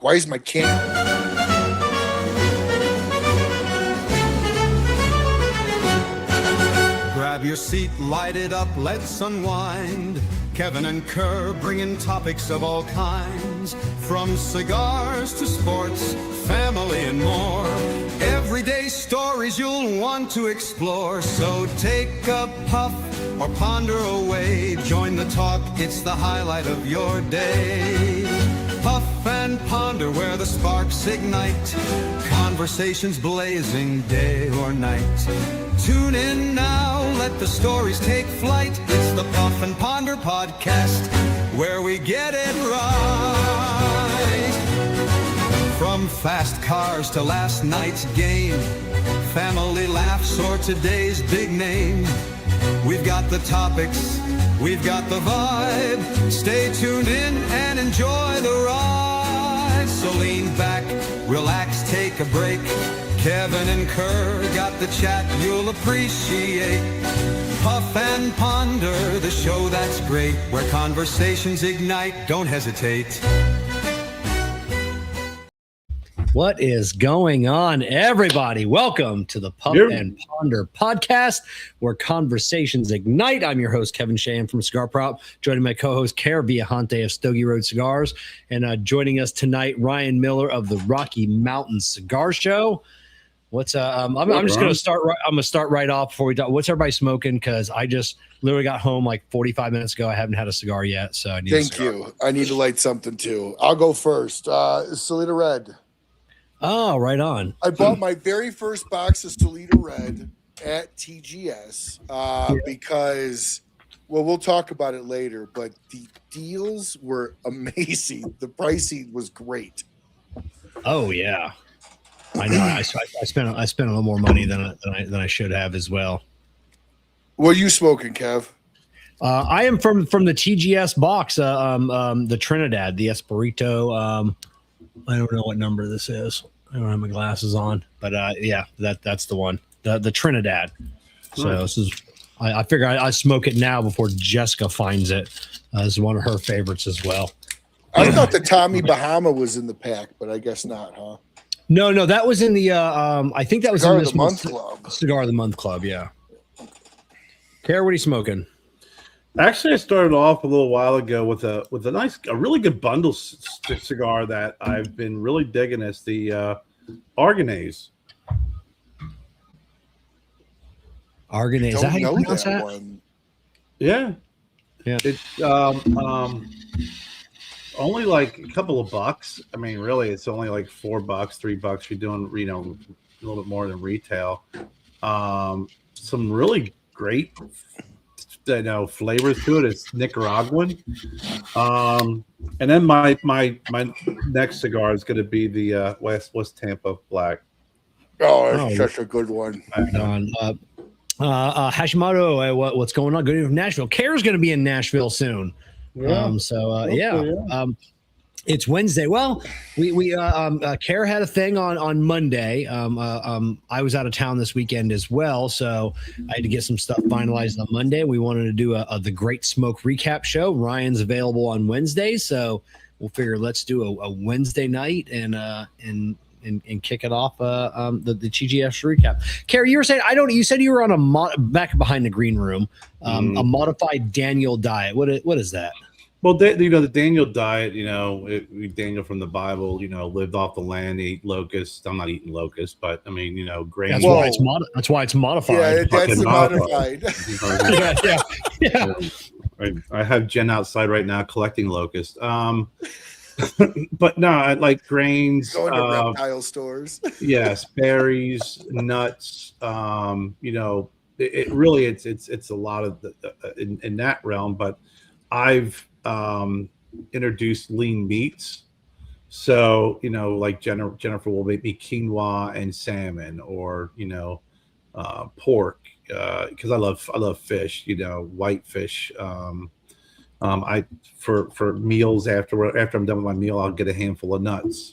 Why is my camera? Grab your seat, light it up, let's unwind. Kevin and Kerr bringing topics of all kinds, from cigars to sports, family and more. Everyday stories you'll want to explore. So take a puff or ponder away. Join the talk, it's the highlight of your day. Puff and ponder where the sparks ignite. Conversations blazing day or night. Tune in now, let the stories take flight. It's the Puff and Ponder podcast, where we get it right. From fast cars to last night's game, family laughs or today's big name. We've got the topics, we've got the vibe. Stay tuned in and enjoy the ride. So lean back, relax, take a break. Kevin and Kerr got the chat you'll appreciate. Puff and Ponder, the show that's great, where conversations ignite. Don't hesitate. What is going on, everybody? Welcome to the Puff and Ponder podcast, where conversations ignite. I'm your host, Kevin Shahan from Cigar Prop, joining my co-host, Kerr, Viajante of Stogie Road Cigars, and joining us tonight, Ryan Miller of the Rocky Mountain Cigar Show. What's I'm just gonna start. I'm gonna start right off before we talk. What's everybody smoking? Because I just literally got home like 45 minutes ago. I haven't had a cigar yet, so I need. Thank you. I need to light something too. I'll go first. Salida Red. Oh, right on. I bought my very first box of Salida Red at TGS because, well, we'll talk about it later. But the deals were amazing. The pricing was great. Oh yeah. I know. I spent a little more money than I should have as well. What are you smoking, Kev? I am from the TGS box, the Trinidad, the Espirito. I don't know what number this is. I don't have my glasses on, but yeah, that's the one, the Trinidad. So this is. I figure I smoke it now before Jessica finds it. This is one of her favorites as well. I thought the Tommy Bahama was in the pack, but I guess not, huh? No, that was in the. I think that was Cigar in of this the Month Club. Cigar of the Month Club, yeah. Kerr, what are you smoking? Actually, I started off a little while ago with a really good bundle cigar that I've been really digging. It's the Arganese. Arganese. Is that how you pronounce that? One. Yeah. It's only like a couple of bucks. I mean, really, it's only like $4, $3. You're doing, a little bit more than retail. Some really great, flavors to it. It's Nicaraguan. And then my next cigar is going to be the West Tampa Black. Oh, that's such a good one. Hashimoto, what's going on? Good evening from Nashville. Kerr's going to be in Nashville soon. Yeah. It's Wednesday. Well, we Kerr had a thing on Monday. I was out of town this weekend as well, so I had to get some stuff finalized on Monday. We wanted to do the Great Smoke recap show. Ryan's available on Wednesday, so we'll figure let's do a Wednesday night and kick it off the TGS recap. Kerr, you were saying you said you were on back behind the green room, a modified Daniel diet. What is that? Well, the Daniel diet, Daniel from the Bible, lived off the land, ate locusts. I'm not eating locusts, but I mean, grain. That's why it's modified. Yeah, that's modified. Yeah. I have Jen outside right now collecting locusts. But no, I like grains. Going to reptile stores. Yes, berries, nuts. It really it's a lot of in that realm. But I've introduced lean meats. So like Jennifer will make me quinoa and salmon, or pork, because I love fish. White fish. I for meals after I'm done with my meal, I'll get a handful of nuts.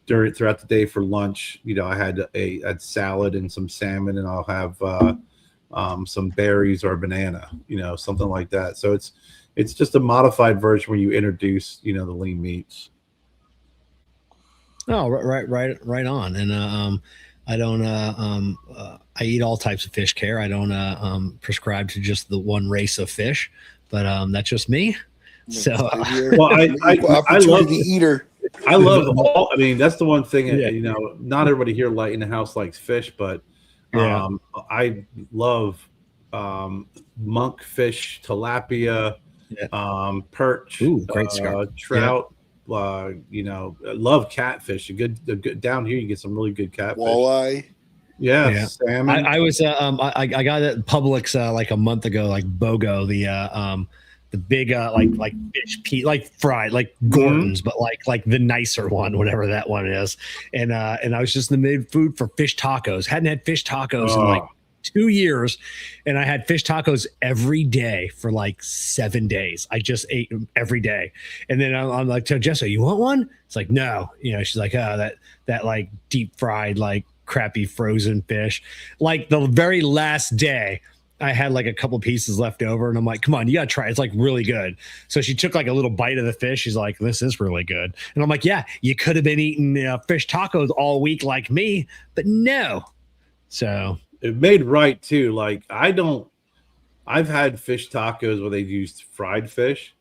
Throughout the day for lunch, I had a salad and some salmon, and I'll have some berries or a banana, something like that. So it's just a modified version where you introduce the lean meats. Oh, right on. And I don't. I eat all types of fish. Care. I don't prescribe to just the one race of fish, but that's just me. So, well, I love the eater. I love all. I mean, that's the one thing. You know, not everybody here in the house likes fish, but I love monkfish, tilapia, perch, great trout. You know, I love catfish. A good down here, you get some really good catfish. Walleye. Yeah, salmon. I was I got it at Publix like a month ago, like BOGO, the big like fish like fried, like Gordon's, but like the nicer one, whatever that one is. And I was just in the mood for fish tacos. Hadn't had fish tacos in like 2 years, and I had fish tacos every day for like 7 days. I just ate them every day. And then I'm like, to Jessica, you want one? It's like, no. You know, she's like, oh, that like deep fried, like crappy frozen fish. Like the very last day, I had like a couple pieces left over, and I'm like, come on, you gotta try it. It's like really good. So she took like a little bite of the fish. She's like, this is really good. And I'm like, yeah, you could have been eating fish tacos all week like me, but no. So it made right too. Like I've had fish tacos where they used fried fish.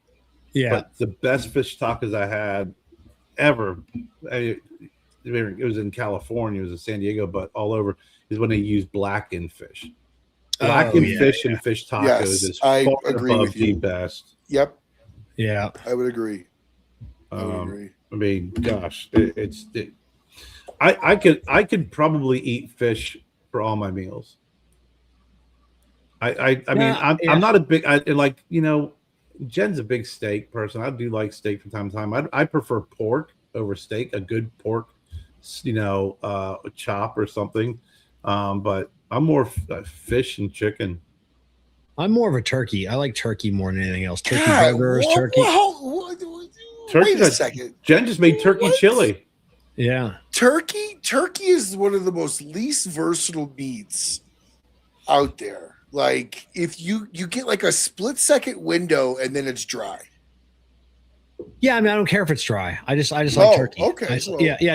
Yeah. But the best fish tacos I had ever, it was in California, it was in San Diego, but all over, is when they used blackened fish. Blackened fish and fish tacos is far above the best. Yep. Yeah. I would agree. I mean, gosh, I could probably eat fish for all my meals. I'm not a big, like, you know, Jen's a big steak person. I do like steak from time to time. I prefer pork over steak, a good pork, you know, a chop or something. But I'm more fish and chicken. I'm more of a turkey. I like turkey more than anything else. Turkey burgers, turkey. Wait a second. Jen just made turkey chili. Yeah. Turkey is one of the most least versatile meats out there. Like if you get like a split second window and then it's dry. Yeah, I mean, I don't care if it's dry. I just like turkey. Okay.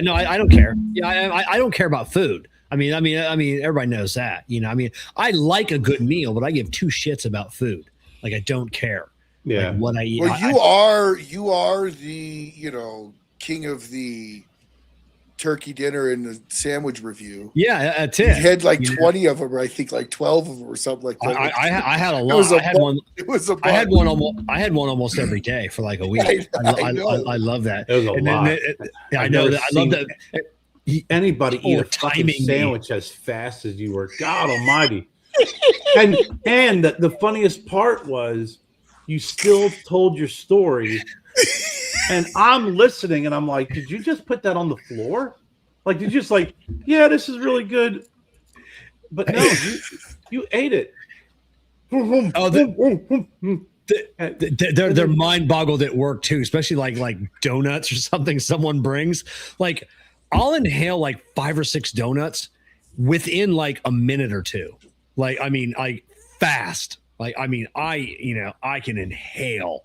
No, I don't care. Yeah, I don't care about food. I mean, everybody knows that. You know, I mean, I like a good meal, but I give two shits about food. Like I don't care. Yeah. Like, what I eat. Well, you are the, you know, king of the turkey dinner and the sandwich review. Yeah, that's it. You had like 20 of them, or I think like 12 of them, or something like that. I had a lot. I had one almost every day for like a week. I love that. It was a lot. I know that. I love that. Anybody eat a fucking sandwich as fast as you were? God Almighty! and the funniest part was you still told your story. And I'm listening, and I'm like, did you just put that on the floor? Like, did you just like, yeah, this is really good. But no, you ate it. Oh, they're mind boggled at work too, especially like donuts or something someone brings. Like, I'll inhale like 5 or 6 donuts within like a minute or two. Like, I mean, fast. Like, I mean, I can inhale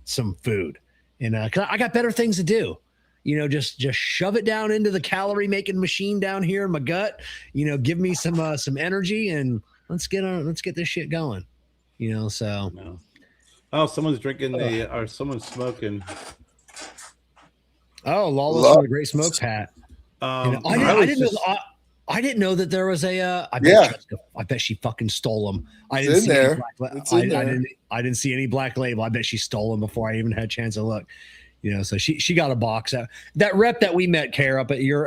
some food. And cause I got better things to do, you know, just shove it down into the calorie making machine down here in my gut, you know, give me some energy, and let's get this shit going, you know. So, oh, someone's drinking or someone's smoking. Oh, Lawless from the Great Smoke, Pat. I didn't know that there was a. I bet she fucking stole them. I didn't see there. I didn't see any black label. I bet she stole them before I even had a chance to look. You know, so she got a box. That rep that we met, Kerr, up at your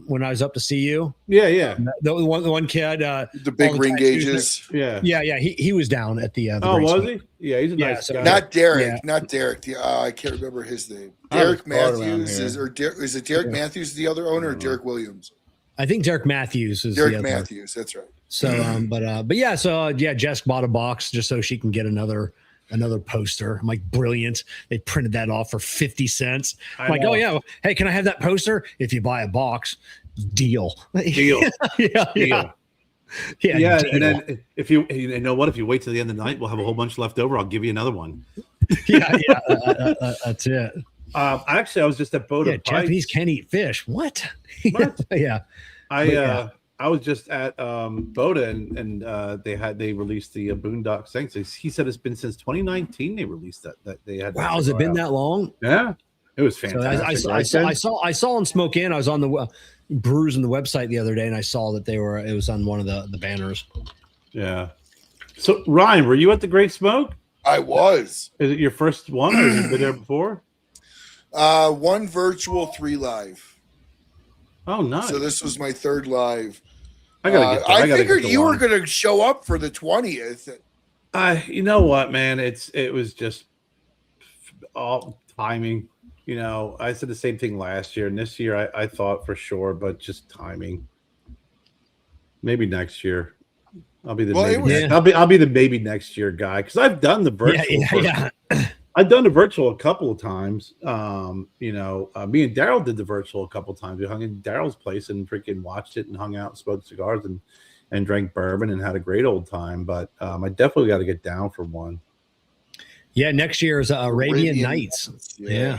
when I was up to see you. Yeah. The one kid, the big ring gauges. Yeah. He was down at the. Was he? Yeah, he's a nice guy. Not Derek. Not Derek. I can't remember his name. Derek Matthews is it Derek Matthews the other owner, or Derek Williams? I think Derek Matthews is Derek Matthews. That's right. So, but yeah, so Jess bought a box just so she can get another poster. I'm like, brilliant. They printed that off for 50 cents. I'm like, oh yeah, hey, can I have that poster? If you buy a box, deal. Yeah. Deal. And then if you know what, if you wait till the end of the night, we'll have a whole bunch left over. I'll give you another one. That's it. Actually, I was just at Boda Pikes. Japanese can't eat fish. What? What? Yeah. I was just at Boda and they released the Boondock Saints. He said it's been since 2019 they released that they had. Wow, has it been that long? Yeah, it was fantastic. So I saw them smoke in. I was on the Brews on the website the other day, and I saw that it was on one of the banners. Yeah. So Ryan, were you at the Great Smoke? I was. Is it your first one, or have you been there before? 1 virtual, 3 live. Oh, nice. So this was my 3rd live. I figured you were going to show up for the 20th. You know what, man? It was just all timing. You know, I said the same thing last year, and this year I thought for sure, but just timing. Maybe next year. I'll be the I'll be the maybe next year guy, because I've done the virtual. Yeah. I've done the virtual a couple of times. Me and Daryl did the virtual a couple of times. We hung in Daryl's place and freaking watched it and hung out and smoked cigars and drank bourbon and had a great old time. But I definitely got to get down for one. Yeah, next year is Arabian Nights. Yeah.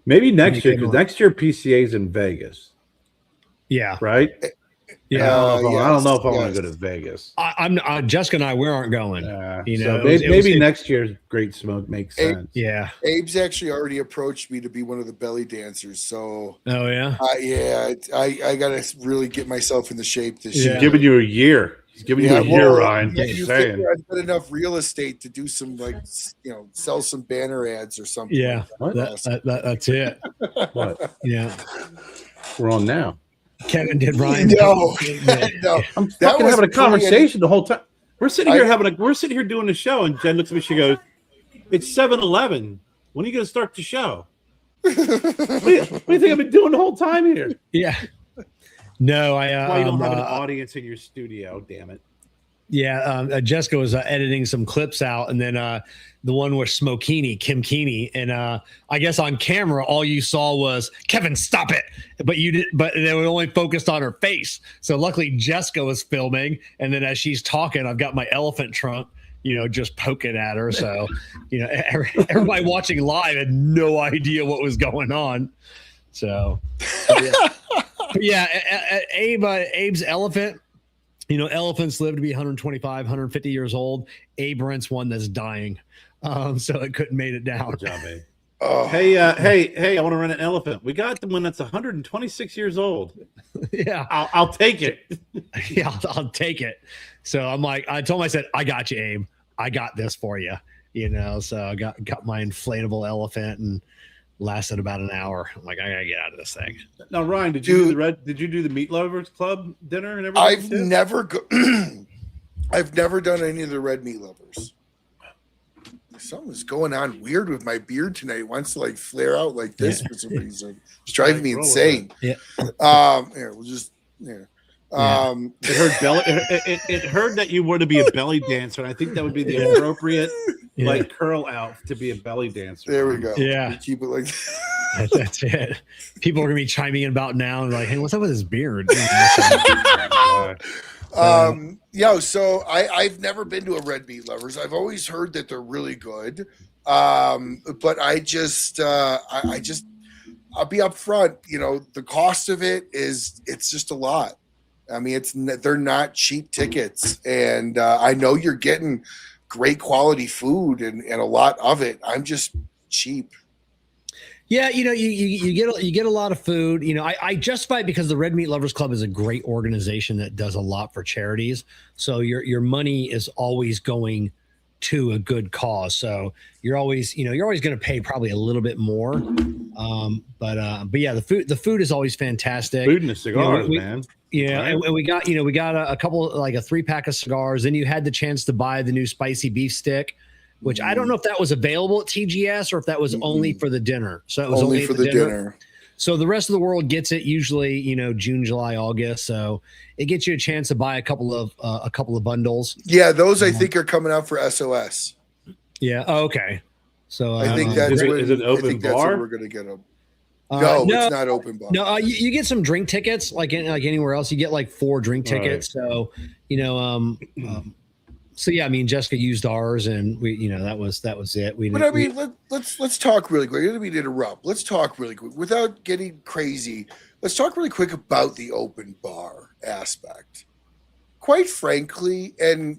Maybe next year, because next year PCA's in Vegas. Yeah. Right? Yeah. I don't know if I want to go to Vegas. I'm Jessica and I, we aren't going. So maybe next year's Great Smoke makes sense. Yeah. Abe's actually already approached me to be one of the belly dancers. So oh yeah. I got to really get myself into shape this year. He's giving you a year. He's giving you a year, Ryan. You figure I've got enough real estate to do some sell some banner ads or something. Yeah. Like that's it. What? Yeah. We're on now. Kevin did Ryan. No. I'm fucking having a conversation the whole time. We're sitting here doing the show, and Jen looks at me. She goes, "It's 7:11. When are you going to start the show?" what do you think I've been doing the whole time here? Yeah. No, Why you don't have an audience in your studio? Damn it. Yeah, Jessica was editing some clips out, and then the one with Smokini, Kim Keeney, and I guess on camera all you saw was Kevin, stop it, but you did, but they were only focused on her face. So luckily Jessica was filming, and then as she's talking, I've got my elephant trunk, just poking at her. So everybody watching live had no idea what was going on. So Abe's elephant. Elephants live to be 125, 150 years old. Abe rents one that's dying. So it couldn't made it down. Good job, Abe. Oh. Hey, I want to rent an elephant. We got the one that's 126 years old. Yeah. I'll take it. Yeah, I'll take it. So I told him, I said, I got you, Abe. I got this for you. So I got my inflatable elephant and lasted about an hour. I'm like, I gotta get out of this thing. Now, Ryan, did you do the Meat Lovers Club dinner and everything? I've never done any of the Red Meat Lovers. Something's going on weird with my beard tonight. It wants to flare out like this for some reason. It's driving me insane. Yeah. It heard that you were to be a belly dancer, and I think that would be the appropriate curl out to be a belly dancer. There we go. Yeah. We keep it like that's it. People are gonna be chiming in about now and like, hey, what's up with his beard? So I've never been to a Red Meat Lovers. I've always heard that they're really good. But I'll be upfront, the cost of it's just a lot. I mean, they're not cheap tickets, and I know you're getting great quality food and a lot of it. I'm just cheap. Yeah, you get a lot of food. I justify it because the Red Meat Lovers Club is a great organization that does a lot for charities. So your money is always going to a good cause. So you're always going to pay probably a little bit more. But yeah, the food is always fantastic. Food and the cigars, man. Yeah, right. And we got a couple, like a 3-pack of cigars. Then you had the chance to buy the new spicy beef stick, which I don't know if that was available at TGS or if that was only for the dinner. So it was only for the dinner. So the rest of the world gets it usually, June, July, August. So it gets you a chance to buy a couple of bundles. Yeah, those I think are coming out for SOS. Yeah. Oh, okay. So I think that's is it open bar? We're gonna get them. No, it's not open bar. No, you get some drink tickets like anywhere else. You get like 4 drink tickets. Right. So So yeah, I mean, Jessica used ours, and we, that was it. We But didn't. I mean, let's talk really quick. I didn't mean to interrupt. Let's talk really quick without getting crazy. Let's talk really quick about the open bar aspect. Quite frankly, and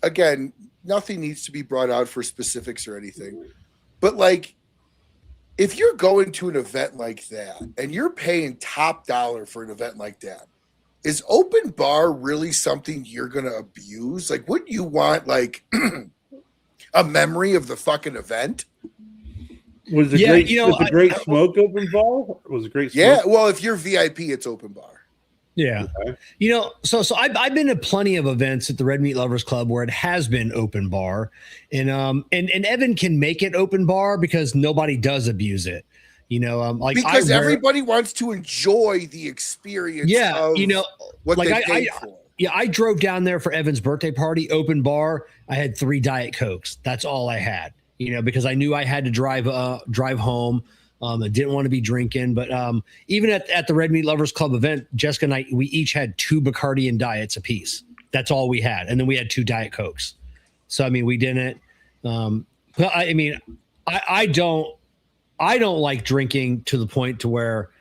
again, nothing needs to be brought out for specifics or anything, but like, if you're going to an event like that and you're paying top dollar for an event like that, is open bar really something you're going to abuse? Like, wouldn't you want like a memory of the fucking event? Was the great smoke open bar? Was it great? Smoke? Yeah. Well, if you're VIP, it's open bar. Yeah. Okay. So I've been to plenty of events at the Red Meat Lovers Club where it has been open bar, and Evan can make it open bar because nobody does abuse it. Because everybody wants to enjoy the experience. Yeah. Of what like they paid for. Yeah. I drove down there for Evan's birthday party, open bar. I had 3 Diet Cokes. That's all I had, because I knew I had to drive home. I didn't want to be drinking, but even at the Red Meat Lovers Club event, Jessica and I, we each had 2 Bacardi and Diets apiece. That's all we had. And then we had 2 Diet Cokes. So, I mean, we didn't, but I mean, I don't like drinking to the point to where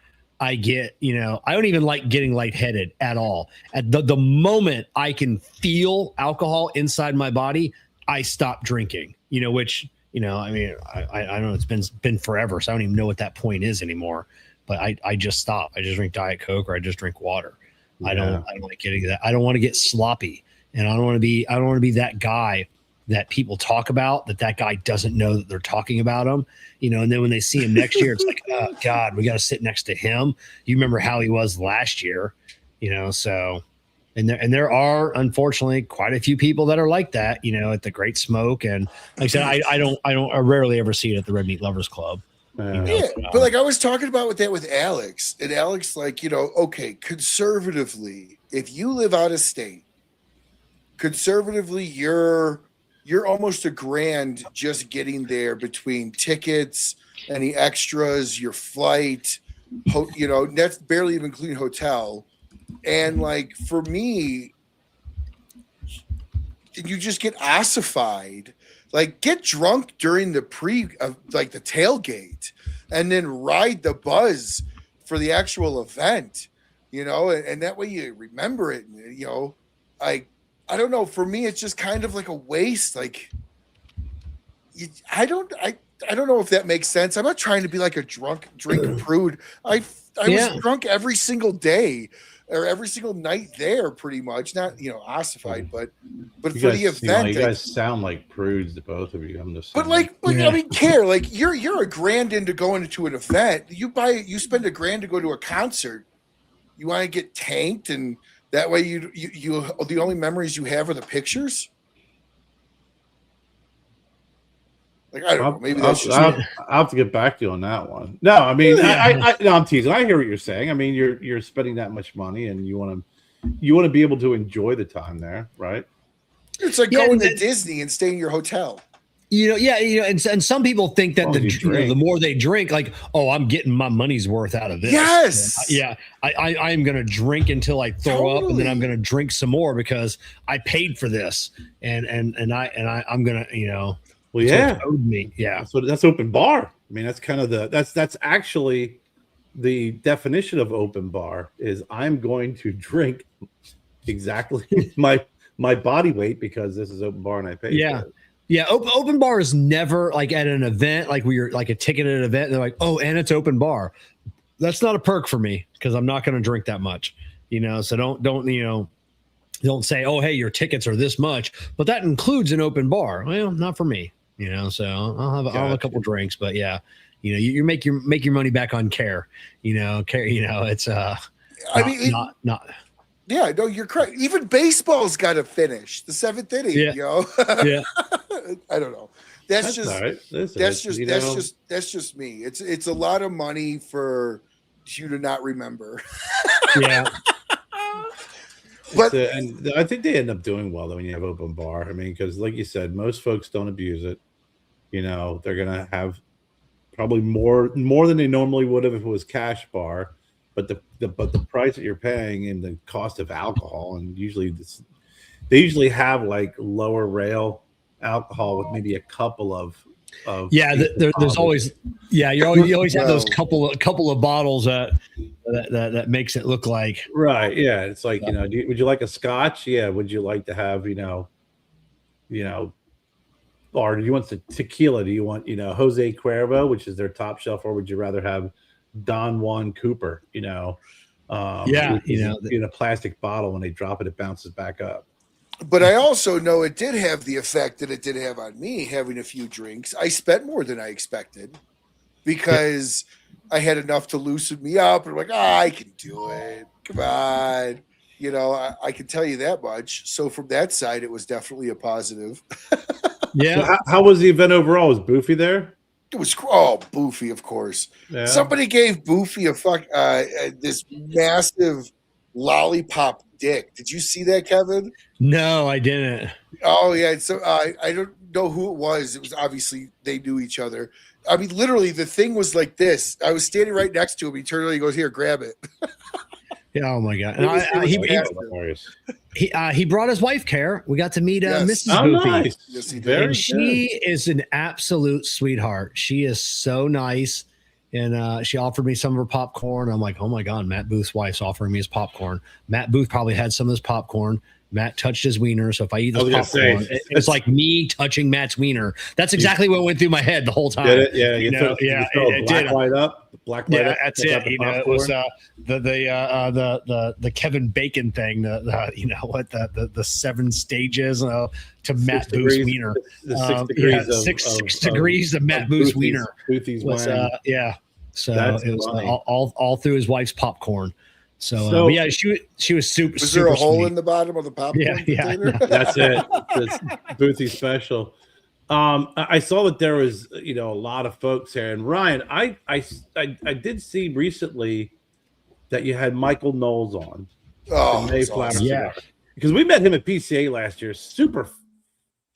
I get, I don't even like getting lightheaded at all. At the moment I can feel alcohol inside my body, I stop drinking, which, I mean, I don't know. It's been forever, so I don't even know what that point is anymore. But I just stop. I just drink Diet Coke or I just drink water. Yeah. I don't like getting that. I don't want to get sloppy, and I don't want to be that guy that people talk about. That guy doesn't know that they're talking about him. And then when they see him next year, it's like, oh God, we got to sit next to him. You remember how he was last year, So. And there are unfortunately quite a few people that are like that, at the Great Smoke, and like I said, I rarely ever see it at the Red Meat Lovers Club. Yeah, but like I was talking about with Alex, and Alex, like, okay, conservatively, if you live out of state, conservatively, you're almost $1,000 just getting there between tickets, any extras, your flight, that's barely even including hotel. And like for me, you just get ossified. Like, get drunk during the the tailgate, and then ride the buzz for the actual event. And that way you remember it. I don't know. For me, it's just kind of like a waste. Like, I don't know if that makes sense. I'm not trying to be like a drinking prude. I was drunk every single day. Or every single night there, pretty much. Not ossified, but for the event, you guys sound like prudes, the both of you. I'm just. But I mean, Kerr, like you're $1,000 into going to an event. You spend $1,000 to go to a concert. You want to get tanked, and that way you the only memories you have are the pictures. Like, I don't know. Maybe I'll have to get back to you on that one. No, I mean, I'm teasing. I hear what you're saying. I mean, you're spending that much money, and you want to be able to enjoy the time there, right? It's like going to Disney and staying in your hotel. And some people think that the more they drink, like, oh, I'm getting my money's worth out of this. Yes. Yeah. I'm going to drink until I throw up, and then I'm going to drink some more because I paid for this, and I'm going to, Well, yeah, owed me. Yeah. That's open bar. I mean, that's kind of that's actually the definition of open bar is I'm going to drink exactly my body weight because this is open bar and I pay. Yeah. Yeah. Open bar is never like at an event, like we were like a ticket at an event. And they're like, oh, and it's open bar. That's not a perk for me because I'm not going to drink that much, so don't say, oh, hey, your tickets are this much, but that includes an open bar. Well, not for me. So I'll have a couple drinks, but yeah, you make your money back on Kerr. It's not. Yeah, no, you're correct. Even baseball's got to finish the 7th inning. Yeah. Yeah. I don't know. That's just me. It's a lot of money for you to not remember. Yeah. But and I think they end up doing well though when you have open bar. I mean, because like you said, most folks don't abuse it. They're gonna have probably more than they normally would have if it was cash bar. But the price that you're paying and the cost of alcohol, and usually they usually have like lower rail alcohol with maybe a couple of there's always you always have those couple of bottles that makes it look like right. Yeah, it's like would you like a scotch? Yeah, would you like to have or do you want the tequila? Do you want Jose Cuervo, which is their top shelf, or would you rather have Don Juan Cooper? In a plastic bottle, when they drop it, it bounces back up. But I also know it did have the effect that it did have on me. Having a few drinks, I spent more than I expected because I had enough to loosen me up. And I'm like, I can do it. Come on. I can tell you that much. So from that side, it was definitely a positive. Yeah. So how was the event overall? Was Boofy there? It was Boofy, of course. Yeah. Somebody gave Boofy this massive lollipop dick. Did you see that, Kevin? No, I didn't. Oh yeah. So I don't know who it was. It was obviously they knew each other. I mean, literally, the thing was like this. I was standing right next to him. He turned around. He goes, "Here, grab it." Yeah. Oh my god. And he brought his wife, Kerr. We got to meet Mrs. Boofy. Nice. Yes, he did. And she is an absolute sweetheart. She is so nice. And she offered me some of her popcorn. I'm like, oh my God, Matt Booth's wife's offering me his popcorn. Matt Booth probably had some of his popcorn. Matt touched his wiener. So if I eat this popcorn, it's like me touching Matt's wiener. That's exactly what went through my head the whole time. Did it? Yeah. It did. Black light up. That's it. It was the Kevin Bacon thing. The 7 stages to Matt Booth's wiener. The 6 degrees. 6 degrees of Matt Booth's wiener. Boothie's So it was all through his wife's popcorn. So she was super. Was there a hole sweet in the bottom of the popcorn container? That's it. That's Boothie special. I saw that there was a lot of folks here, and Ryan, I did see recently that you had Michael Knowles on. Oh, awesome. Yeah, because we met him at PCA last year. Super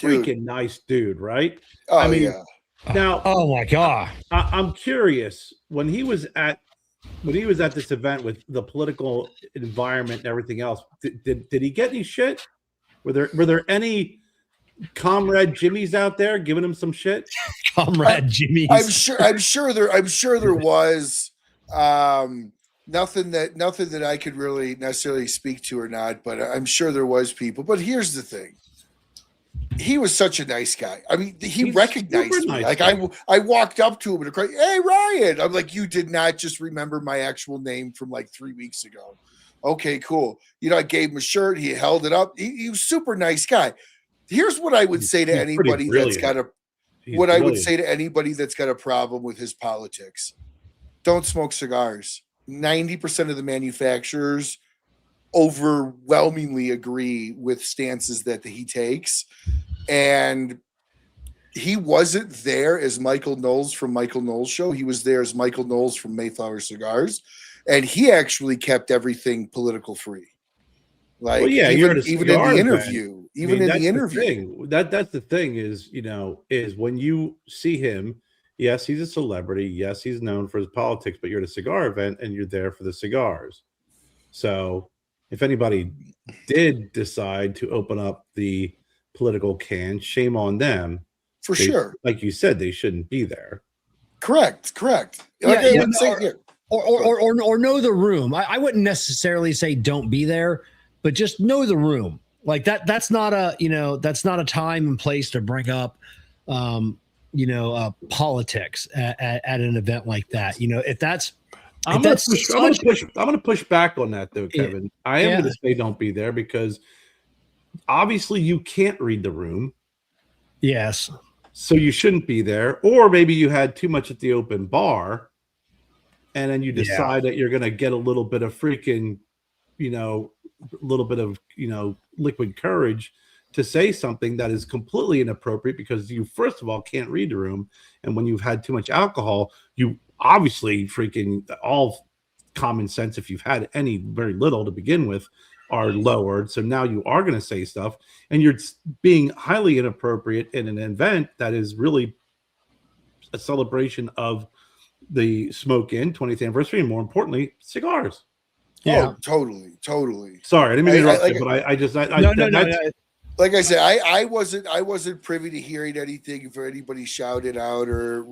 freaking nice dude, right? Oh, I mean, now, oh my God, I'm curious when he was at this event with the political environment and everything else. Did he get any shit? Were there any Comrade Jimmys out there giving him some shit? Comrade Jimmys. I'm sure there was nothing that I could really necessarily speak to or not, but I'm sure there was people. But here's the thing. He was such a nice guy. I mean, he recognized me. Nice like guy. I walked up to him and cried, "Hey, Ryan!" I'm like, "You did not just remember my actual name from like 3 weeks ago." Okay, cool. I gave him a shirt. He held it up. He was a super nice guy. Here's what I would say to anybody that's got I would say to anybody that's got a problem with his politics. Don't smoke cigars. 90% of the manufacturers overwhelmingly agree with stances that he takes. And he wasn't there as Michael Knowles from Michael Knowles Show. He was there as Michael Knowles from Mayflower Cigars. And he actually kept everything political free. Like, even in the interview, that's the thing is when you see him, yes, he's a celebrity. Yes, he's known for his politics, but you're at a cigar event and you're there for the cigars. So if anybody did decide to open up the political can, shame on them. For sure. Like you said, they shouldn't be there. Correct. Or know the room. I wouldn't necessarily say don't be there, but just know the room. Like that's not a time and place to bring up politics at an event like that. I'm going to push back on that though, Kevin. Yeah. I am going to say don't be there because obviously you can't read the room. Yes. So you shouldn't be there. Or maybe you had too much at the open bar and then you decide that you're going to get a little bit of freaking, liquid courage to say something that is completely inappropriate because you, first of all, can't read the room. And when you've had too much alcohol, you obviously freaking all common sense, if you've had any very little to begin with, are lowered. So now you are going to say stuff and you're being highly inappropriate in an event that is really a celebration of the Smoke In 20th anniversary, and more importantly, cigars. Yeah, totally. Sorry, I didn't mean to interrupt you, but I just like I said, I wasn't privy to hearing anything if anybody shouted out or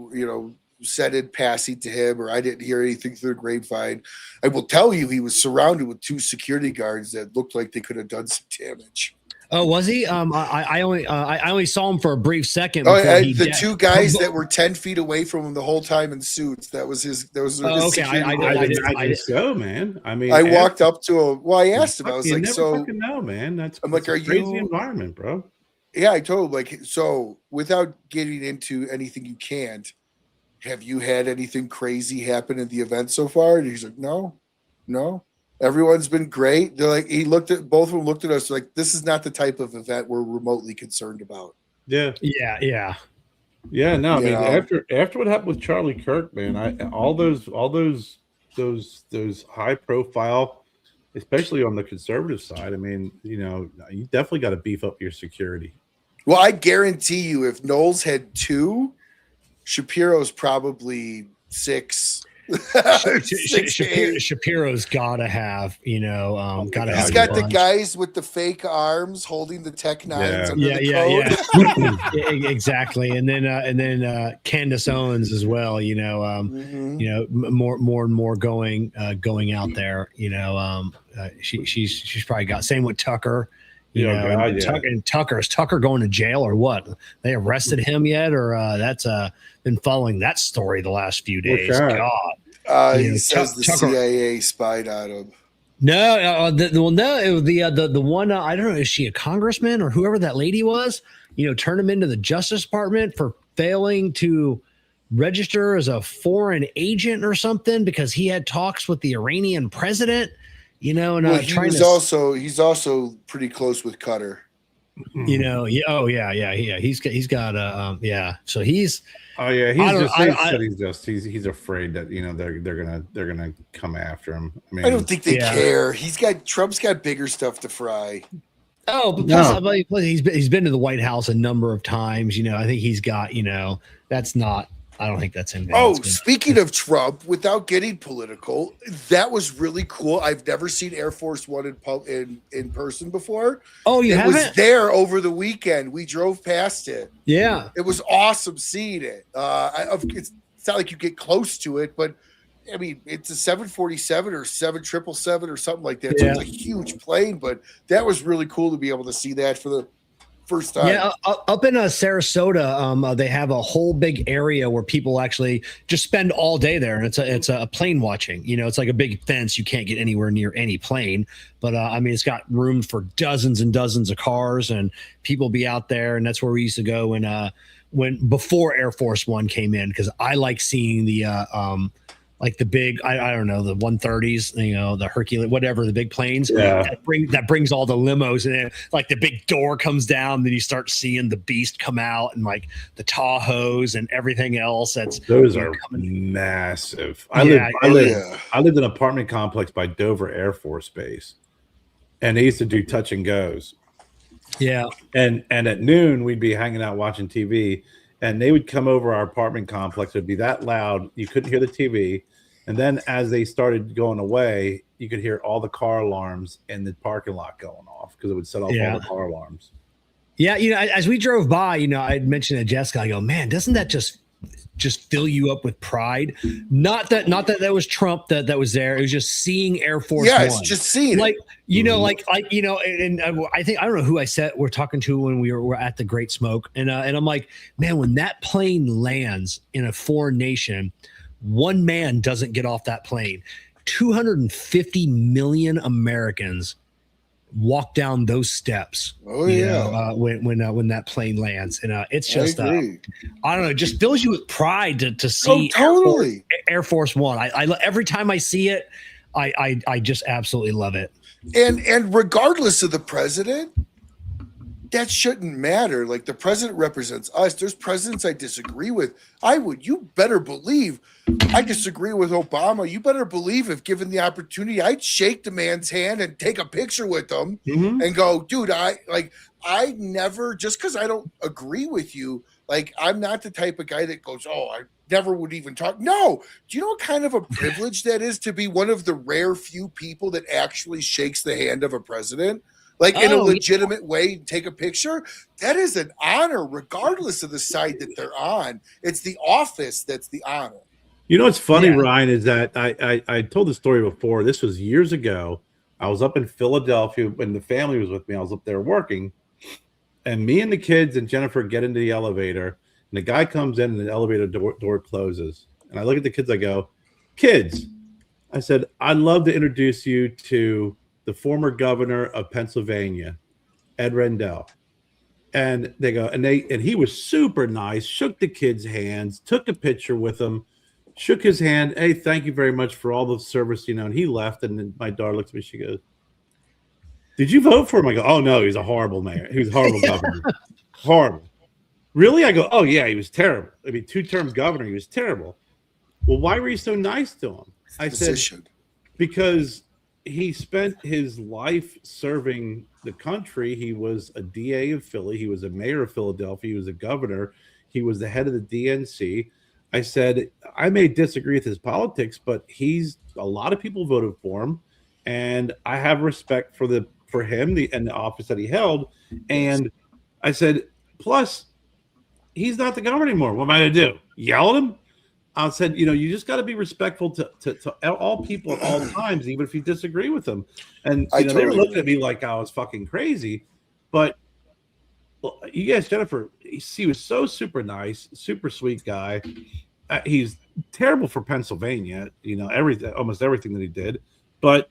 said in passing to him, or I didn't hear anything through the grapevine. I will tell you, he was surrounded with 2 security guards that looked like they could have done some damage. Oh, was he? I only saw him for a brief second. The 2 guys that were 10 feet away from him the whole time in suits. That was his. That was. Oh, okay, I didn't so, man. I mean, I walked up to him. Well, I asked him. I was you like, never "So." fucking know, man. That's I'm like, a "Are crazy you environment, bro?" Yeah, I told him, like, so without getting into anything you can't. Have you had anything crazy happen in the event so far? And he's like, no. Everyone's been great. They're like, both of them looked at us like, this is not the type of event we're remotely concerned about. Yeah. No, I mean, after what happened with Charlie Kirk, man, all those high profile, especially on the conservative side. I mean, you definitely got to beef up your security. Well, I guarantee you, if Knowles had 2, Shapiro's probably 6. Shapiro's gotta have, he's got the guys with the fake arms holding the Tech 9s under the code. Yeah. Exactly. And then Candace Owens as well, more and more going out there, she's probably got, same with Tucker. Tucker going to jail or what? They arrested him yet, or that's been following that story the last few days. God, he says the Tucker, CIA spied on him. No, the one I don't know, is she a congressman or whoever that lady was? Turn him into the Justice Department for failing to register as a foreign agent or something because he had talks with the Iranian president. He's also pretty close with Cutter. He's got So he's. Oh yeah, he's afraid that they're gonna come after him. I mean, I don't think they care. Trump's got bigger stuff to fry. Oh, but plus, he's been to the White House a number of times. I think he's got. That's not. I don't think that's him. Oh, speaking of Trump, without getting political, that was really cool. I've never seen Air Force One in person before. Oh, you haven't? It was there over the weekend. We drove past it. Yeah. It was awesome seeing it. It's not like you get close to it, but I mean, it's a 747 or 7777 or something like that. So it's a huge plane, but that was really cool to be able to see that for the first time. Yeah, up in Sarasota, they have a whole big area where people actually just spend all day there, and it's a plane watching. It's like a big fence; you can't get anywhere near any plane. But I mean, it's got room for dozens and dozens of cars, and people be out there, and that's where we used to go when before Air Force One came in, because I like seeing the like the big, I don't know, the 130s, the Hercules, whatever, the big planes that brings all the limos, and then like the big door comes down, then you start seeing the beast come out, and like the Tahoes and everything else. Those are massive. I lived in an apartment complex by Dover Air Force Base, and they used to do touch and goes. Yeah, and at noon we'd be hanging out watching TV. And they would come over our apartment complex. It would be that loud. You couldn't hear the TV. And then as they started going away, you could hear all the car alarms in the parking lot going off because it would set off all the car alarms. Yeah. As we drove by, I'd mentioned to Jessica, I go, man, doesn't that just fill you up with pride? Not that was Trump that was there. It was just seeing Air Force One. It's just seeing and I think, I don't know who we're talking to when we were at the Great Smoke. And I'm like, man, when that plane lands in a foreign nation, one man doesn't get off that plane. 250 million Americans walk down those steps. Oh yeah. When that plane lands, and it's just I don't know, it just fills you with pride to see Air Force One. I every time I see it, I just absolutely love it. And regardless of the president, that shouldn't matter. Like, the president represents us. There's presidents I disagree with. You better believe I disagree with Obama. You better believe if given the opportunity, I'd shake the man's hand and take a picture with him and go, dude, I never, just because I don't agree with you, like, I'm not the type of guy that goes, oh, I never would even talk. No. Do you know what kind of a privilege that is to be one of the rare few people that actually shakes the hand of a president? like in a Oh, legitimate way, take a picture. That is an honor, regardless of the side that they're on. It's the office that's the honor. You know what's funny, Yeah. Ryan, is that I told the story before. This was years ago. I was up in Philadelphia when the family was with me. I was up there working, and me and the kids and Jennifer get into the elevator, and the guy comes in, and the elevator door closes. And I look at the kids. I go, "Kids," I said, "I'd love to introduce you to the former governor of Pennsylvania, Ed Rendell." And they go, and he was super nice. Shook the kids' hands, took a picture with them. Shook his hand. Hey, thank you very much for all the service, And he left. And then my daughter looks at me. She goes, "Did you vote for him?" I go, "Oh no, he's a horrible mayor. He was a horrible governor. Horrible." Really? I go, "Oh yeah, he was terrible. I mean, 2-term governor. He was terrible." Well, why were you so nice to him? I said, because he spent his life serving the country. He was a DA of Philly. He was a mayor of Philadelphia. He was a governor. He was the head of the DNC. I said, I may disagree with his politics, but a lot of people voted for him, and I have respect for him and the office that he held. And I said, plus, he's not the governor anymore. What am I going to do? Yell at him? I said, you just got to be respectful to all people at all times, even if you disagree with them. And they were looking at me like I was fucking crazy. But you guys, Jennifer, he was so super nice, super sweet guy. He's terrible for Pennsylvania, almost everything that he did. But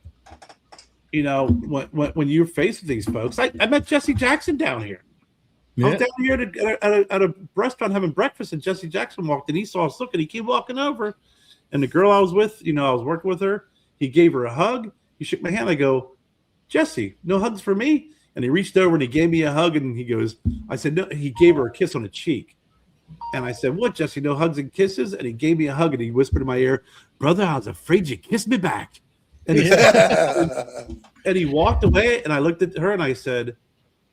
when you're faced with these folks, I met Jesse Jackson down here. Yeah. I was down here at a restaurant having breakfast, and Jesse Jackson walked in. He saw us looking. He came walking over, and the girl I was with, I was working with her. He gave her a hug. He shook my hand. I go, "Jesse, no hugs for me?" And he reached over and he gave me a hug. And he goes, I said, "No." He gave her a kiss on the cheek. And I said, "What, Jesse? No hugs and kisses?" And he gave me a hug, and he whispered in my ear, "Brother, I was afraid you kissed me back." And he walked away. And I looked at her and I said,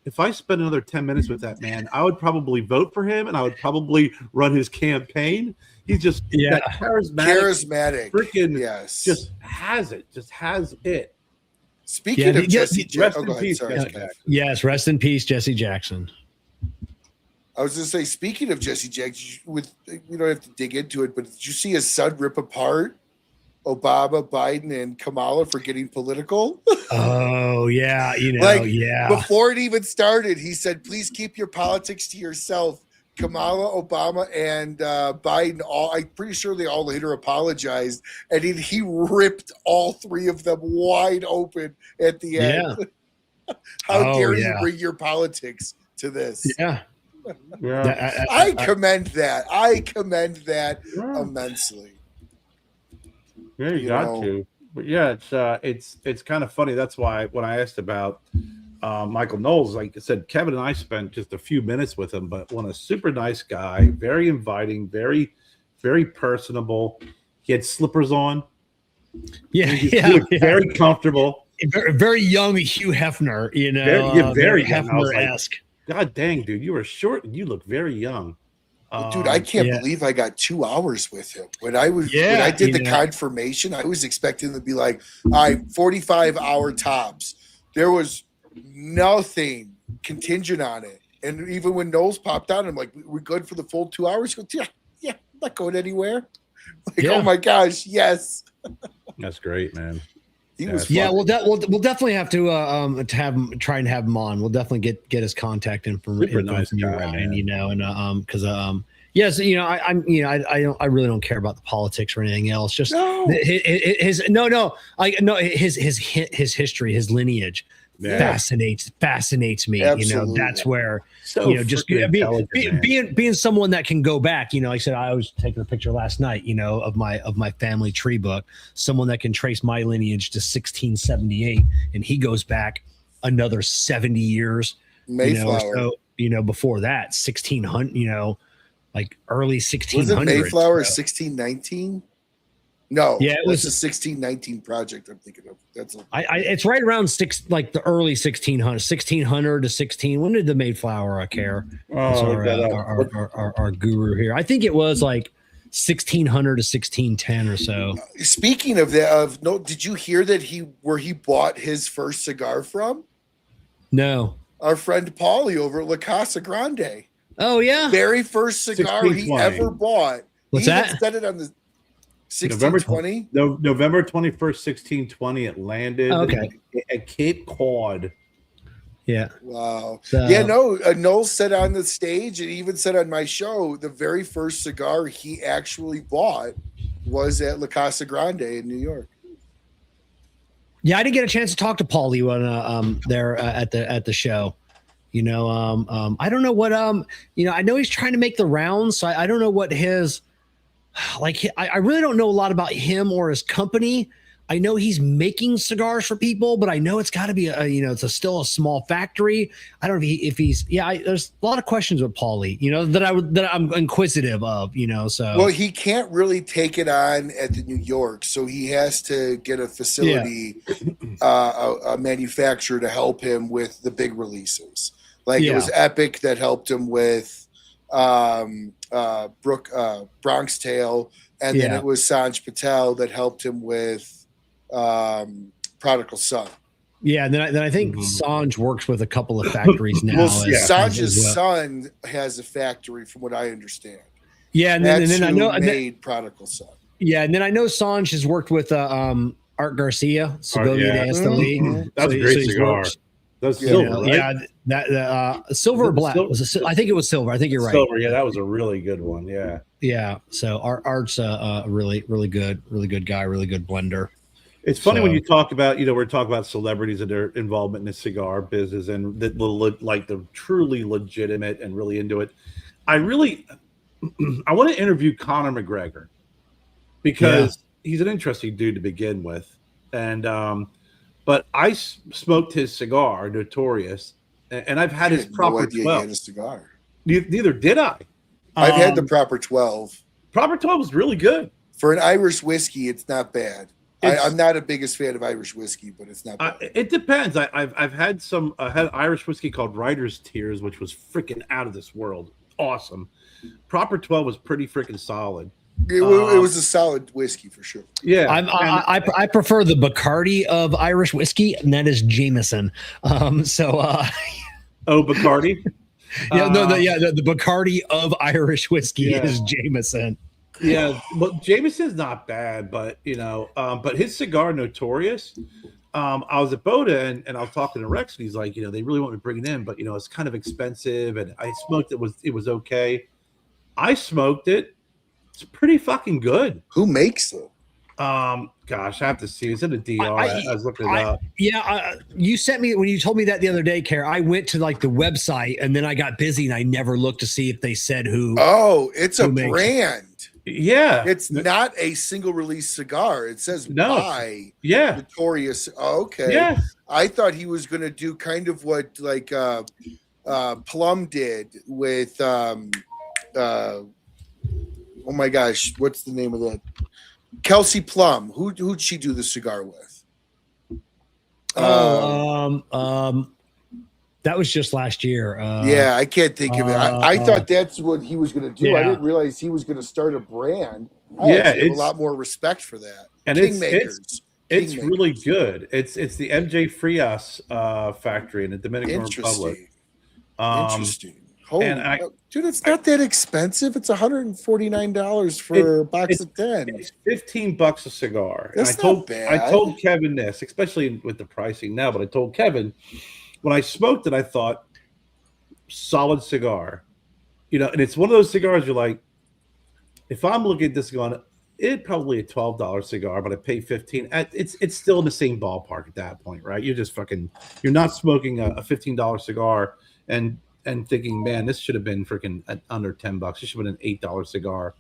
if I spent another 10 minutes with that man, I would probably vote for him, and I would probably run his campaign. He's just that charismatic, freaking just has it. Speaking of Jesse Jackson, yes, rest in peace, Jesse Jackson. I was going to say, speaking of Jesse Jackson, we don't have to dig into it, but did you see his son rip apart Obama, Biden, and Kamala for getting political? Oh, yeah. Before it even started, he said, "Please keep your politics to yourself." Kamala, Obama, and Biden, I'm pretty sure they all later apologized. And he ripped all three of them wide open at the end. Yeah. How dare you bring your politics to this? Yeah. I commend that. Immensely. Yeah, you got to. But yeah, it's kind of funny. That's why when I asked about Michael Knowles, like I said, Kevin and I spent just a few minutes with him, but a super nice guy, very inviting, very, very personable. He had slippers on. Very comfortable. Very, very young Hugh Hefner, very Hefner-esque. Like, God dang, dude, you were short and you look very young. Dude, I can't believe I got 2 hours with him. When I did the confirmation, I was expecting to be like, all right, 45-hour tops. There was nothing contingent on it. And even when Knowles popped out, I'm like, we're good for the full 2 hours? He goes, yeah, I'm not going anywhere. Oh my gosh, yes. That's great, man. We'll definitely have to try and have him on. We'll definitely get his contact information from you, Ryan, and because I really don't care about the politics or anything else. Just his history, his lineage fascinates me. Absolutely. That's where being someone that can go back. Like I said, I was taking a picture last night. Of my family tree book. Someone that can trace my lineage to 1678, and he goes back another 70 years. Mayflower. Before that, 1600. Like early 1600s. Was it Mayflower 1619? No, it was the 1619 project I'm thinking of. It's right around the early 1600 to 16. When did the Mayflower Kerr? Our guru here. I think it was like 1600 to 1610 or so. Speaking of that, did you hear that where he bought his first cigar from? No. Our friend Paulie over at La Casa Grande. Oh yeah. Very first cigar he 1620. ever bought. What's he even that? said it on the 1620. November 21st, 1620. It landed at Cape Cod. Yeah. Wow. So, Yeah, no, Noel said on the stage and even said on my show, the very first cigar he actually bought was at La Casa Grande in New York. Yeah, I didn't get a chance to talk to Paulie when there at the show. You know, I don't know what you know, I know he's trying to make the rounds, so I don't know what his I really don't know a lot about him or his company. I know he's making cigars for people, but I know it's got to be it's still a small factory. I don't know if he's there's a lot of questions with Paulie, you know, that I'm inquisitive of, you know. So well, he can't really take it on at the New York, so he has to get a facility, a manufacturer to help him with the big releases. Like it was Epic that helped him with Bronx Tale, and then it was Sanj Patel that helped him with Prodigal Son. Yeah, and then I think Sanj works with a couple of factories now. Sanj's son has a factory, from what I understand. Yeah, and then I know made Prodigal Son. Yeah, and then I know Sanj has worked with Art Garcia, Segovia de Esteli. That's a great cigar. That's silver, right? Yeah, that silver or black. I think it was silver. I think you're right. Silver, yeah, that was a really good one. Yeah. Yeah. So Art's a really good guy, really good blender. It's funny when you talk about, we're talking about celebrities and their involvement in the cigar business and the truly legitimate and really into it. I want to interview Conor McGregor because he's an interesting dude to begin with. And, but I smoked his cigar, Notorious, and I've had his proper 12. You had a cigar. Neither did I. I've had the proper 12. Proper 12 was really good. For an Irish whiskey, it's not bad. I'm not a biggest fan of Irish whiskey, but it's not bad. It depends. I've had had Irish whiskey called Writer's Tears, which was freaking out of this world. Awesome. Proper 12 was pretty freaking solid. It was a solid whiskey for sure. Yeah. I prefer the Bacardi of Irish whiskey, and that is Jameson. Bacardi? The Bacardi of Irish whiskey is Jameson. Yeah, well, Jameson's not bad, but but his cigar Notorious. I was at Boda and I was talking to Rex, and he's like, they really want me to bring it in, but it's kind of expensive. And I smoked it, it was okay. I smoked it. It's pretty fucking good. Who makes it? Gosh, I have to see. Is it a DR? I was looking it up. Yeah, you sent me when you told me that the other day, Kerr. I went to the website and then I got busy and I never looked to see if they said who. Oh, it's a brand. Yeah, it's not a single release cigar. It says by Notorious. Oh, okay. Yeah, I thought he was going to do kind of what Plum did with oh my gosh, what's the name of that? Kelsey Plum. Who'd she do the cigar with? That was just last year. I can't think of it. I thought that's what he was going to do. Yeah. I didn't realize he was going to start a brand. I have a lot more respect for that. And it's really good. It's the MJ Frias factory in the Dominican Republic. Interesting. Dude, it's not that expensive. It's $149 for a box of 10. It's $15 a cigar. That's not bad. I told Kevin this, especially with the pricing now, but I told Kevin when I smoked it, I thought solid cigar. And it's one of those cigars you're like, if I'm looking at this going, it's probably a $12 cigar, but I pay $15. It's still in the same ballpark at that point, right? You're just you're not smoking a $15 cigar and thinking, man, this should have been freaking under $10. This should have been an $8 cigar.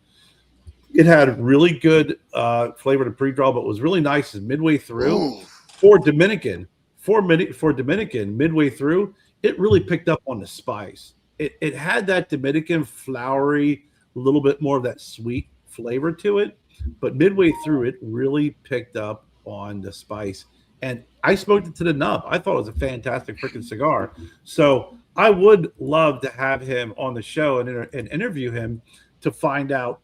It had really good flavor to pre-draw, but was really nice midway through. For Dominican, midway through, it really picked up on the spice. It had that Dominican flowery, a little bit more of that sweet flavor to it, but midway through, it really picked up on the spice. And I smoked it to the nub. I thought it was a fantastic freaking cigar. So I would love to have him on the show and interview him to find out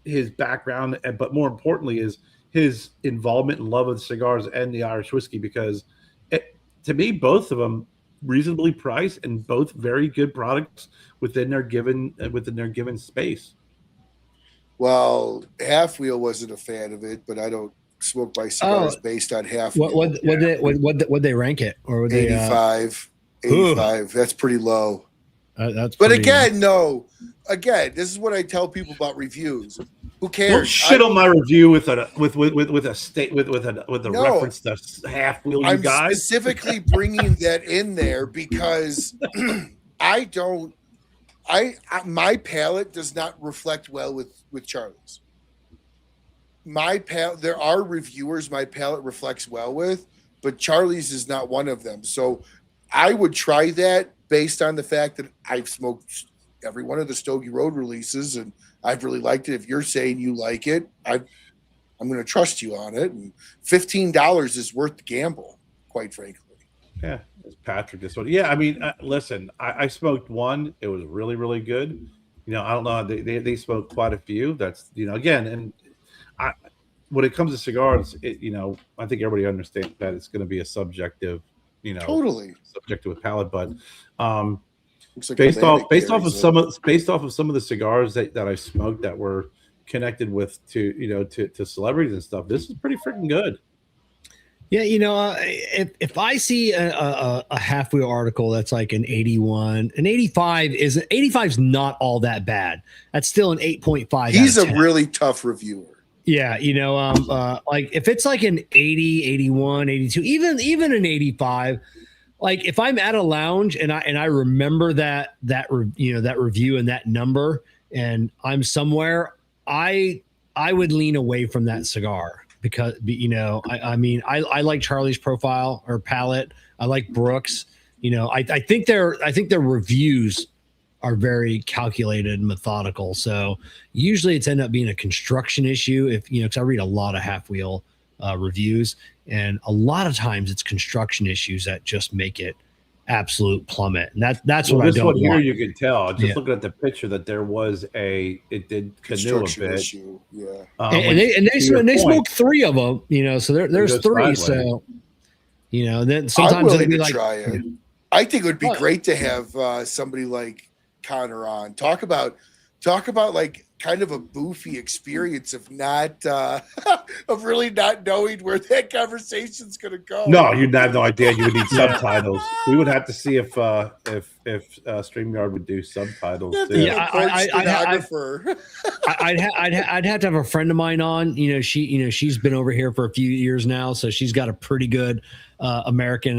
his background, but more importantly, is his involvement and love of the cigars and the Irish whiskey. Because to me, both of them reasonably priced and both very good products within their given space. Well, Half Wheel wasn't a fan of it, but I don't smoke my cigars based on Half Wheel. What they rank it, or would they 85? 85. That's pretty low. That's but pretty, again, no. Again, this is what I tell people about reviews. Who cares? Don't shit on my review with a reference to Half Wheel. I'm guys, specifically bringing that in there because my palate does not reflect well with Charlie's. My palate, there are reviewers my palate reflects well with, but Charlie's is not one of them. So I would try that based on the fact that I've smoked every one of the Stogie Road releases and I've really liked it. If you're saying you like it, I'm going to trust you on it. And $15 is worth the gamble, quite frankly. Yeah, it's Patrick. This one. Yeah, I mean, listen, I smoked one. It was really, really good. I don't know. They smoked quite a few. That's, again, and when it comes to cigars, I think everybody understands that it's going to be a subjective, totally subjective palate. But like based off of some of the cigars that I smoked that were connected with to celebrities and stuff, this is pretty freaking good. Yeah, if I see a Half Wheel article that's like an 81, an 85 is not all that bad. That's still an 8.5. He's a really tough reviewer. Yeah, like if it's like an 80, 81, 82, even an 85, like if I'm at a lounge and I remember that review and that number and I'm somewhere, I would lean away from that cigar. Because I like Charlie's profile or palette. I like Brooks. I think their reviews are very calculated and methodical. So usually it's ended up being a construction issue. If because I read a lot of Half Wheel reviews, and a lot of times it's construction issues that just make it absolute plummet. And that's what I don't want. Here you can tell just looking at the picture that there was it did canoe a bit. Issue. Yeah. And they smoked 3 of them, so there's 3. So, then sometimes it'll be like, try it. I think it would be great to have somebody like Connor on. Talk about like kind of a boofy experience of not of really not knowing where that conversation's going to go. No, you'd have no idea. You would need subtitles. We would have to see if StreamYard would do subtitles. Yeah, I'd have to have a friend of mine on. She's been over here for a few years now, so she's got a pretty good American.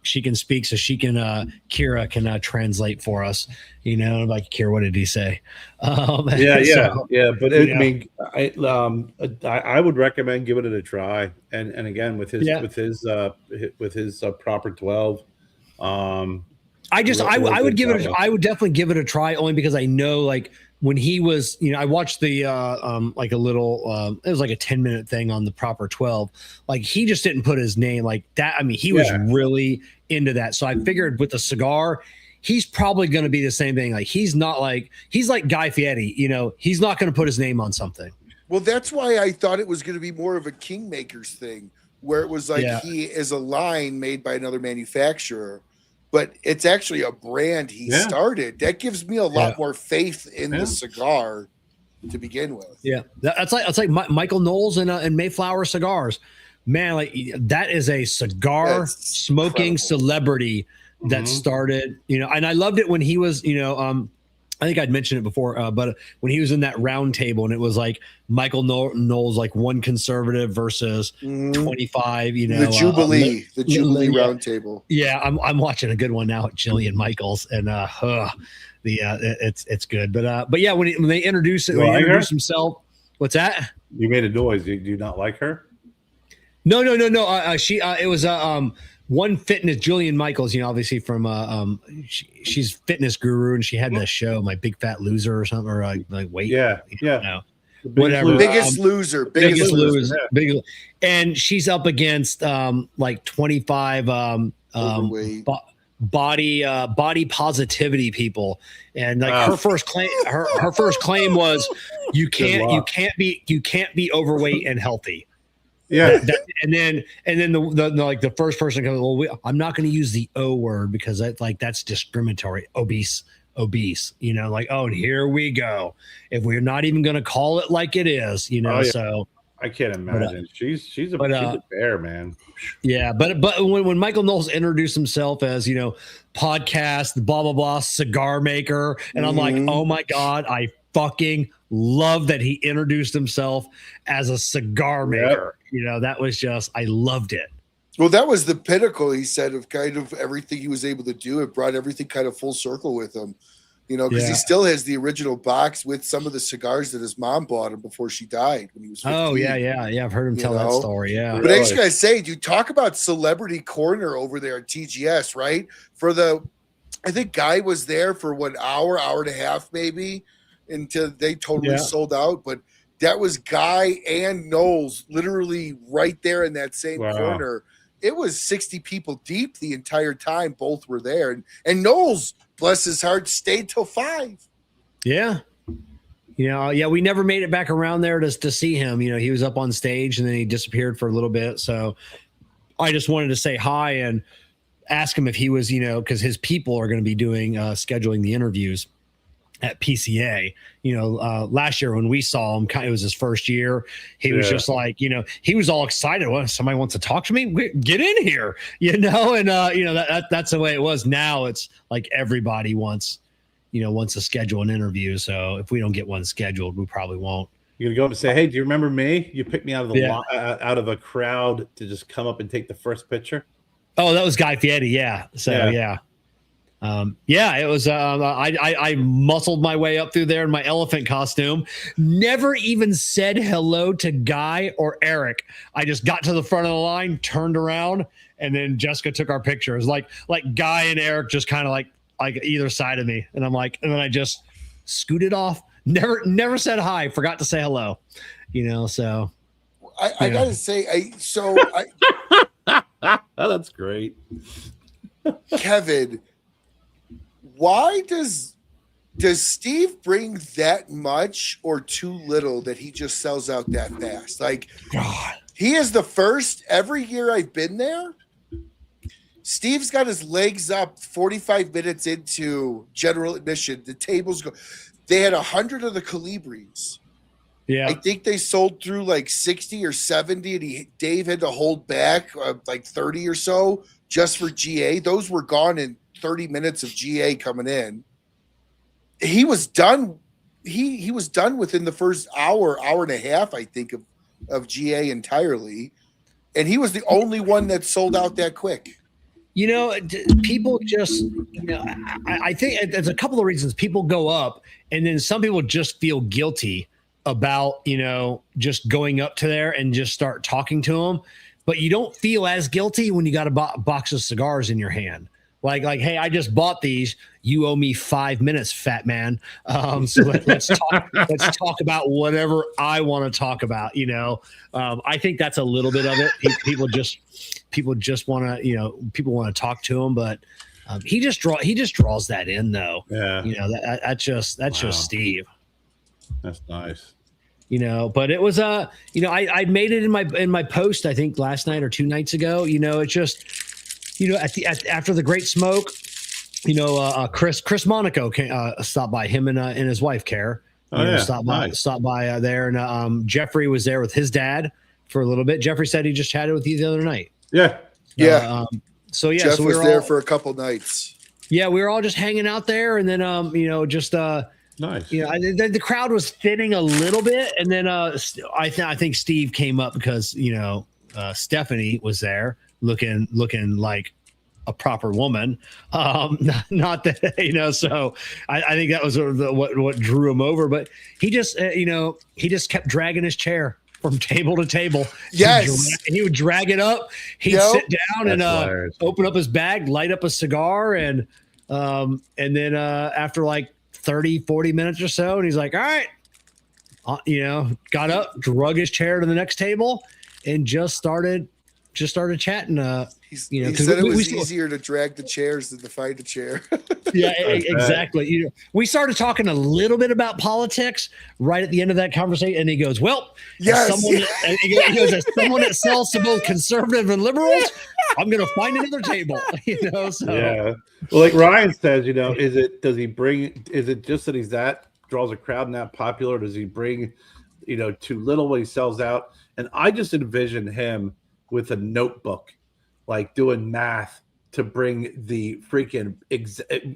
She can speak, so she can. Kira can translate for us. Like Kira, what did he say? But I mean, I would recommend giving it a try, and again with his proper 12. I would give it. I would definitely give it a try, only because I know, like, when he was, I watched the like a little it was like a 10-minute thing on the proper 12. Like, he just didn't put his name like that. I mean, he was really into that. So I figured with the cigar, he's probably going to be the same thing. Like, he's like Guy Fieri, he's not going to put his name on something. Well, that's why I thought it was going to be more of a Kingmakers thing, where it was like he is a line made by another manufacturer, but it's actually a brand he started. That gives me a lot more faith in the cigar to begin with. Yeah, that's like Michael Knowles and Mayflower Cigars. Man, like, that is a cigar smoking celebrity that started. And I loved it when he was, I think I'd mentioned it before, but when he was in that round table and it was like Michael Knowles, like one conservative versus 25, the Jubilee round table. Yeah. I'm watching a good one now at Jillian Michaels, and it's good. But yeah, when they introduce himself, what's that? You made a noise. Do you not like her? No. It was One Fitness, Jillian Michaels, obviously from she's fitness guru, and she had the show My Big Fat Loser or something, or like weight. Whatever. Biggest loser. And she's up against like 25 body positivity people, and like her first claim was you can't be overweight and healthy. Yeah. And then the like the first person goes, well, I'm not going to use the O word because that's discriminatory. Obese, you know, like, oh, and here we go. If we're not even going to call it like it is, you know, so I can't imagine. She's a bear, man. Yeah, but when Michael Knowles introduced himself as, you know, podcast, blah blah blah, cigar maker, and I'm like, oh my god, I fucking love that he introduced himself as a cigar maker. You know, that was just, I loved it. Well, that was the pinnacle, he said, of kind of everything he was able to do. It brought everything kind of full circle with him. You know, because he still has the original box with some of the cigars that his mom bought him before she died when he was 15. Oh, yeah. I've heard him tell that story. Yeah. But I just gotta say, dude, talk about celebrity corner over there at TGS, right? I think Guy was there for 1 hour, hour and a half, maybe, until they totally sold out. But that was Guy and Knowles literally right there in that same corner. It was 60 people deep the entire time. Both were there. And Knowles, bless his heart, stayed till 5. Yeah. You know, we never made it back around there to see him. You know, he was up on stage and then he disappeared for a little bit. So I just wanted to say hi and ask him if he was, you know, because his people are going to be doing scheduling the interviews at PCA. You know, last year when we saw him, it was his first year. He was just like, you know, he was all excited. Well, somebody wants to talk to me, get in here, you know? And, you know, that's the way it was. Now it's like everybody wants to schedule an interview. So if we don't get one scheduled, we probably won't. You're gonna go up and say, hey, do you remember me? You picked me out of out of a crowd to just come up and take the first picture. Oh, that was Guy Fieri. Yeah. So it was, I muscled my way up through there in my elephant costume, never even said hello to Guy or Eric. I just got to the front of the line, turned around, and then Jessica took our pictures. Like Guy and Eric just kind of like either side of me. And I'm like, and then I just scooted off. Never said hi. Forgot to say hello, you know? So I gotta say, that's great. Kevin, why does Steve bring that much or too little that he just sells out that fast? Like, God, he is the first every year I've been there. Steve's got his legs up 45 minutes into general admission. The tables go. They had 100 of the Colibris. Yeah, I think they sold through like 60 or 70, and Dave had to hold back like 30 or so just for GA. Those were gone in 30 minutes of GA coming in. He was done. He was done within the first hour and a half, I think, of GA entirely, and he was the only one that sold out that quick. You know, people just, you know, I think there's a couple of reasons people go up, and then some people just feel guilty about, you know, just going up to there and just start talking to them. But you don't feel as guilty when you got a box of cigars in your hand. Like, hey, I just bought these. You owe me 5 minutes, fat man. So let's talk about whatever I want to talk about. You know, I think that's a little bit of it. People just want to, you know, people want to talk to him, but he just draws that in though. Yeah, you know, that's just Steve. That's nice. You know, but it was you know, I made it in my post, I think last night or 2 nights ago. You know, it's just, you know, after the Great Smoke, you know, Chris Monaco stopped by, him and his wife Kerr. Stopped by there, and Jeffrey was there with his dad for a little bit. Jeffrey said he just chatted with you the other night. Yeah. So Jeff was there for a couple nights. Yeah, we were all just hanging out there, and then you know, just nice. You know, the crowd was thinning a little bit, and then I think Steve came up because, you know, Stephanie was there looking like a proper woman. Not that, you know, so I think that was what drew him over. But he just you know, he just kept dragging his chair from table to table. Yes, he would drag it up. He'd sit down and open up his bag, light up a cigar, and then after like 30-40 minutes or so, and he's like, all right, you know, got up, drug his chair to the next table, and just started started chatting. He said it was easier to drag the chairs than to find a chair. Yeah, exactly. We started talking a little bit about politics right at the end of that conversation, and he goes, "Well, yes." as someone that sells to both conservative and liberals, I'm going to find another table." So yeah. Well, like Ryan says, is it just that he's draws a crowd and that popular? Does he bring, too little when he sells out? And I just envision him with a notebook, like doing math to bring the freaking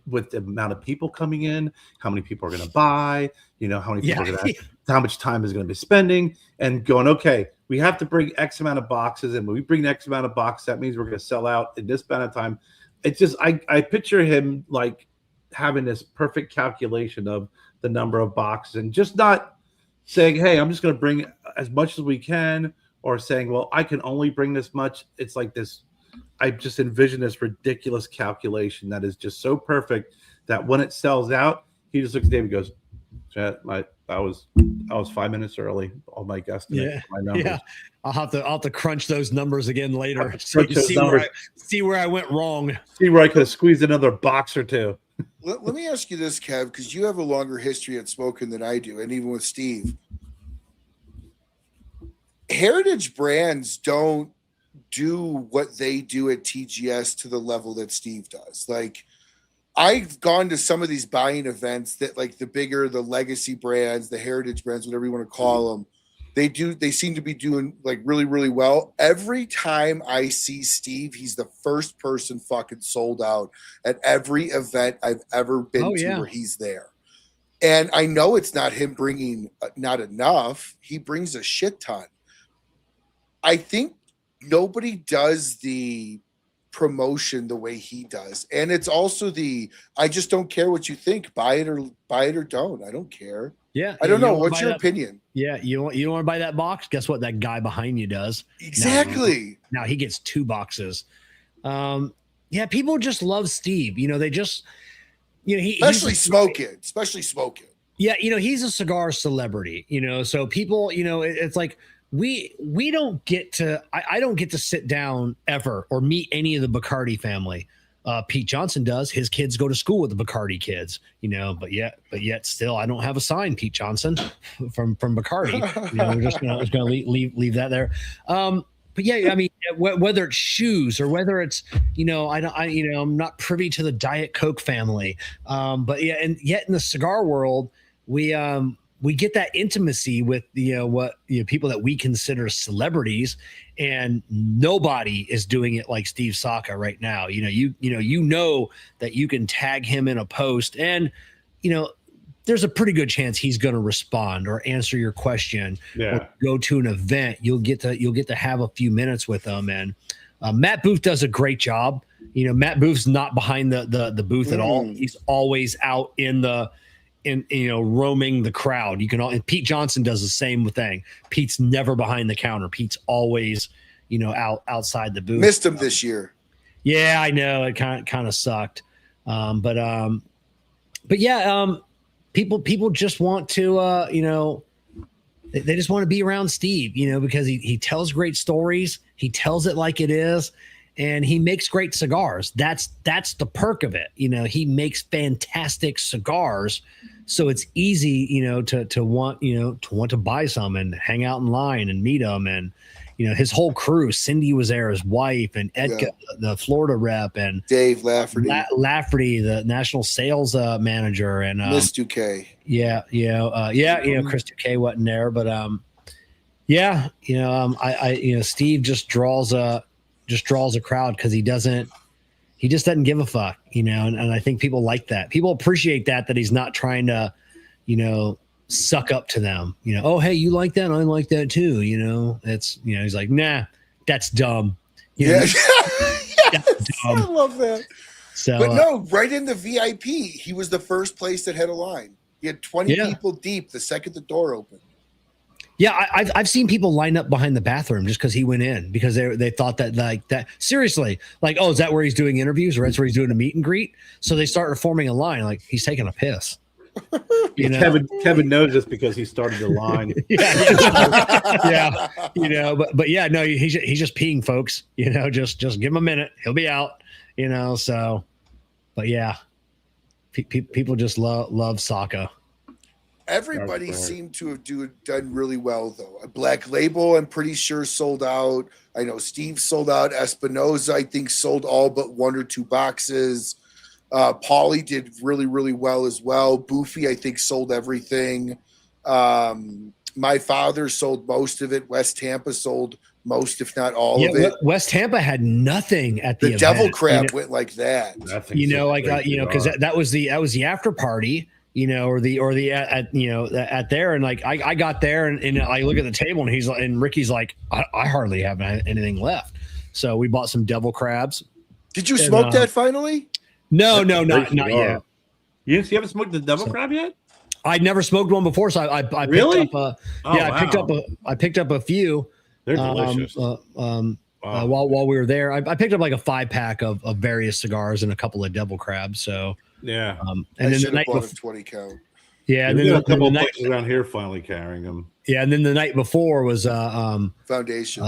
with the amount of people coming in, how many people are going to buy, how many people are going to, how much time is going to be spending, and going, okay, we have to bring X amount of boxes, and when we bring X amount of boxes, that means we're going to sell out in this amount of time. It's just I picture him like having this perfect calculation of the number of boxes, and just not saying, hey, I'm just going to bring as much as we can, or saying, well, I can only bring this much. It's like this. I just envision this ridiculous calculation that is just so perfect that when it sells out, he just looks at David and goes, Chet, I was 5 minutes early. All my guesstimates, my numbers. Yeah. I'll have to crunch those numbers again later. See where I went wrong. See where I could have squeezed another box or two. Let me ask you this, Kev, because you have a longer history at smoking than I do, and even with Steve. Heritage brands don't do what they do at TGS to the level that Steve does. Like, I've gone to some of these buying events that, like, the bigger the legacy brands, the heritage brands, whatever you want to call them, they seem to be doing like really, really well. Every time I see Steve, he's the first person fucking sold out at every event I've ever been to where he's there. And I know it's not him bringing not enough. He brings a shit ton. I think nobody does the promotion the way he does. And it's also I just don't care what you think. Buy it or don't. I don't care. Yeah. I don't know. What's your opinion? Yeah. You don't want to buy that box? Guess what? That guy behind you does. Exactly. Now he gets 2 boxes. People just love Steve. They just, especially smoking. Yeah. He's a cigar celebrity, so people, it's like, we don't get to, I don't get to sit down ever or meet any of the Bacardi family. Pete Johnson does. His kids go to school with the Bacardi kids, but yet still I don't have a sign, Pete Johnson, from Bacardi. We're just gonna leave that there. But yeah, I mean, whether it's shoes or whether it's, I'm not privy to the Diet Coke family. But yeah, and yet in the cigar world, we get that intimacy with people that we consider celebrities, and nobody is doing it like Steve Saka right now. You know that you can tag him in a post, and there's a pretty good chance he's going to respond or answer your question. Yeah. Or go to an event, you'll get to have a few minutes with them. And Matt Booth does a great job. Matt Booth's not behind the booth at all. He's always out in roaming the crowd. And Pete Johnson does the same thing. Pete's never behind the counter. Pete's always, outside the booth. Missed him this year. Yeah, I know. It kind of sucked. But yeah, people just want to, they just want to be around Steve, because he tells great stories. He tells it like it is. And he makes great cigars. That's the perk of it. He makes fantastic cigars. So it's easy, to want to buy some and hang out in line and meet him. And, his whole crew, Cindy was there, his wife, and Edka, the Florida rep, and Dave Lafferty, the national sales manager, and Miss Duque. Chris Duque wasn't there, but Steve just draws a crowd because he just doesn't give a fuck, and I think people like that. People appreciate that he's not trying to, suck up to them, oh, hey, you like that? I like that too. It's, he's like, nah, that's dumb. That's dumb. I love that. So, but no, right in the VIP, he was the first place that had a line. He had 20 people deep the second the door opened. Yeah, I've seen people line up behind the bathroom just because he went in, because they thought that seriously, like, oh, is that where he's doing interviews, or that's where he's doing a meet and greet? So they started forming a line like he's taking a piss. You know, Kevin knows this because he started the line. Yeah. You know, but yeah, no, he's just peeing, folks. You know, just give him a minute, he'll be out. You know, so, but yeah, people just love Saka. Everybody seemed to have done really well, though. Black Label, I'm pretty sure, sold out. I know Steve sold out. Espinoza, I think, sold all but 1 or 2 boxes. Paulie did really, really well as well. Boofy, I think, sold everything. My father sold most of it. West Tampa sold most, if not all of it. West Tampa had nothing at the event. Devil Crab went like that. You know, like you know, because that was the after party. You know, or the at you know at there, and like I got there and I look at the table and Ricky's like, I hardly have anything left, so we bought some devil crabs. Did you smoke that finally? No, not yet. You haven't smoked the devil crab yet? I'd never smoked one before, so I really? picked up I picked up a few. They're delicious. While we were there, I picked up like a 5-pack of various cigars and a couple of devil crabs. So yeah, and then the night before 20 count. Yeah, and then then a couple of places around here finally carrying them. Yeah, and then the night before was Foundation,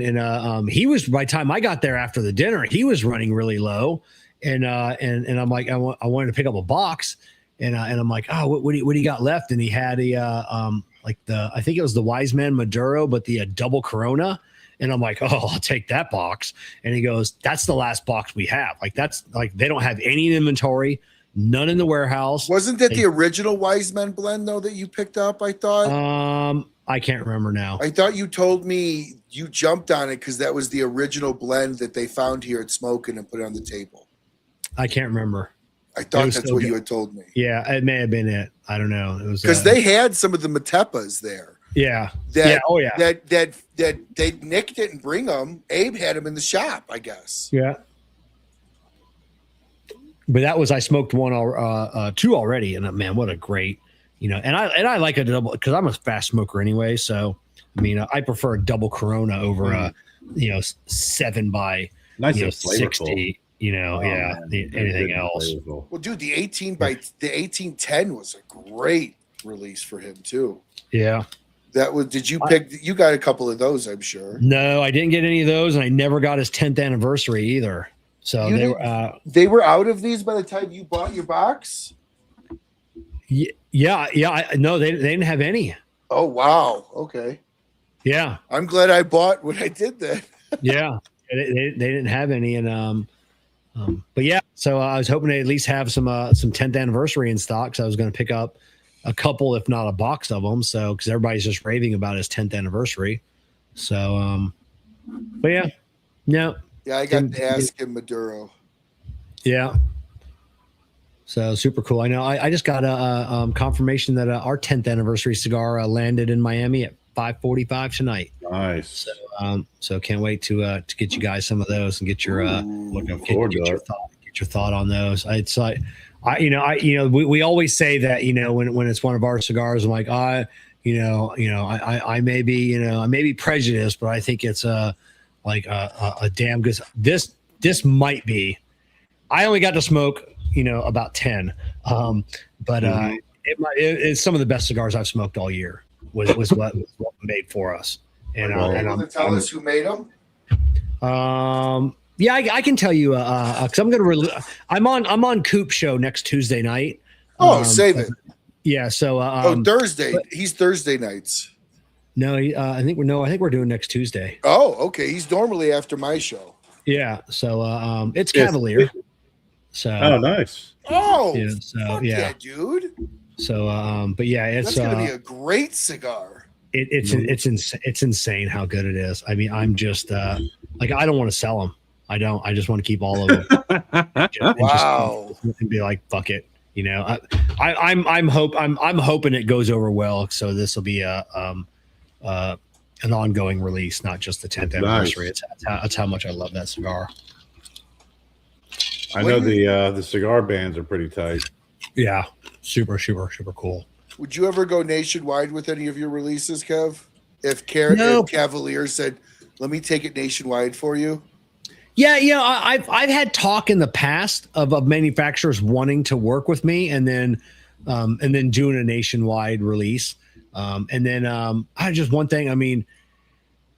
and he was, by the time I got there after the dinner, he was running really low, and I'm like, I wanted to pick up a box, and I'm like, oh, what do you got left? And he had I think it was the Wise Man Maduro, but the double Corona. And I'm like, oh, I'll take that box. And he goes, that's the last box we have. Like, that's like, they don't have any in inventory, none in the warehouse. Wasn't that the original Wise Men blend, though, that you picked up, I thought? I can't remember now. I thought you told me you jumped on it because that was the original blend that they found here at Smokin' and put it on the table. I can't remember. I thought that's what you had told me. Yeah, it may have been it. I don't know. It was because they had some of the Matepas there. Yeah. That they Nick didn't bring them. Abe had them in the shop, I guess. Yeah. But that was, I smoked one or 2 already, and man, what a great, you know. And I like a double because I'm a fast smoker anyway. So I mean, I prefer a double Corona over a 7 by nice and 60. You know, anything else. Well, dude, the 1810 was a great release for him too. Yeah. That was. Did you pick? You got a couple of those, I'm sure. No, I didn't get any of those, and I never got his 10th anniversary either. So they were out of these by the time you bought your box. Yeah. No, they didn't have any. Oh wow. Okay. Yeah. I'm glad I bought what I did then. Yeah, they didn't have any, and but yeah. So I was hoping to at least have some 10th anniversary in stock. So I was going to pick up a couple, if not a box of them. So, because everybody's just raving about his 10th anniversary. So, but yeah, no. Yeah, I got to ask him Maduro. Yeah. So super cool. I know. I just got a confirmation that our 10th anniversary cigar landed in Miami at 5:45 tonight. Nice. So can't wait to get you guys some of those and get your thought on those. It's like we always say that when it's one of our cigars, I'm like I may be prejudiced, but I think it's a damn good. This might be. I only got to smoke about 10, but it's some of the best cigars I've smoked all year. Was what made for us. And I'm tell us who made them. Yeah, I can tell you because I'm on Coop show next Tuesday night. Save it. Yeah, so Thursday. He's Thursday nights. No, I think we're doing next Tuesday. Oh, okay. He's normally after my show. Yeah, so it's Cavalier. So nice. Oh, yeah, so yeah, dude. So but yeah, it's that's gonna be a great cigar. It's insane how good it is. I mean, I'm just I don't want to sell them. I don't. I just want to keep all of them. Wow. And be like, fuck it. I'm hoping it goes over well. So this will be an ongoing release, not just the 10th anniversary. Nice. That's how much I love that cigar. I know the cigar bands are pretty tight. Yeah, super cool. Would you ever go nationwide with any of your releases, Kev? If Cavalier said, "Let me take it nationwide for you." Yeah, I've had talk in the past of manufacturers wanting to work with me, and then and then doing a nationwide release. And then I just one thing. I mean,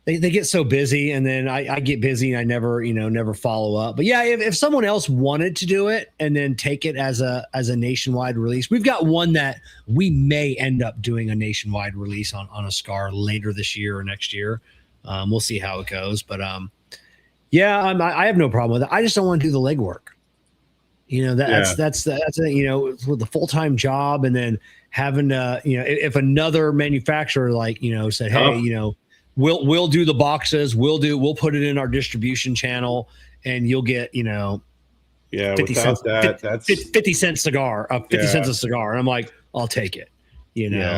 they get so busy, and then I get busy, and I never follow up. But yeah, if someone else wanted to do it and then take it as a nationwide release, we've got one that we may end up doing a nationwide release on a cigar later this year or next year. We'll see how it goes, but yeah, I have no problem with it. I just don't want to do the legwork. That's with the full-time job, and then having to, if another manufacturer said, hey, we'll do the boxes, we'll put it in our distribution channel, and you'll get 50 cents, that's 50 cents cigar, 50 cents a cigar, and I'm like, I'll take it.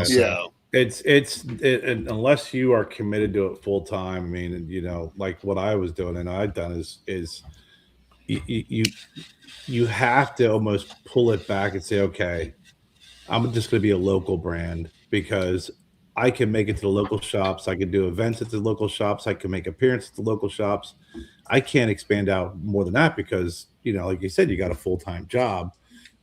So it's unless you are committed to it full time. I mean, like what I was doing and I've done is you have to almost pull it back and say, okay, I'm just going to be a local brand, because I can make it to the local shops. I can do events at the local shops. I can make appearances at the local shops. I can't expand out more than that because, like you said, you got a full-time job,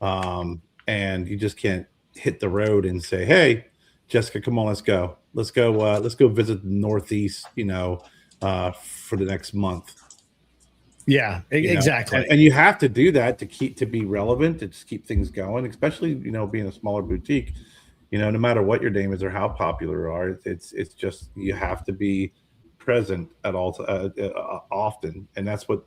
and you just can't hit the road and say, hey, Jessica, come on, let's go visit the Northeast, for the next month. Yeah, exactly. And you have to do that to be relevant, to just keep things going, especially, being a smaller boutique, no matter what your name is or how popular you are, it's just, you have to be present at all often. And that's what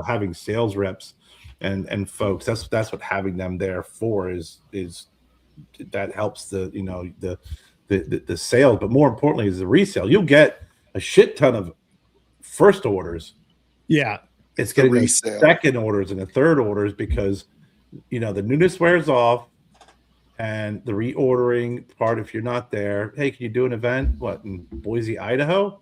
having sales reps and folks, that's what having them there for is that helps the sales, but more importantly is the resale. You'll get a shit ton of first orders. Yeah. It's getting the second orders and the third orders because, the newness wears off, and the reordering part, if you're not there, hey, can you do an event? What, in Boise, Idaho?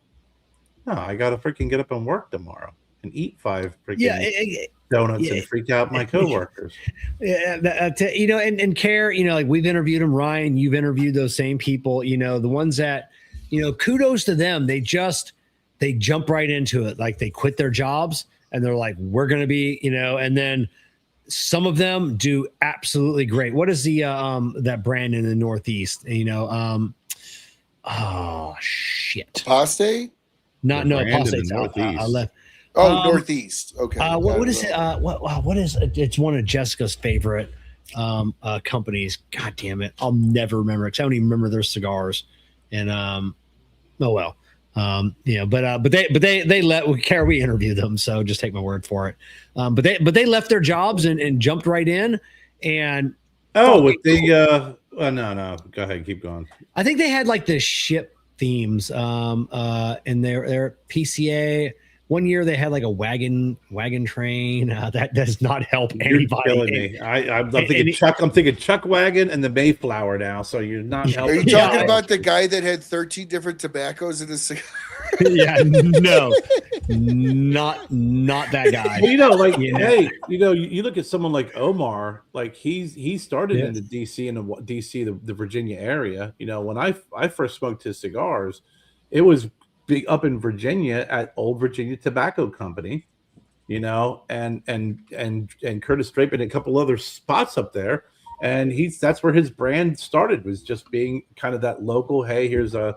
No, I got to freaking get up and work tomorrow and eat 5 freaking donuts and freak out my coworkers. Yeah, and Kerr, like we've interviewed them, Ryan, you've interviewed those same people, the ones that, kudos to them. They jump right into it. Like they quit their jobs and they're like, we're going to be, and then some of them do absolutely great. What is the, that brand in the Northeast, oh shit. Apostate? No, Apostate's I left. Northeast. Okay. What is it? What is it? It's one of Jessica's favorite companies. God damn it. I'll never remember it. I don't even remember their cigars. And oh well. But they let Kerr, we interviewed them, so just take my word for it. But they left their jobs and jumped right in. And no, go ahead, keep going. I think they had like the ship themes and their PCA. One year they had like a wagon train. That does not help anybody. You're killing me. I'm thinking Chuck Wagon and the Mayflower now. So you're not helping. Are you talking about the guy that had 13 different tobaccos in his cigar? Yeah, no, not that guy. Well, hey, you look at someone like Omar. Like he started in the DC, the Virginia area. When I first smoked his cigars, it was big up in Virginia at Old Virginia Tobacco Company, and Curtis Draper and a couple other spots up there. And that's where his brand started, was just being kind of that local, hey, here's our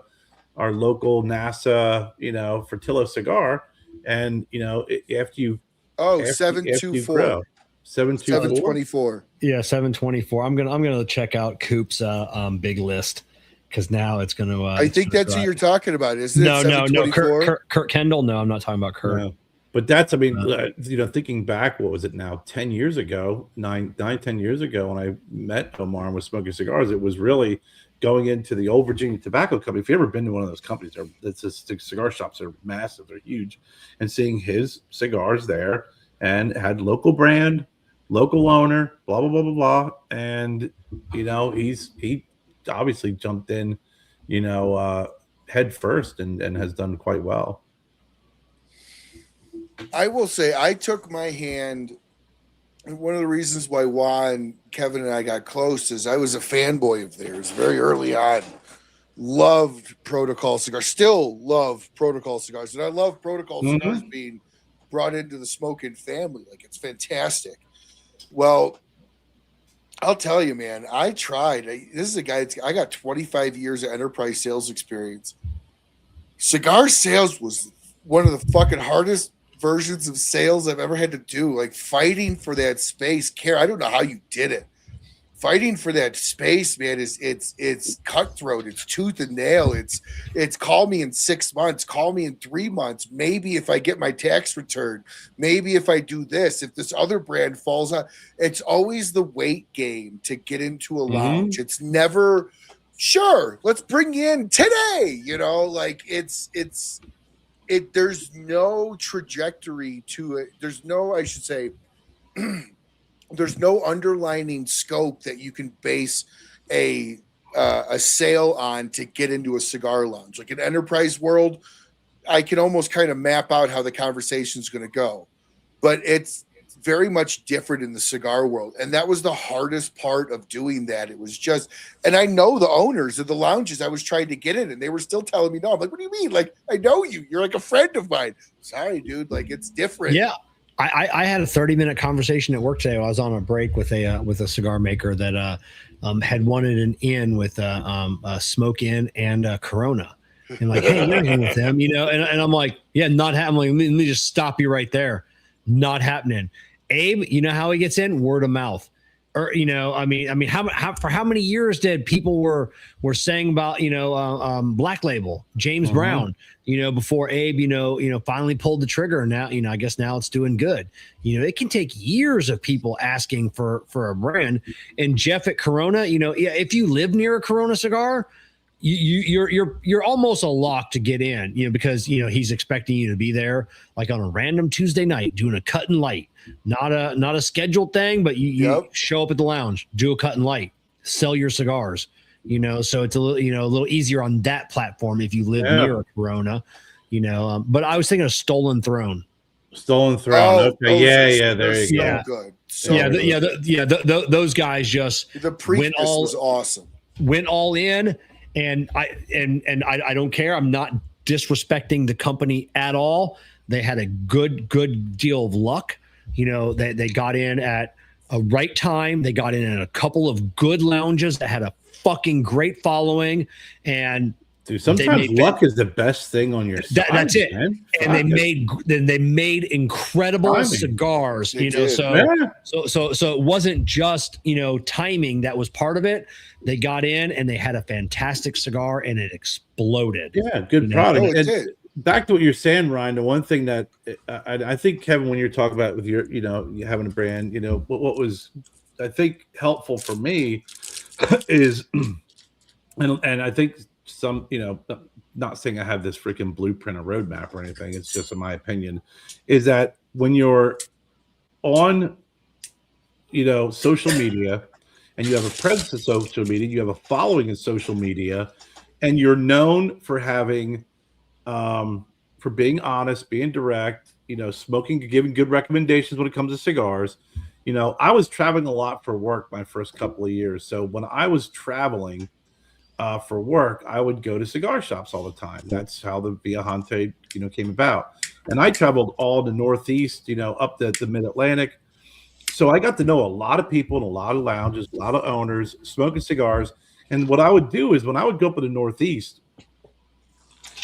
local NASA, Fertillo cigar. And, after you. 724. 724. Yeah, 724. I'm gonna check out Coop's big list. Because now it's going to. I think that's who you're talking about, isn't it? No. Kurt Kendall. No, I'm not talking about Kurt. No. But that's, thinking back, what was it now? 10 years ago, 10 years ago, when I met Omar and was smoking cigars, it was really going into the Old Virginia Tobacco Company. If you've ever been to one of those companies, the cigar shops are massive, they're huge, and seeing his cigars there, and had local brand, local owner, blah blah blah blah blah, and he obviously jumped in, head first and has done quite well. I will say I took my hand. One of the reasons why Juan, Kevin, and I got close is I was a fanboy of theirs very early on. Loved Protocol cigars, still love Protocol cigars, and I love Protocol cigars being brought into the smoking family. Like, it's fantastic. Well, I'll tell you, man, I tried. This is a guy, I got 25 years of enterprise sales experience. Cigar sales was one of the fucking hardest versions of sales I've ever had to do. Like fighting for that space. Kerr, I don't know how you did it. Fighting for that space, man, it's cutthroat. It's tooth and nail. It's call me in 6 months, call me in 3 months. Maybe if I get my tax return, maybe if I do this, if this other brand falls out. It's always the wait game to get into a lounge. It's never sure. Let's bring you in today. Like there's no trajectory to it. There's no, I should say. There's no underlining scope that you can base a sale on to get into a cigar lounge. Like in enterprise world, I can almost kind of map out how the conversation is going to go, but it's very much different in the cigar world. And that was the hardest part of doing that. It was just, and I know the owners of the lounges I was trying to get in, and they were still telling me no. I'm like, what do you mean? Like, I know you. You're like a friend of mine. Sorry, dude. Like, it's different. Yeah. I had a 30-minute conversation at work today. I was on a break with a cigar maker that had wanted an in with a smoke in and a Corona, and like, hey, you're in with them, and I'm like, yeah, not happening. Let me just stop you right there. Not happening. Abe, you know how he gets in? Word of mouth. Or how many years did people were saying about Black Label, James Brown, before Abe finally pulled the trigger, and now I guess now it's doing good. It can take years of people asking for a brand. And Jeff at Corona, if you live near a Corona cigar, you're almost a lock to get in, because he's expecting you to be there like on a random Tuesday night doing a cut and light, not a scheduled thing, but you show up at the lounge, do a cut and light, sell your cigars, so it's a little easier on that platform if you live near a Corona, but I was thinking of Stolen Throne. Okay. Yeah. There you go. Good. Those guys just the preface was awesome. Went all in. And I don't care. I'm not disrespecting the company at all. They had a good deal of luck. They got in at a right time. They got in at a couple of good lounges that had a fucking great following. And dude, sometimes luck is the best thing on your side. That's it. Man. And they made incredible cigars. So it wasn't just timing that was part of it. They got in and they had a fantastic cigar and it exploded. Yeah, good product. And back to what you're saying, Ryan, the one thing that I think, Kevin, when you're talking about with your, you having a brand, what was, I think, helpful for me is, and I think some, not saying I have this freaking blueprint or roadmap or anything, it's just in my opinion, is that when you're on, social media, and you have a presence in social media, you have a following in social media, and you're known for having, for being honest, being direct, smoking, giving good recommendations when it comes to cigars. I was traveling a lot for work my first couple of years. So when I was traveling for work, I would go to cigar shops all the time. That's how the Viajante, came about. And I traveled all the Northeast, up the Mid-Atlantic. So I got to know a lot of people in a lot of lounges, a lot of owners, smoking cigars. And what I would do is when I would go up to the Northeast,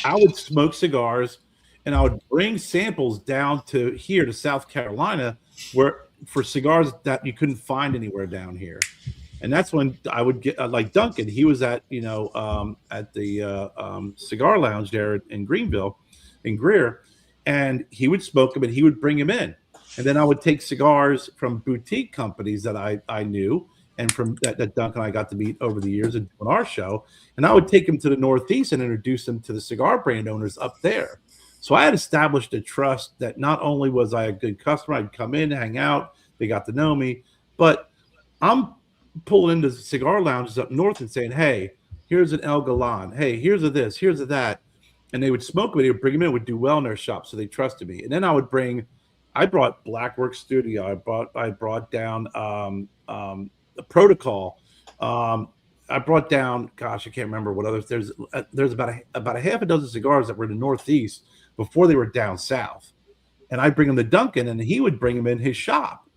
I would smoke cigars and I would bring samples down to here to South Carolina for cigars that you couldn't find anywhere down here. And that's when I would get like Duncan. He was at the cigar lounge there in Greenville, in Greer, and he would smoke them and he would bring them in. And then I would take cigars from boutique companies that I knew and from that Duncan and I got to meet over the years on our show. And I would take them to the Northeast and introduce them to the cigar brand owners up there. So I had established a trust that not only was I a good customer, I'd come in, hang out, they got to know me, but I'm pulling into cigar lounges up north and saying, hey, here's an El Galan. Hey, here's a this, here's a that. And they would smoke them, they would bring them in, would do well in their shop. So they trusted me. And then I brought Blackwork Studio. I brought down the Protocol. I brought down, gosh, I can't remember what others. There's about a half a dozen cigars that were in the Northeast before they were down south. And I'd bring them to Duncan, and he would bring them in his shop.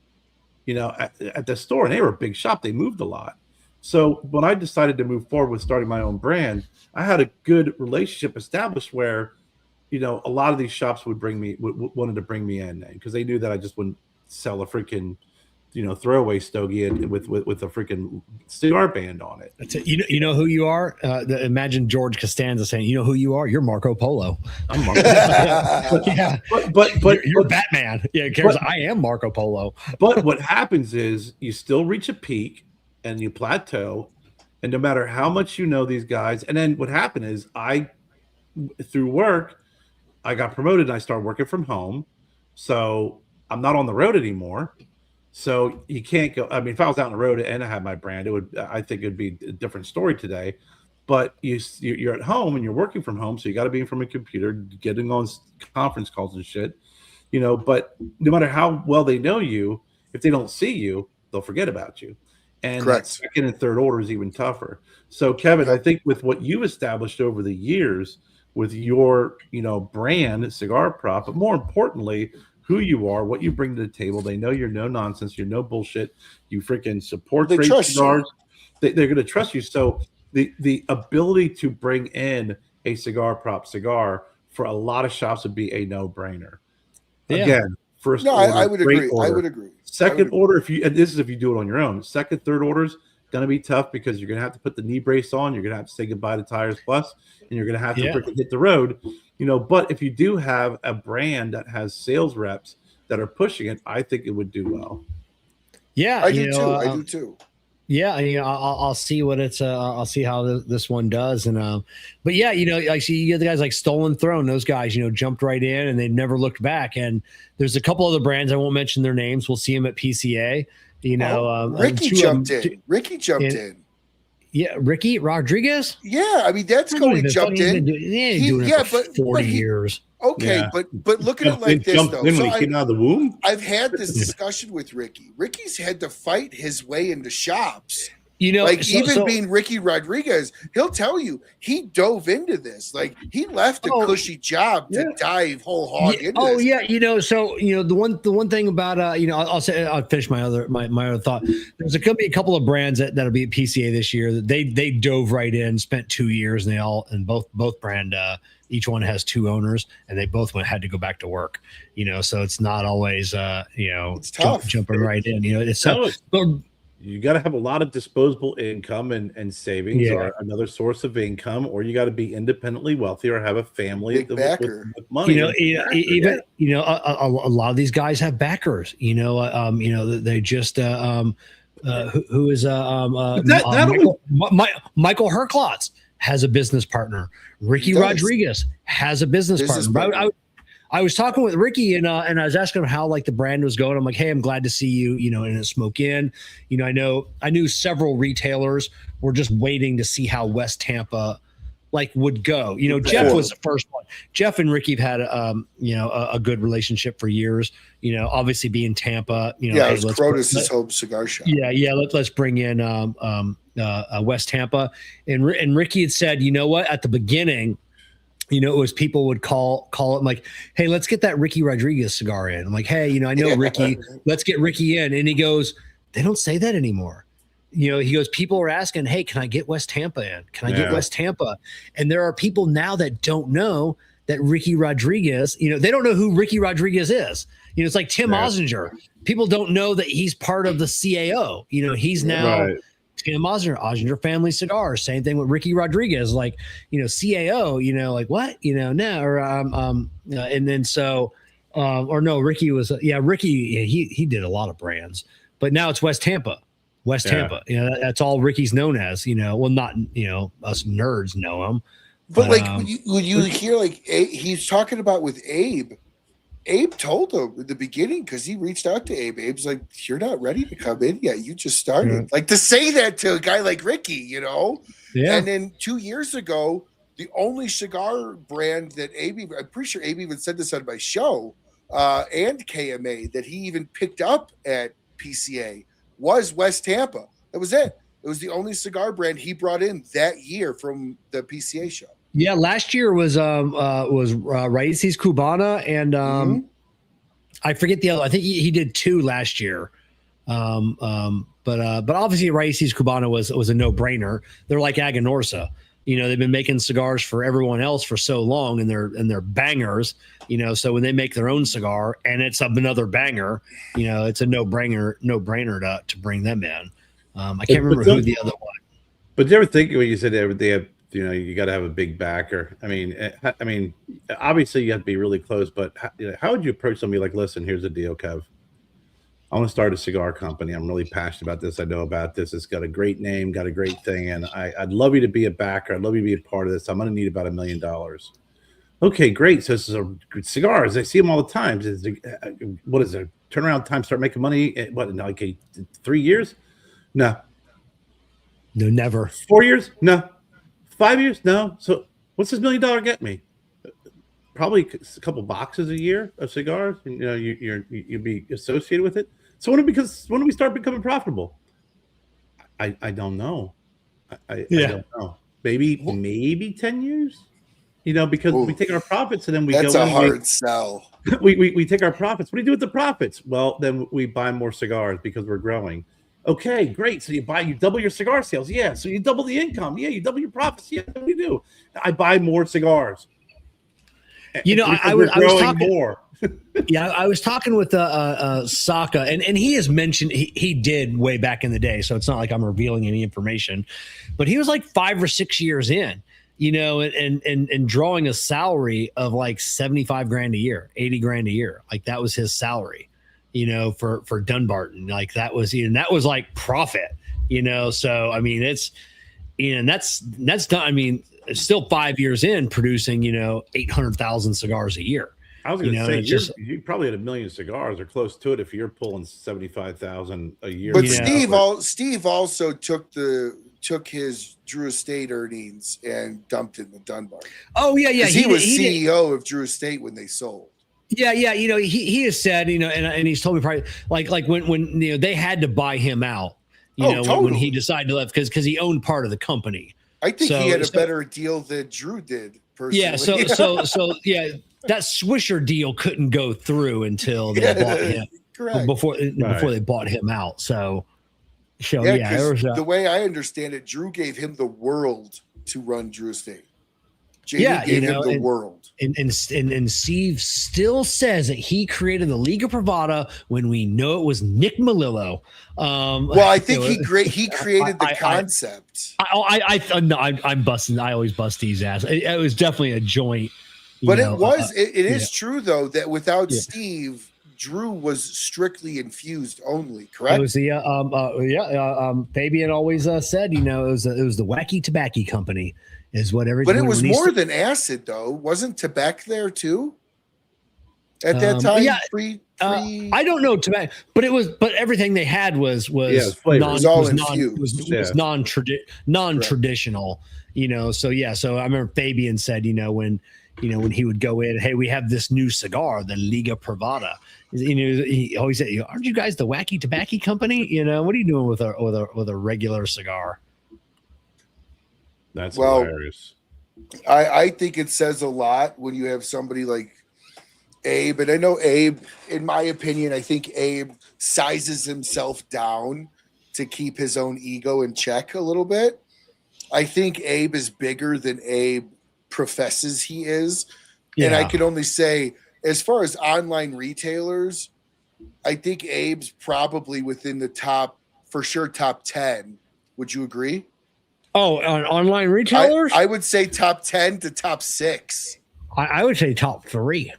at the store, and they were a big shop. They moved a lot. So when I decided to move forward with starting my own brand, I had a good relationship established where, a lot of these shops would wanted to bring me in because they knew that I just wouldn't sell a freaking, throwaway stogie with a freaking cigar band on it. That's it. You know who you are? Imagine George Costanza saying, "You know who you are? You're Marco Polo." I'm Marco Polo. Yeah, but you're Batman. Yeah, I am Marco Polo. But what happens is you still reach a peak and you plateau, and no matter how much these guys, and then what happened is through work, I got promoted and I started working from home. So I'm not on the road anymore. So you can't go. I mean, if I was out on the road and I had my brand, I think it'd be a different story today. But you're at home and you're working from home. So you got to be in front of a computer, getting on conference calls and shit, but no matter how well they know you, if they don't see you, they'll forget about you. And second and third order is even tougher. So Kevin, I think with what you've established over the years, with your, brand, Cigar Prop, but more importantly, who you are, what you bring to the table. They know you're no nonsense, you're no bullshit. You freaking support great cigars. They're going to trust you. So the ability to bring in a Cigar Prop cigar for a lot of shops would be a no-brainer. Yeah. Again, first order, I would agree. Order. I would agree. Second order, this is if you do it on your own. Second, third orders going to be tough because you're going to have to put the knee brace on. You're going to have to say goodbye to Tires Plus, and you're going to have to hit the road. But if you do have a brand that has sales reps that are pushing it, I think it would do well. Yeah, I do too. Yeah, I'll see what it's. I'll see how this one does, and but yeah, I see you get the guys like Stolen Throne. Those guys, jumped right in and they never looked back. And there's a couple other brands I won't mention their names. We'll see them at PCA. Ricky jumped in. Ricky jumped in. Yeah, Ricky Rodriguez. Yeah, I mean that's how he jumped in. But 40 years. Okay, yeah. but look at it like this though. When he came out of the womb, I've had this discussion with Ricky. Ricky's had to fight his way into shops. Being Ricky Rodriguez, he'll tell you he dove into this. Like he left a cushy job to dive whole hog into this. The one thing about I'll finish my other thought. There's going to be a couple of brands that'll be at PCA this year that they dove right in, spent 2 years, and both brand each one has two owners, and they both had to go back to work. So it's not always it's tough. Jumping right in. It's tough. You got to have a lot of disposable income and savings or another source of income, or you got to be independently wealthy or have a family with money. A lot of these guys have backers. They just who is Michael Herklotz has a business partner. Ricky Rodriguez has a business partner. I was talking with Ricky and I was asking him how the brand was going. I'm like, hey, I'm glad to see you, in a Smoke Inn. I knew several retailers were just waiting to see how West Tampa would go. Jeff was the first one. Jeff and Ricky have had a good relationship for years. Obviously being Tampa, it was Crotus' home cigar shop. Let's bring in West Tampa. And Ricky had said, at the beginning, it was people would call it like, hey, let's get that Ricky Rodriguez cigar in. I'm like, hey, I know Ricky, let's get Ricky in. And he goes, they don't say that anymore. He goes, people are asking, hey, can I get West Tampa in? Can I get West Tampa? And there are people now that don't know that Ricky Rodriguez, they don't know who Ricky Rodriguez is. It's like Tim Ozinger. People don't know that he's part of the CAO. He's now Tim Ozinger Family Cigars. Same thing with Ricky Rodriguez, CAO, what? No, or and then so or no, Ricky was Ricky, he did a lot of brands, but now it's West Tampa. Tampa. That's all Ricky's known as, well, not, us nerds know him. But when you hear he's talking about with Abe told him in the beginning, because he reached out to Abe. Abe's like, you're not ready to come in yet. You just started. To say that to a guy like Ricky, Yeah. And then 2 years ago, the only cigar brand that Abe, I'm pretty sure Abe even said this on my show, and KMA, that he even picked up at PCA was West Tampa. That was it. It was the only cigar brand he brought in that year from the PCA show. Yeah, last year was Raíces Cubana and I forget the other. I think he did two last year. But obviously Raíces Cubana was a no-brainer. They're like Aganorsa. They've been making cigars for everyone else for so long, and they're bangers. So when they make their own cigar and it's another banger, it's a no-brainer to bring them in. I can't remember who the other one. But do you ever think when you said they have, you got to have a big backer? I mean, obviously you have to be really close, but how would you approach somebody like, listen, here's the deal, Kev. I want to start a cigar company. I'm really passionate about this. I know about this. It's got a great name, got a great thing. And I'd love you to be a backer. I'd love you to be a part of this. I'm going to need about $1 million. Okay, great. So this is a good cigars. I see them all the time. What is it? Turnaround time, start making money. What, like 3 years? No. No, never. 4 years? No. 5 years? No. So what's this $1 million get me? Probably a couple boxes a year of cigars. You'd be associated with it. So when do we start becoming profitable? I don't know. I don't know. Maybe 10 years. Because we take our profits and then that's a hard sell. We take our profits. What do you do with the profits? Well, then we buy more cigars because we're growing. Okay, great. So you double your cigar sales. Yeah. So you double the income. Yeah. You double your profits. Yeah. What do you do? I buy more cigars. I was talking more. Yeah, I was talking with Saka, and he has mentioned he did way back in the day, so it's not like I'm revealing any information, but he was like 5 or 6 years in, and drawing a salary of like 75 grand a year, 80 grand a year. Like that was his salary, for Dunbarton. Like that was, and that was like profit, so I mean, it's, and that's done. I mean, still 5 years in producing, 800,000 cigars a year. I was going to say, you probably had 1 million cigars or close to it if you're pulling 75,000 a year. But Steve also took his Drew Estate earnings and dumped it in the Dunbar. Oh yeah. He was CEO of Drew Estate when they sold. Yeah. He has said, and he's told me probably like when they had to buy him out, totally. when he decided to leave because he owned part of the company. I think he had a better deal than Drew did personally. Yeah, so yeah, that Swisher deal couldn't go through until they bought him. Correct. Before they bought him out. So the way I understand it, Drew gave him the world to run Drew Estate. Jamie gave him the world. And Steve still says that he created the Liga Privada when we know it was Nick Melillo. I think he created the concept. I'm busting. I always bust these ass. It was definitely a joint. But it is true though that without Steve, Drew was strictly infused only. Correct. It was the Fabian always said it was the Wacky Tobacco Company. Is what everything. But it was more than acid, though. Wasn't tobacco there too? At that time, I don't know tobacco, but it was. But everything they had was non-traditional. So I remember Fabian said, when he would go in, hey, we have this new cigar, the Liga Privada. He always said, aren't you guys the Wacky Tobacco Company? What are you doing with a regular cigar? That's hilarious. I think it says a lot when you have somebody like Abe. And I know Abe, in my opinion, I think Abe sizes himself down to keep his own ego in check a little bit. I think Abe is bigger than Abe professes he is. Yeah. And I can only say, as far as online retailers, I think Abe's probably within the top 10. Would you agree? Oh, on online retailers? I would say top 10 to top 6. I would say top 3.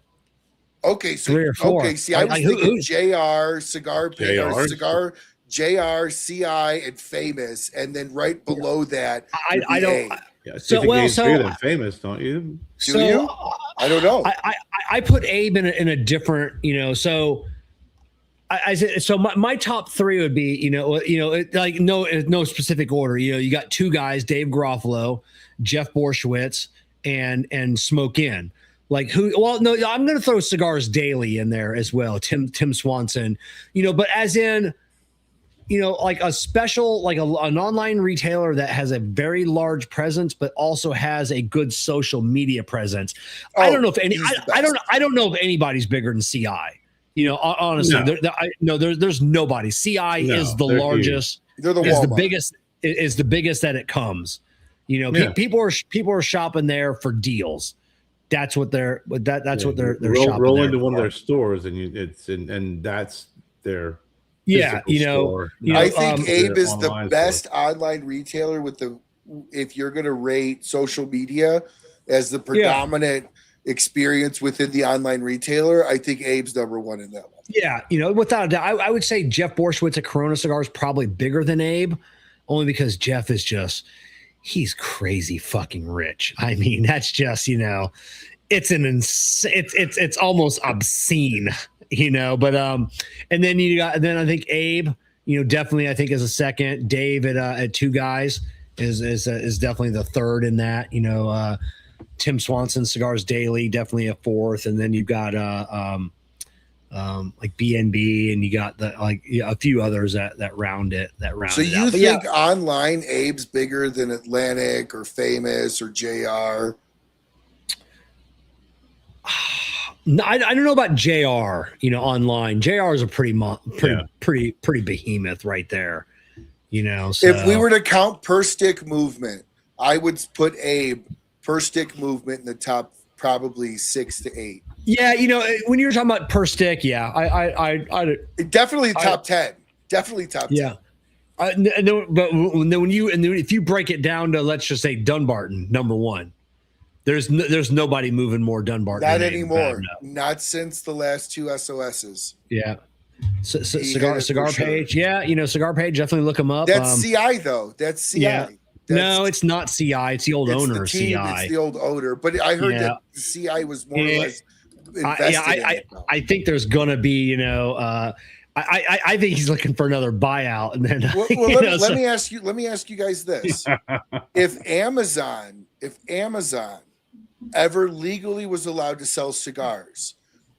Okay, so 3 or 4. Okay, see, I was thinking JR, Cigar Painter, Cigar, JR, CI, and Famous, and then right below that. I don't. Yeah, so Famous, don't you? Do you? I don't know. I put Abe in a different, so. I said so. My top 3 would be, like no specific order. You got 2 guys: Dave Garofalo, Jeff Borshwitz, and Smoke Inn. Like who? Well, no, I'm going to throw Cigars Daily in there as well. Tim Swanson. But as in, like a special, like an online retailer that has a very large presence, but also has a good social media presence. I don't know if I don't know if anybody's bigger than CI. You know, honestly, there's nobody. CI is the largest. Huge. They're the is the Walmart. biggest. Is the biggest that it comes. You know, people are shopping there for deals. That's what they're that's what they're shopping. Roll there into one for. of their stores and that's their I think Abe is the best online retailer with if you're going to rate social media as the predominant experience within the online retailer. I think Abe's number one in that one. Yeah, you know, without a doubt, I would say Jeff Borschwitz at Corona Cigars probably bigger than Abe, only because Jeff is he's crazy fucking rich. I mean, that's just, you know, it's almost obscene, you know, but and then I think Abe, you know, definitely I think is a second. Dave at Two Guys is definitely the third in that, you know. Tim Swanson Cigars Daily, definitely a fourth, and then you've got like BNB, and you got a few others that round it. So you think online Abe's bigger than Atlantic or Famous or JR? No, I don't know about JR. You know, online JR is a pretty behemoth right there. You know, so. If we were to count per stick movement, I would put Abe per stick movement in the top probably 6 to 8. Yeah, you know, when you're talking about per stick, yeah, I definitely top 10. Definitely top 10. Yeah. But if you break it down to, let's just say Dunbarton, number one, there's nobody moving more Dunbarton. Not anymore. Not since the last 2 SOSs. Yeah. Cigar Page. Sure. Yeah, you know, Cigar Page, definitely look them up. That's CI though. That's CI. Yeah. No, it's not CI. It's the old owner of CI. It's the old owner. But I heard that CI was more or less invested in I think there's going to be, you know, I think he's looking for another buyout. And then let me ask you guys this. If Amazon ever legally was allowed to sell cigars,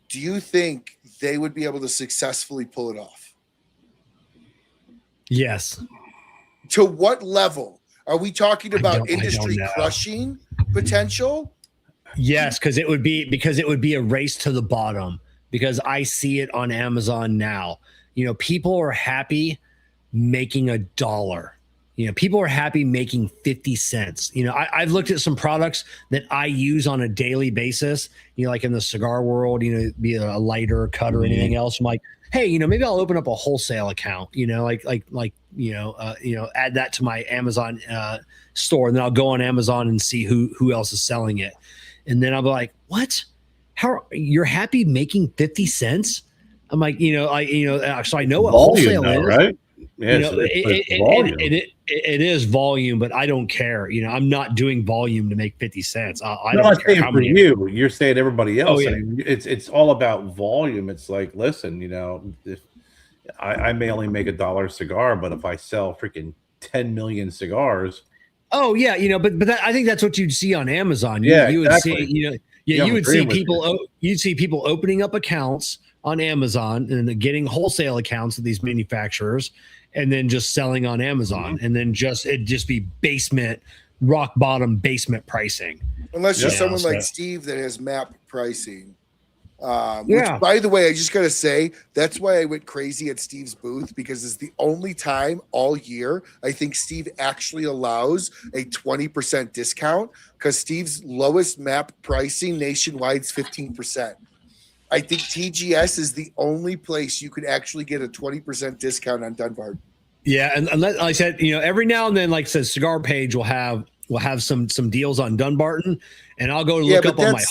do you think they would be able to successfully pull it off? Yes. To what level? Are we talking about industry crushing potential? Yes, because it would be a race to the bottom, because I see it on Amazon now. You know, people are happy making $1. You know, people are happy making 50 cents. You know, I've looked at some products that I use on a daily basis, you know, like in the cigar world, you know, be it a lighter, cut, or anything else. I'm like, hey, you know, maybe I'll open up a wholesale account, you know, add that to my Amazon store, and then I'll go on Amazon and see who else is selling it. And then I'll be like, what? How you're happy making 50 cents? I'm like, so I know what wholesale is, right? Yeah, you know, it is volume, but I don't care. You know, I'm not doing volume to make 50 cents. I don't care how many. You're saying everybody else. Oh, yeah. I mean, it's all about volume. It's like, listen, you know, if I may only make $1 a cigar, but if I sell freaking 10 million cigars. Oh yeah, you know, but I think that's what you'd see on Amazon. You would see, you know, you would see people. You'd see people opening up accounts on Amazon and getting wholesale accounts of these manufacturers, and then just selling on Amazon, and then it'd just be rock bottom basement pricing. Unless you're someone like Steve that has map pricing. Which, by the way, I just gotta say, that's why I went crazy at Steve's booth, because it's the only time all year I think Steve actually allows a 20% discount, because Steve's lowest map pricing nationwide is 15%. I think TGS is the only place you could actually get a 20% discount on Dunbarton. Yeah, and like I said, you know, every now and then, like I said, Cigar Page will have some deals on Dunbarton, and I'll go look up on my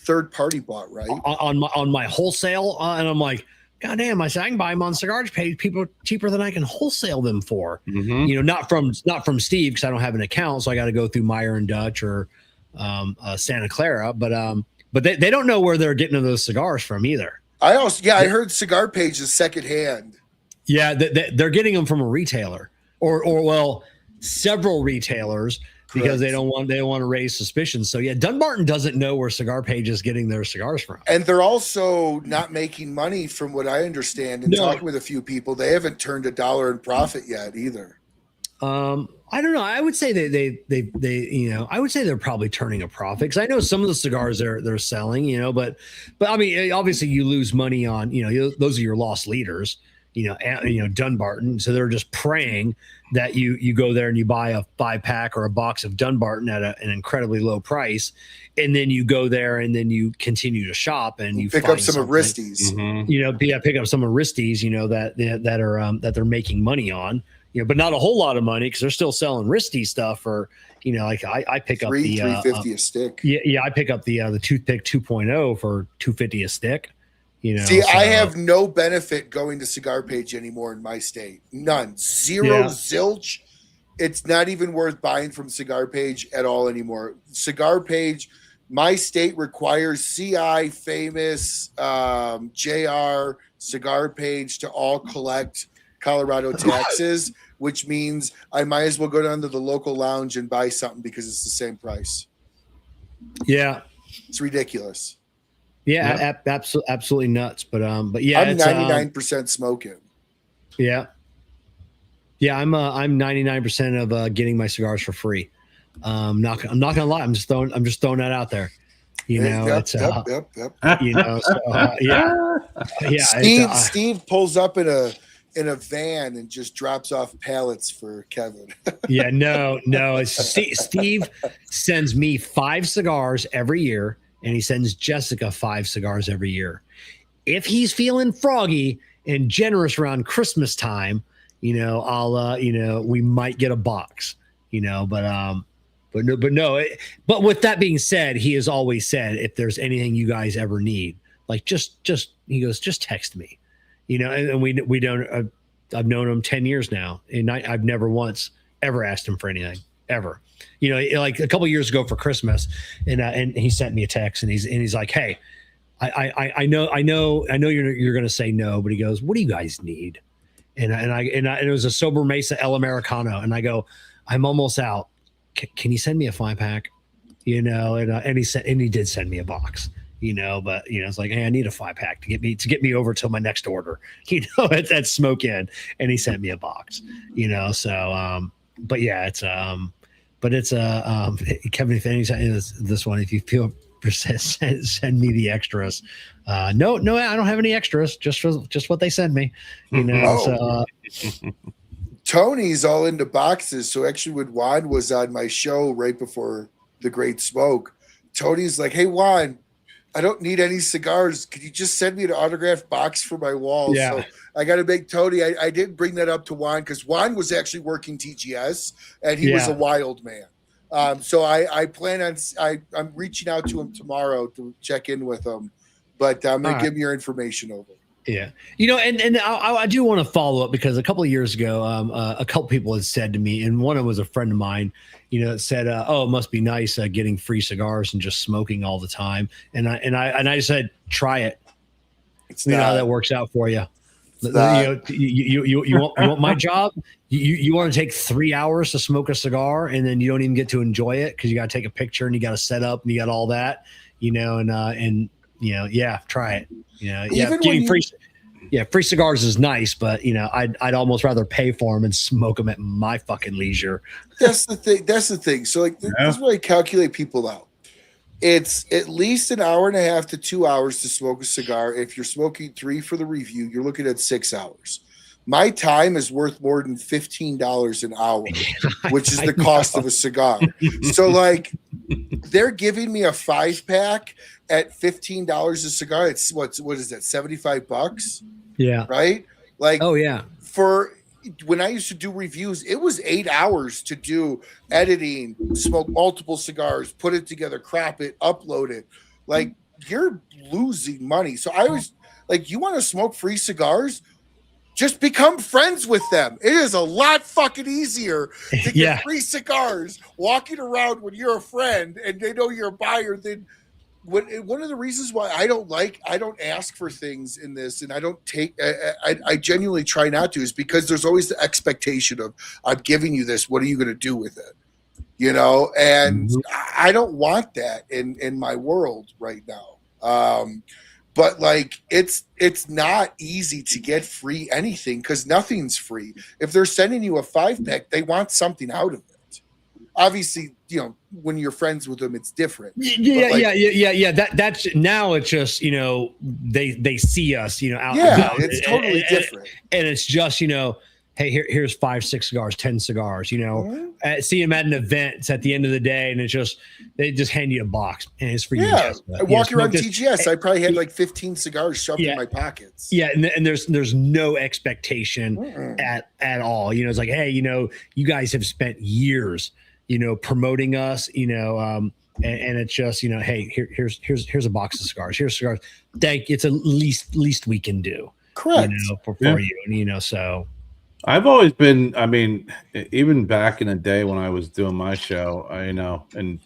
third party bought, right? On my wholesale, and I'm like, God damn! I said I can buy them on Cigar Page cheaper than I can wholesale them for. Mm-hmm. You know, not from Steve, because I don't have an account, so I got to go through Meyer and Dutch or Santa Clara, but they don't know where they're getting those cigars from either. I heard Cigar Page is secondhand. Yeah, they're getting them from a retailer or several retailers. Correct. Because they don't want to raise suspicions. So yeah, Dunbarton doesn't know where Cigar Page is getting their cigars from. And they're also not making money, from what I understand, and talking with a few people. They haven't turned $1 in profit yet either. I don't know. I would say they I would say they're probably turning a profit, because I know some of the cigars they're selling, but I mean, obviously you lose money on, those are your lost leaders, Dunbarton. So they're just praying that you go there and you buy a 5-pack or a box of Dunbarton at an incredibly low price, and then you go there and then you continue to shop and you pick up some of Aristides. Pick up some of Aristides, that they're making money on. But not a whole lot of money, because they're still selling Risty stuff for, like I pick up the $3.50 a stick. Yeah, I pick up the toothpick 2.0 for $2.50 a stick. See, I have no benefit going to Cigar Page anymore in my state. None. Zero, zilch. It's not even worth buying from Cigar Page at all anymore. Cigar Page, my state requires CI, Famous, JR, Cigar Page to all collect Colorado taxes, which means I might as well go down to the local lounge and buy something because it's the same price. Yeah, it's ridiculous. Yeah, absolutely nuts. But yeah, I'm 99% smoking. Yeah, I'm 99% of getting my cigars for free. I'm not gonna lie. I'm just throwing that out there. Yep. Yeah. Steve pulls up in a van and just drops off pallets for Kevin. Yeah, no. Steve sends me 5 cigars every year, and he sends Jessica 5 cigars every year. If he's feeling froggy and generous around Christmas time, I'll we might get a box, but with that being said, he has always said, if there's anything you guys ever need, like just he goes, just text me. And we don't. I've known him 10 years now, and I've never once ever asked him for anything ever. Like a couple of years ago for Christmas, and he sent me a text, and he's like, "Hey, I know you're going to say no," but he goes, "What do you guys need?" And it was a Sober Mesa El Americano, and I go, "I'm almost out. Can you send me a 5-pack?" And he did send me a box. But it's like, hey, I need a 5-pack to get me over till my next order, at Smoke Inn, and he sent me a box, so but yeah, it's Kevin, if anything is this one, if you feel send me the extras. No, I don't have any extras, just what they send me, so Tony's all into boxes. So actually when Juan was on my show right before the Great Smoke, Tony's like, "Hey Juan, I don't need any cigars. Could you just send me an autographed box for my wall?" Yeah. So I got to make Tony. I did bring that up to Juan because Juan was actually working TGS and he was a wild man. So I plan on. I'm reaching out to him tomorrow to check in with him, but I'm gonna give him your information over. Yeah, and I do want to follow up, because a couple of years ago, a couple people had said to me, and one of them was a friend of mine, said, "Oh, it must be nice getting free cigars and just smoking all the time." And I said, "Try it. You know how that works out for you. You want my job? You want to take 3 hours to smoke a cigar, and then you don't even get to enjoy it because you got to take a picture and you got to set up and you got all that, try it. Free cigars is nice, but I'd almost rather pay for them and smoke them at my fucking leisure." That's the thing. So this is what I calculate people out. It's at least an hour and a half to 2 hours to smoke a cigar. If you're smoking 3 for the review, you're looking at 6 hours. My time is worth more than $15 an hour, which is the cost of a cigar. So like they're giving me a 5-pack at $15 a cigar. It's what is that? $75? Yeah. Right? Like, oh yeah. For when I used to do reviews, it was 8 hours to do editing, smoke multiple cigars, put it together, crop it, upload it. Like, you're losing money. So I was like, you want to smoke free cigars? Just become friends with them. It is a lot fucking easier to get free cigars walking around when you're a friend and they know you're a buyer than one of the reasons why I don't ask for things in this, and I don't take, I genuinely try not to, is because there's always the expectation of, I'm giving you this, what are you going to do with it? And I don't want that in my world right now. but like it's not easy to get free anything because nothing's free. If they're sending you a 5-pack, they want something out of it. Obviously, you know, when you're friends with them, it's different. Yeah. That's now it's just, you know, they see us, you know, out. Yeah, it's totally different. And it's just, you know, hey, here's 5, 6 cigars, 10 cigars, you know, see them at an event. It's at the end of the day. And it's just, they just hand you a box and it's for you. Yeah. Walking around TGS, I probably had like 15 cigars shoved in my pockets. Yeah. And there's no expectation at all. You know, it's like, hey, you know, you guys have spent years, you know, promoting us, you know, and it's just, you know, hey, here's a box of cigars. Here's cigars. It's the least we can do. Correct. You know, for you. And, you know, so. I've always been, I mean, even back in the day when I was doing my show, you know, and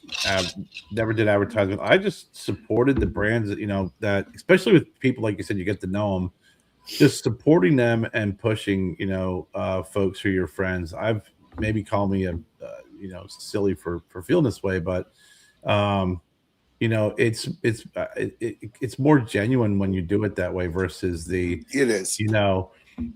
never did advertisement. I just supported the brands that, you know, that especially with people, like you said, you get to know them, just supporting them and pushing, you know, folks who are your friends. I've maybe called me you know, silly for feeling this way, but, you know, it's more genuine when you do it that way versus it is, you know,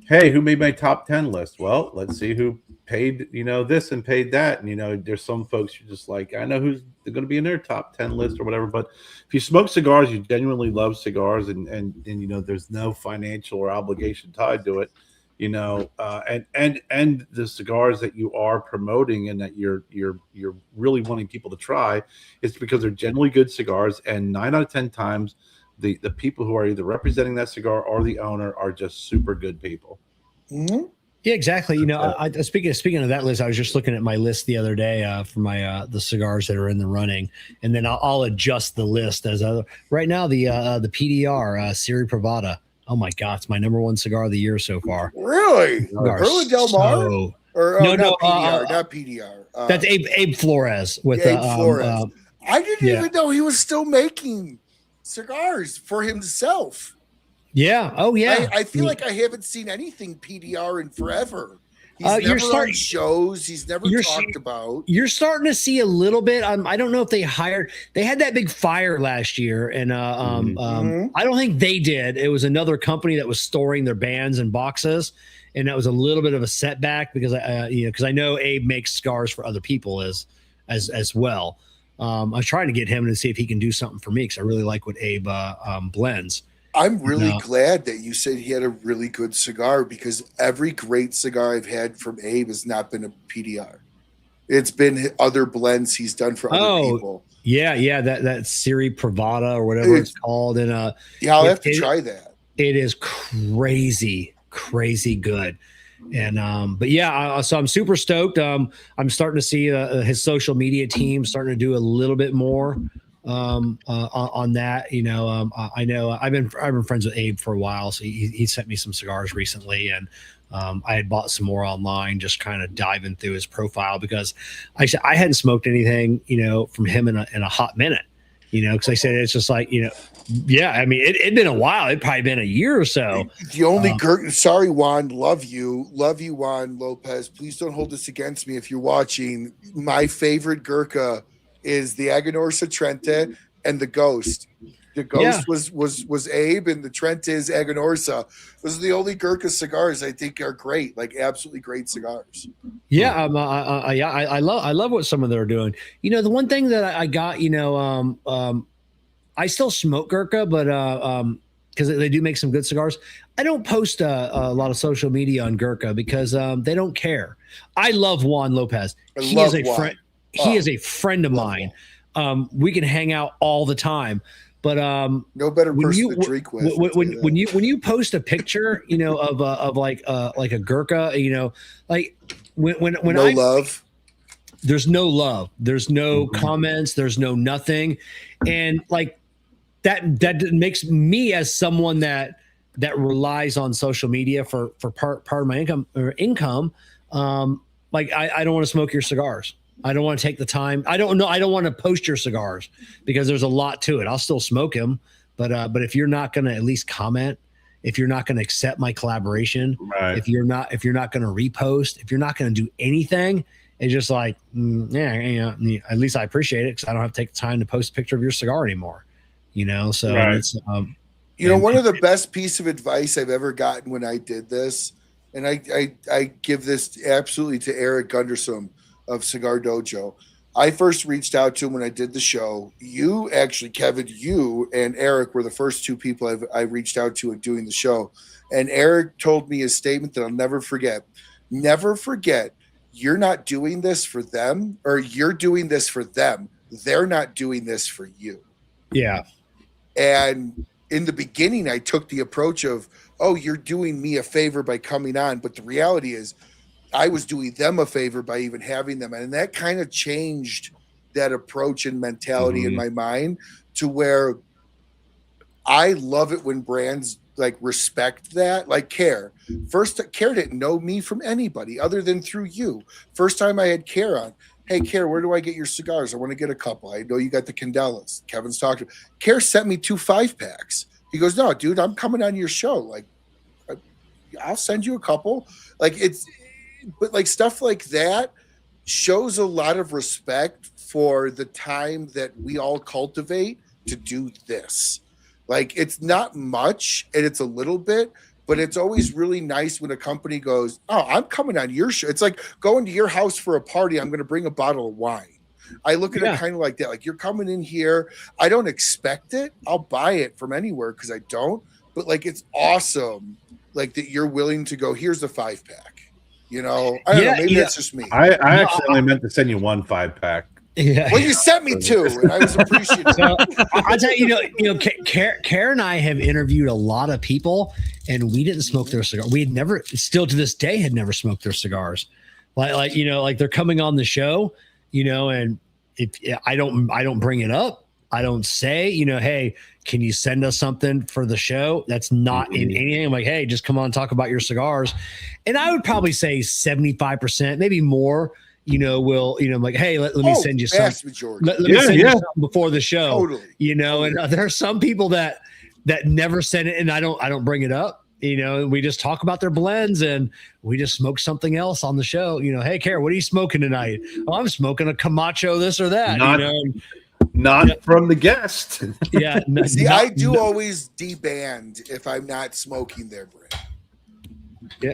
hey, who made my top 10 list? Well, let's see who paid, you know, this and paid that. And, you know, there's some folks you're just like, I know who's going to be in their top 10 list or whatever. But if you smoke cigars, you genuinely love cigars and you know, there's no financial or obligation tied to it, you know, and the cigars that you are promoting and that you're really wanting people to try, it's because they're generally good cigars. And 9 out of 10 times, the people who are either representing that cigar or the owner are just super good people. Mm-hmm. Yeah, exactly. You know, speaking of that list, I was just looking at my list the other day for my the cigars that are in the running, and then I'll adjust the list as right now the PDR Siri Pravada. Oh my God, it's my #1 cigar of the year so far. Really, Berlin Del Mar? Not PDR, not PDR. That's Abe Flores with Abe Flores. I didn't even know he was still making cigars for himself. Yeah. Oh yeah. I feel like I haven't seen anything PDR in forever. He's never on shows. He's never talked about. You're starting to see a little bit. I don't know if they had that big fire last year, and I don't think they did. It was another company that was storing their bands in boxes, and that was a little bit of a setback because I know Abe makes cigars for other people as well. I was trying to get him to see if he can do something for me because I really like what Abe blends. I'm really glad that you said he had a really good cigar because every great cigar I've had from Abe has not been a PDR. It's been other blends he's done for other people. Yeah, that Siri Pravada or whatever it's called. And I'll have to try that. It is crazy good. And but yeah, so I'm super stoked. I'm starting to see his social media team starting to do a little bit more on that. You know, I know I've been friends with Abe for a while, so he sent me some cigars recently, and I had bought some more online, just kind of diving through his profile because I hadn't smoked anything, you know, from him in a hot minute, you know, because I said it's just like, you know. Yeah, I mean, it'd been a while. It'd probably been a year or so. The only sorry, Juan, love you, Juan Lopez. Please don't hold this against me if you're watching. My favorite Gurkha is the Aganorsa Trente and the Ghost. The Ghost was Abe, and the Trente is Aganorsa. Those are the only Gurkha cigars I think are great, like absolutely great cigars. Yeah, I love what some of them are doing. You know, the one thing that I got, you know, I still smoke Gurkha, but because they do make some good cigars. I don't post a lot of social media on Gurkha because they don't care. I love Juan Lopez. He is a friend. He is a friend of mine. We can hang out all the time. But no better person to drink with. When you post a picture, you know, of like a Gurkha, you know, like when love. There's no love. There's no comments. There's no nothing, and like. That makes me as someone that relies on social media for part of my income. Like I don't want to smoke your cigars. I don't want to take the time. I don't want to post your cigars because there's a lot to it. I'll still smoke them, but if you're not going to at least comment, if you're not going to accept my collaboration, right. if you're not going to repost, if you're not going to do anything, it's just like at least I appreciate it because I don't have to take the time to post a picture of your cigar anymore. You know, so right. it's You know, one of the best piece of advice I've ever gotten when I did this, and I give this absolutely to Eric Gunderson of Cigar Dojo. I first reached out to him when I did the show. You actually, Kevin, you and Eric were the first two people I reached out to in doing the show. And Eric told me a statement that I'll never forget. Never forget, you're not doing this for them, or you're doing this for them. They're not doing this for you. Yeah. And in the beginning, I took the approach of, oh, you're doing me a favor by coming on. But the reality is, I was doing them a favor by even having them. And that kind of changed that approach and mentality in my mind to where I love it when brands like respect that. Like Kerr. First, Kerr didn't know me from anybody other than through you. First time I had Kerr on. Hey, Kerr, where do I get your cigars? I want to get a couple. I know you got the Candelas. Kevin's talking. Kerr sent me 2 5-packs. He goes, no, dude, I'm coming on your show. Like, I'll send you a couple. Like, but like stuff like that shows a lot of respect for the time that we all cultivate to do this. Like, it's not much and it's a little bit, but it's always really nice when a company goes, oh, I'm coming on your show. It's like going to your house for a party. I'm going to bring a bottle of wine. I look at it kind of like that. Like, you're coming in here. I don't expect it. I'll buy it from anywhere because I don't. But like, it's awesome. Like that you're willing to go, here's a 5-pack. You know, I don't know. Maybe that's just me. I actually only meant to send you 1 5-pack. Yeah. Well, you sent me 2, and I was appreciative. So, I'll tell you, Kerr and I have interviewed a lot of people, and we didn't smoke their cigar. We had never, still to this day, had never smoked their cigars. Like they're coming on the show, and if I don't bring it up, I don't say, hey, can you send us something for the show? That's not in anything. I'm like, hey, just come on, talk about your cigars. And I would probably say 75%, maybe more, will, I'm like, hey, let me send you something. Let me send you something before the show. Totally. And there are some people that never send it, and I don't bring it up. We just talk about their blends and we just smoke something else on the show. Hey, Kerr, what are you smoking tonight? Oh, I'm smoking a Camacho, this or that. Not from the guest. Yeah. See, I do always deband if I'm not smoking their brand. Yeah.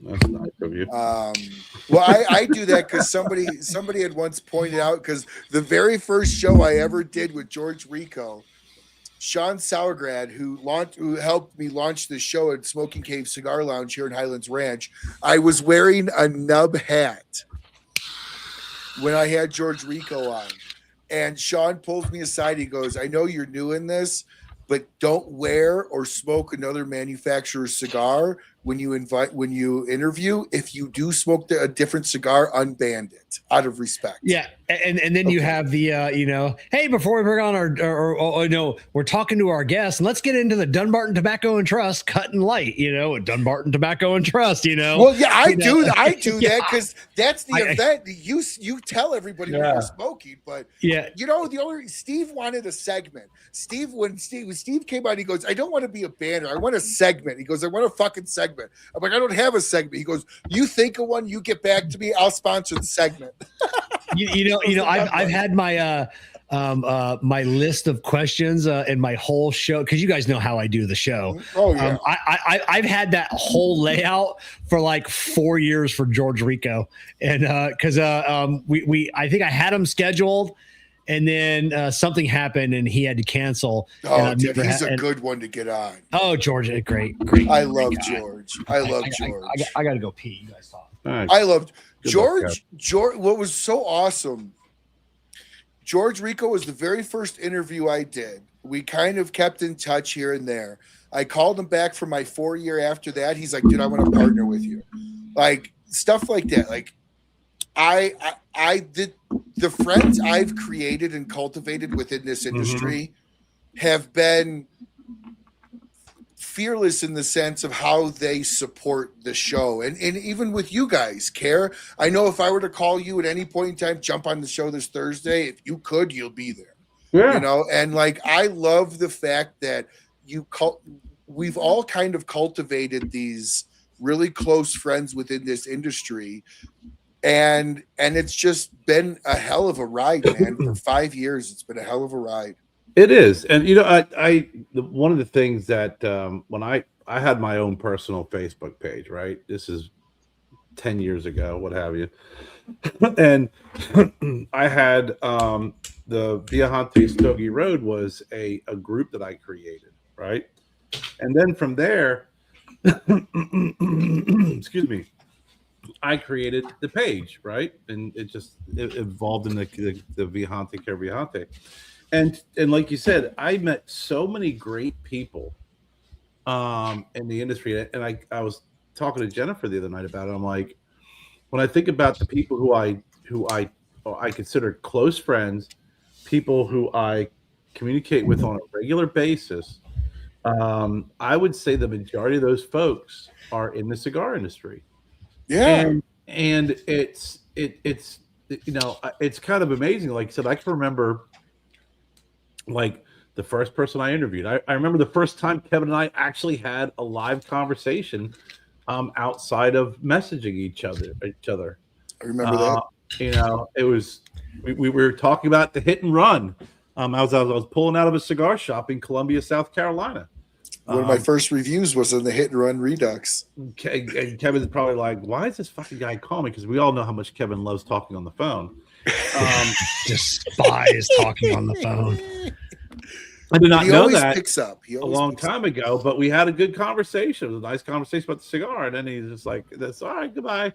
That's nice of you. Well, I do that because somebody had once pointed out, because the very first show I ever did with George Rico, Sean Sauergrad, who helped me launch the show at Smoking Cave Cigar Lounge here in Highlands Ranch, I was wearing a nub hat when I had George Rico on. And Sean pulls me aside. He goes, I know you're new in this, but don't wear or smoke another manufacturer's cigar when you interview. If you do smoke a different cigar, unband it out of respect. Yeah. And then you have the, hey, before we bring on our we're talking to our guests, and let's get into the Dunbarton Tobacco and Trust cut and light, Dunbarton Tobacco and Trust, Well, yeah, I do that because that's the event. You tell everybody when you're smoking, but Steve wanted a segment. When Steve came out, he goes, I don't want to be a banner. I want a segment. He goes, I want a fucking segment. I'm like, I don't have a segment. He goes, you think of one, you get back to me, I'll sponsor the segment. I've had my my list of questions and my whole show, because you guys know how I do the show. Oh yeah. I've had that whole layout for like 4 years for George Rico, and because I think I had him scheduled, and then something happened and he had to cancel. Oh, dude, he's a good one to get on. Oh, George, great. I love George. I love George. I got to go pee. You guys talk. Right. I loved George. What was so awesome, George Rico was the very first interview I did. We kind of kept in touch here and there. I called him back for my 4 year after that. He's like, dude, I want to partner with you. Like stuff like that. Like I did, the friends I've created and cultivated within this industry have been fearless in the sense of how they support the show. And even with you guys, Kerr, I know if I were to call you at any point in time, jump on the show this Thursday, if you could, you'll be there. Yeah. And like, I love the fact that we've all kind of cultivated these really close friends within this industry. And it's just been a hell of a ride, man. For 5 years, it's been a hell of a ride. It is, and one of the things that when I had my own personal Facebook page, right? This is 10 years ago, what have you, and I had the Viajante Stogie Road was a group that I created, right? And then from there, excuse me, I created the page, right? And it evolved in the Viajante Kerr Viajante. And like you said, I met so many great people in the industry. And I was talking to Jennifer the other night about it. I'm like, when I think about the people who I consider close friends, people who I communicate with on a regular basis, I would say the majority of those folks are in the cigar industry. Yeah. And it's it's kind of amazing. Like I said, I can remember like the first person I interviewed. I remember the first time Kevin and I actually had a live conversation outside of messaging each other. I remember that. It was we were talking about the hit and run. I was pulling out of a cigar shop in Columbia, South Carolina. One of my first reviews was on the Hit and Run Redux. And Kevin's probably like, "Why is this fucking guy calling me?" Because we all know how much Kevin loves talking on the phone. Despise talking on the phone. I did not know that picks up. a long time ago, but we had a good conversation. It was a nice conversation about the cigar, and then he's just like, "That's all right, goodbye."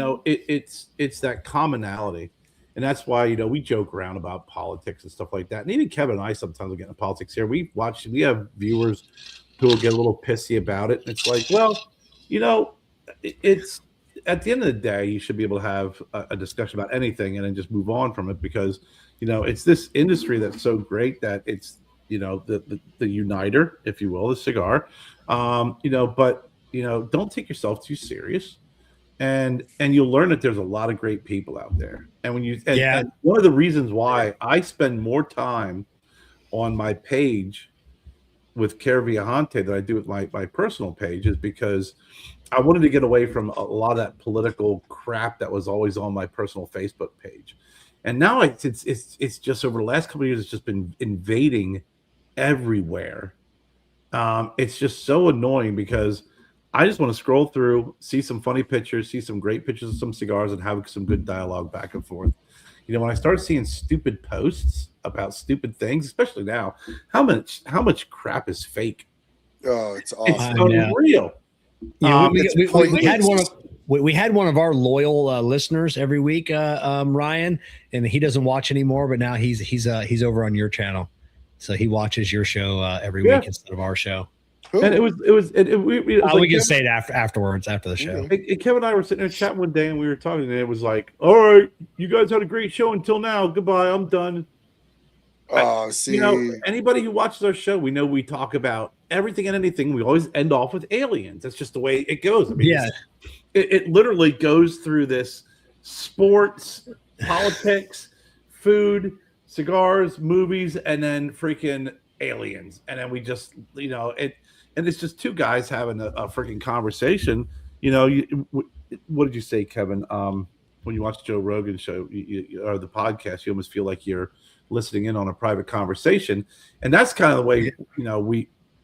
It's that commonality, and that's why we joke around about politics and stuff like that. And even Kevin and I sometimes will get into politics here. We have viewers who will get a little pissy about it. And it's like, well, it's at the end of the day, you should be able to have a discussion about anything and then just move on from it because it's this industry that's so great that it's the uniter, if you will, the cigar. But don't take yourself too serious. And you'll learn that there's a lot of great people out there. And when and one of the reasons why I spend more time on my page with Kerr Viajante than I do with my personal page is because I wanted to get away from a lot of that political crap that was always on my personal Facebook page. And now it's just over the last couple of years, it's just been invading everywhere. It's just so annoying because I just want to scroll through, see some funny pictures, see some great pictures of some cigars, and have some good dialogue back and forth. When I start seeing stupid posts about stupid things, especially now, how much crap is fake? Oh, it's awful. It's unreal. We had one of our loyal listeners every week, Ryan, and he doesn't watch anymore, but now he's over on your channel, so he watches your show every week instead of our show. And we can say it afterwards after the show. Kevin and I were sitting there chatting one day, and we were talking, and it was like, "All right, you guys had a great show until now. Goodbye, I'm done." Oh, see, anybody who watches our show, we know we talk about everything and anything. We always end off with aliens. That's just the way it goes. I mean, it literally goes through this: sports, politics, food, cigars, movies, and then freaking aliens. And then we just, and it's just two guys having a freaking conversation. What did you say, Kevin? When you watch Joe Rogan's show or the podcast, you almost feel like you're listening in on a private conversation, and that's kind of the way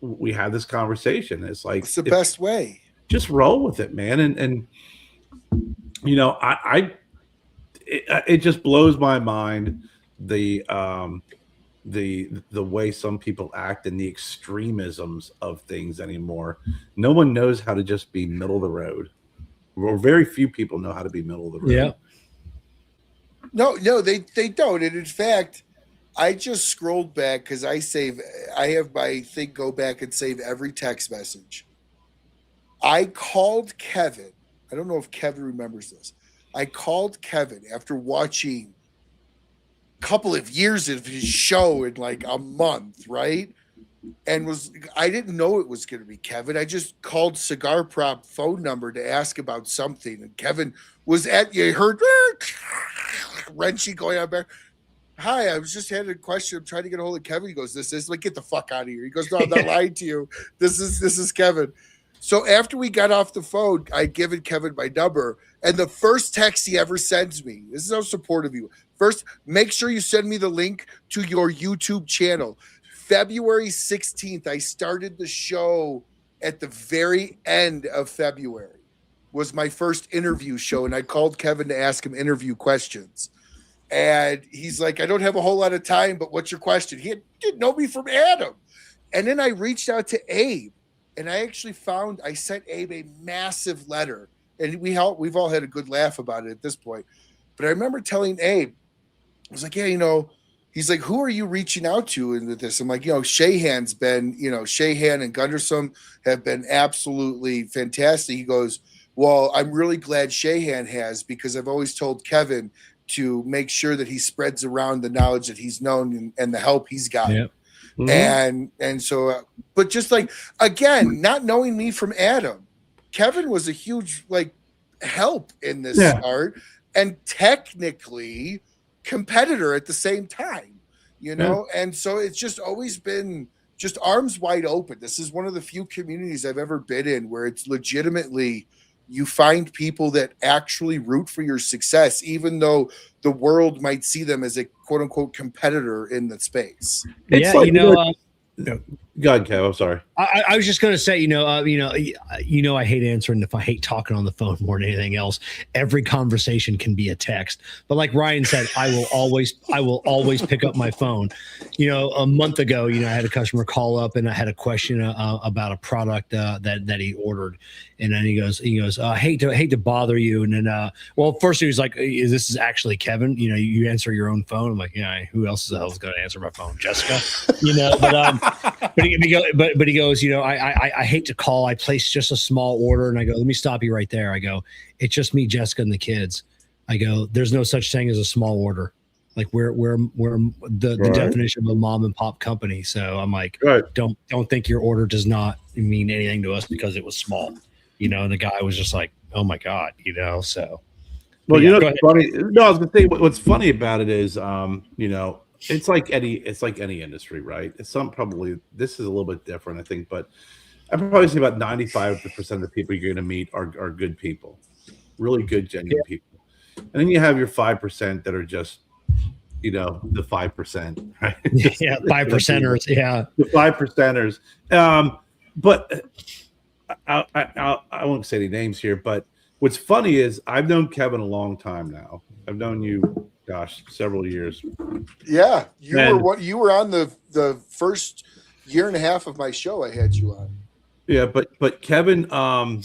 we have this conversation. It's like it's the best way. Just roll with it, man. And it just blows my mind the way some people act and the extremisms of things anymore. No one knows how to just be middle of the road. Or very few people know how to be middle of the road. Yeah. No, they don't. And in fact, I just scrolled back because I have my thing go back and save every text message. I called Kevin. I don't know if Kevin remembers this. I called Kevin after watching a couple of years of his show in like a month, right? And I didn't know it was going to be Kevin. I just called Cigar Prop phone number to ask about something. And Kevin was you heard wrenching going on back. Hi, I was just had a question. I'm trying to get a hold of Kevin. He goes, this is like, get the fuck out of here. He goes, no, I'm not lying to you. This is Kevin. So after we got off the phone, I'd given Kevin my number, and the first text he ever sends me, this is how supportive you. First, make sure you send me the link to your YouTube channel. February 16th, I started the show at the very end of February. Was my first interview show, and I called Kevin to ask him interview questions. And he's like, I don't have a whole lot of time, but what's your question? He didn't know me from Adam. And then I reached out to Abe, and I actually I sent Abe a massive letter, and we've all had a good laugh about it at this point. But I remember telling Abe, I was like, yeah, he's like, who are you reaching out to into this? I'm like, Shahan's been, Shahan and Gunderson have been absolutely fantastic. He goes, well, I'm really glad Shahan has, because I've always told Kevin to make sure that he spreads around the knowledge that he's known and the help he's gotten. Yep. Mm-hmm. And so, but just like, again, not knowing me from Adam, Kevin was a huge help in this start, and technically competitor at the same time, and so it's just always been just arms wide open. This is one of the few communities I've ever been in where it's legitimately, you find people that actually root for your success, even though the world might see them as a quote unquote competitor in the space. It's go ahead, Kev. I'm sorry. I was just going to say, I hate answering I hate talking on the phone more than anything else. Every conversation can be a text, but like Ryan said, I will always pick up my phone. A month ago, I had a customer call up and I had a question about a product that he ordered, and then he goes, I hate to bother you, and then first he was like, this is actually Kevin. You answer your own phone. I'm like, yeah, who else the hell is going to answer my phone? Jessica, but he goes, I hate to call. I placed just a small order, and I go, let me stop you right there. I go, it's just me, Jessica, and the kids. I go, there's no such thing as a small order. Like we're the definition of a mom and pop company. So I'm like, don't think your order does not mean anything to us because it was small, And the guy was just like, oh my God, So. Well, what's funny? No, I was gonna say what's funny about it is, it's like any industry, right? This is a little bit different, I think, but I probably say about 95% of the people you're going to meet are good people, really good, genuine people, and then you have your 5% that are just, the 5%, right? Yeah, 5%ers, yeah, the 5%ers. But I won't say any names here, but what's funny is I've known Kevin a long time now. I've known you. Gosh, several years. Yeah, you were on the first year and a half of my show. I had you on. Yeah, but Kevin, I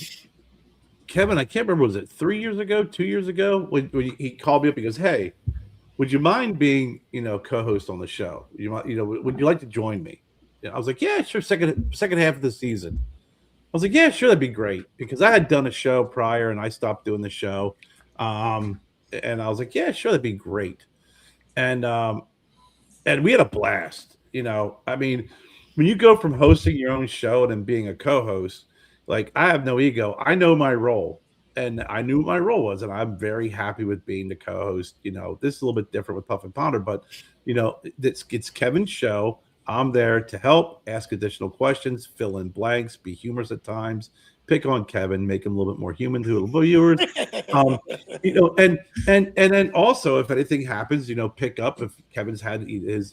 can't remember. Was it 3 years ago, 2 years ago? When he called me up, he goes, "Hey, would you mind being co-host on the show? Would you like to join me?" I was like, "Yeah, sure." Second half of the season, I was like, "Yeah, sure, that'd be great," because I had done a show prior and I stopped doing the show. And I was like, yeah, sure, that'd be great. And we had a blast. I mean, when you go from hosting your own show and then being a co-host, like, I have no ego. I know my role, and I knew what my role was, and I'm very happy with being the co-host. This is a little bit different with Puff and Ponder, but it's Kevin's show. I'm there to help, ask additional questions, fill in blanks, be humorous at times, pick on Kevin, make him a little bit more human to the viewers, and then also if anything happens, pick up if Kevin's had his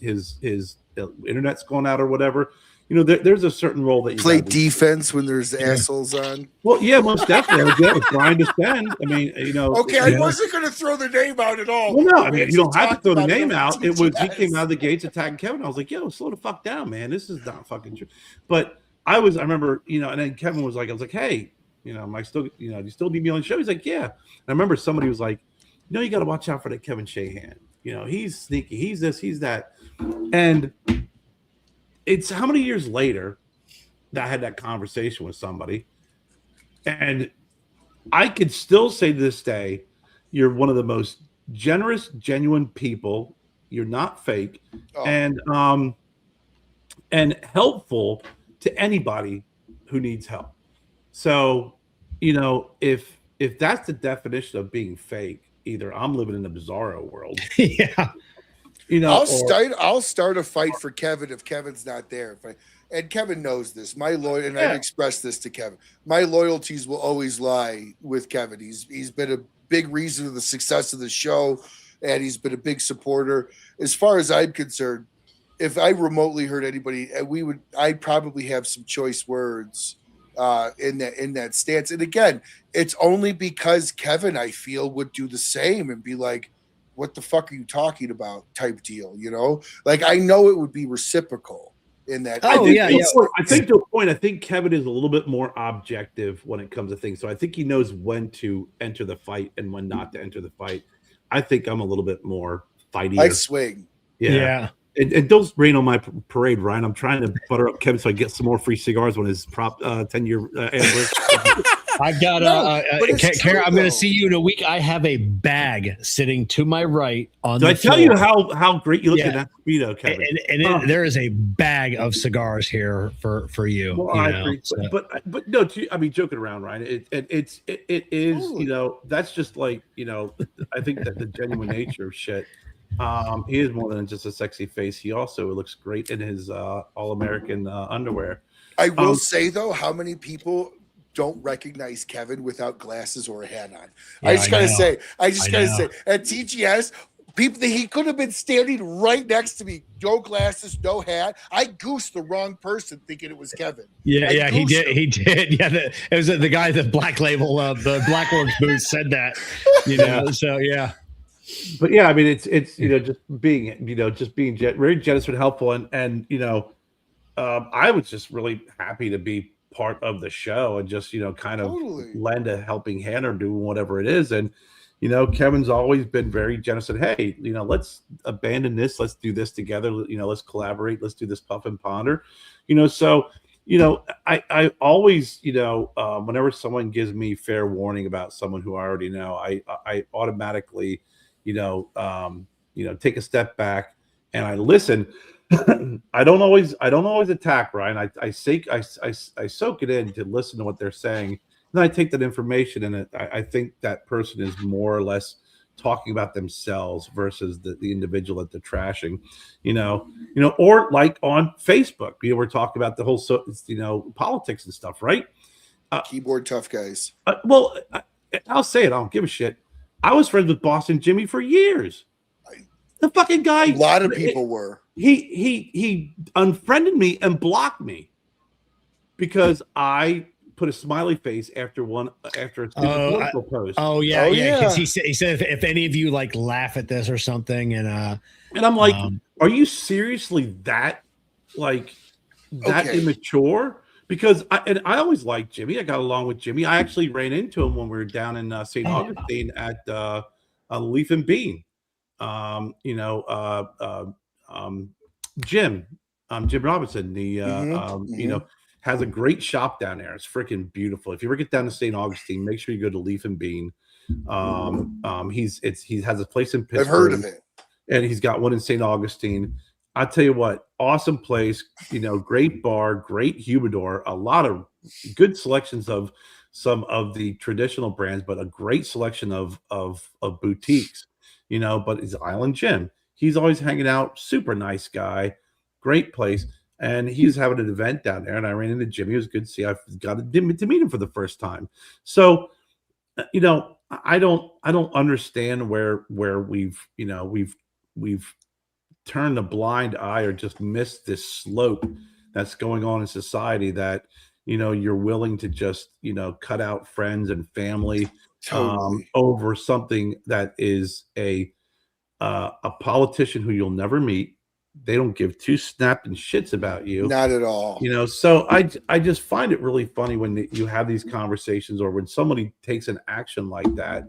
internet's going out or whatever. There's a certain role that you play defense when there's assholes on. Well, yeah, most definitely. With Brian Descend. I mean, Okay, I wasn't going to throw the name out at all. Well, no, I mean, you don't have to throw the name out. It was he came out of the gates attacking Kevin. I was like, yo, slow the fuck down, man. This is not fucking true. But I remember, and then Kevin was like, I was like, hey, am I still, do you still need me on the show? He's like, yeah. And I remember somebody was like, you got to watch out for that Kevin Shahan. He's sneaky. He's this, he's that. And it's how many years later that I had that conversation with somebody, and I could still say to this day, you're one of the most generous, genuine people. You're not fake, and helpful to anybody who needs help. So, if that's the definition of being fake, either I'm living in a bizarro world, yeah, You know, I'll start a fight for Kevin if Kevin's not there. And Kevin knows this. And I've expressed this to Kevin. My loyalties will always lie with Kevin. He's been a big reason of the success of the show, and he's been a big supporter. As far as I'm concerned, if I remotely hurt anybody, I'd probably have some choice words in that stance. And again, it's only because Kevin, I feel, would do the same and be like, what the fuck are you talking about type deal, you know? Like, I know it would be reciprocal in that. I think to a point, I think Kevin is a little bit more objective when it comes to things. So I think he knows when to enter the fight and when not to enter the fight. I think I'm a little bit more fighty. I swing. Yeah. And don't rain on my parade, Ryan. I'm trying to butter up Kevin so I get some more free cigars when his 10-year anniversary. I've got Kerr, I'm going to see you in a week. I have a bag sitting to my right on the floor. Did I tell you how great you look in that speedo, Kevin? And there is a bag of cigars here for you. Well, I appreciate, but no, I mean, joking around, Ryan. It is, you know, that's just like, you know, I think that the genuine nature of shit. He is more than just a sexy face. He also looks great in his all-American underwear. I will say though, how many people don't recognize Kevin without glasses or a hat on? Yeah, I just gotta say, at TGS, people that he could have been standing right next to me, no glasses, no hat. I goosed the wrong person thinking it was Kevin. He did. Yeah, it was the guy, the Black Label, the Black Works booth said that. You know, so yeah. But yeah, I mean, it's you know, just being very generous and helpful, and you know, I was just really happy to be part of the show and just, you know, kind of lend a helping hand or do whatever it is. And you know, Kevin's always been very generous and, hey, you know, let's abandon this, let's do this together, you know, let's collaborate, let's do this puff and ponder, you know. So you know, I always, you know, whenever someone gives me fair warning about someone who I already know, I automatically, you know, take a step back and I listen. I don't always attack, Ryan. I soak it in to listen to what they're saying. Then I take that information and I think that person is more or less talking about themselves versus the individual that they're trashing, you know, or like on Facebook, you know, we're talking about the whole, politics and stuff, right? Keyboard tough guys. Well, I'll say it. I don't give a shit. I was friends with Boston Jimmy for years. The fucking guy. A lot of people were. He unfriended me and blocked me because I put a smiley face after a political post. Oh yeah. Because he said if any of you like laugh at this or something, and I'm like, are you seriously that immature? Because I always liked Jimmy. I got along with Jimmy. I actually ran into him when we were down in St. Augustine at Leaf and Bean. Jim Robinson, you know, has a great shop down there. It's freaking beautiful. If you ever get down to St. Augustine, make sure you go to Leaf and Bean. He has a place in Pittsburgh. I've heard of it. And he's got one in St. Augustine. I tell you what, awesome place, you know, great bar, great humidor, a lot of good selections of some of the traditional brands, but a great selection of boutiques, you know. But it's Island Jim. He's always hanging out, super nice guy, great place. And he's having an event down there, and I ran into Jimmy. It was good to see. I got to meet him for the first time. So, you know, I don't understand where we've turned a blind eye or just missed this slope that's going on in society, that, you know, you're willing to just, you know, cut out friends and family over something that is a politician who you'll never meet. They don't give two snapping shits about you. Not at all. You know, so I just find it really funny when you have these conversations, or when somebody takes an action like that.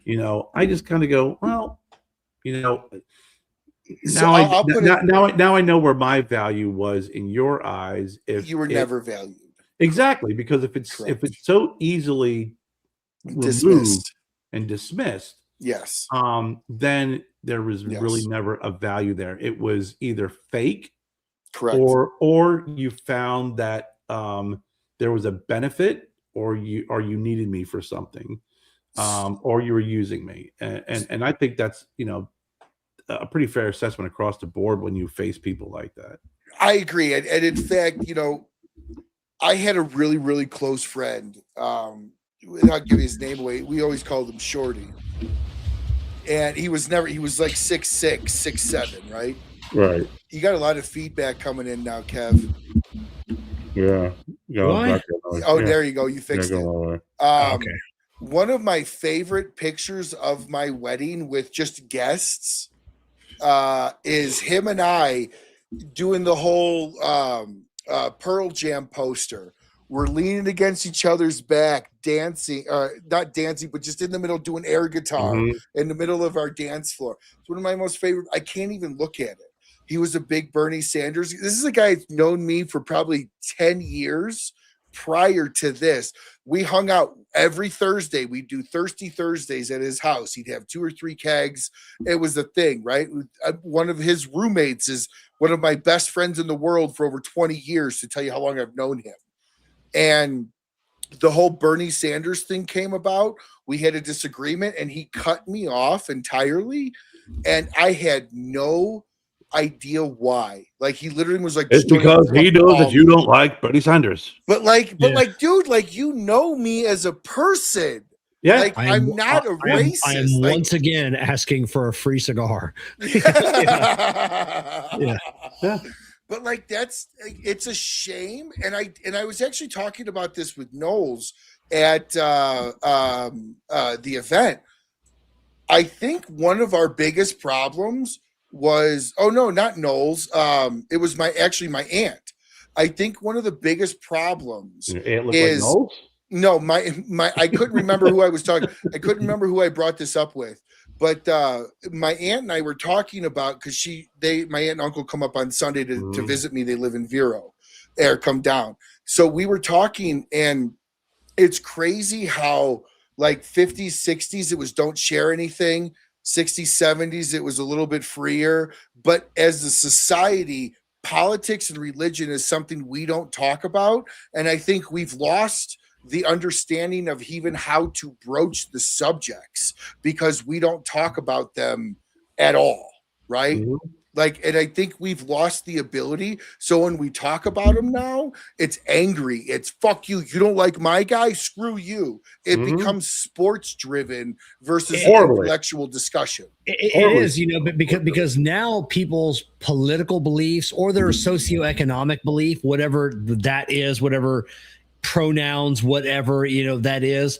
You know, I just kind of go, well, you know, now I know where my value was in your eyes. If you were never valued. Exactly, because if it's so easily dismissed and dismissed, yes, then there was really never a value there. It was either fake, correct, or you found that there was a benefit, or you needed me for something, or you were using me, and I think that's, you know, a pretty fair assessment across the board when you face people like that. I agree. And in fact, I had a really, really close friend. Without giving his name away, we always called him Shorty. And he was like 6'6", 6'7", right? Right. You got a lot of feedback coming in now, Kev. Yeah. There you go. You fixed it. Okay. One of my favorite pictures of my wedding with just guests is him and I doing the whole Pearl Jam poster. We're leaning against each other's back, dancing, not dancing, but just in the middle doing air guitar in the middle of our dance floor. It's one of my most favorite. I can't even look at it. He was a big Bernie Sanders. This is a guy who's known me for probably 10 years prior to this. We hung out every Thursday. We'd do Thirsty Thursdays at his house. He'd have 2 or 3 kegs. It was a thing, right? One of his roommates is one of my best friends in the world for over 20 years, to tell you how long I've known him. And the whole Bernie Sanders thing came about. We had a disagreement and he cut me off entirely. And I had no idea why. Like, he literally was like, it's because he knows that you don't like Bernie Sanders. But dude, like, me as a person. Yeah, like, I'm not a racist. I am once again asking for a free cigar. Yeah. But like, it's a shame. And I was actually talking about this with Knowles at the event. I think one of our biggest problems was, not Knowles. It was my aunt. I think one of the biggest problems is like Knowles? No, my I couldn't remember who I was talking. I couldn't remember who I brought this up with. But my aunt and I were talking about, because my aunt and uncle come up on Sunday to visit me. They live in Vero, or come down. So we were talking, and it's crazy how, like, 50s, 60s, it was don't share anything. 60s, 70s, it was a little bit freer. But as a society, politics and religion is something we don't talk about. And I think we've lost the understanding of even how to broach the subjects, because we don't talk about them at all, right? Like, and I think we've lost the ability. So when we talk about them now, it's angry. It's fuck you. You don't like my guy? Screw you. It becomes sports driven versus intellectual discussion. It is, but because now people's political beliefs or their socioeconomic belief, whatever that is, whatever pronouns, whatever, that is,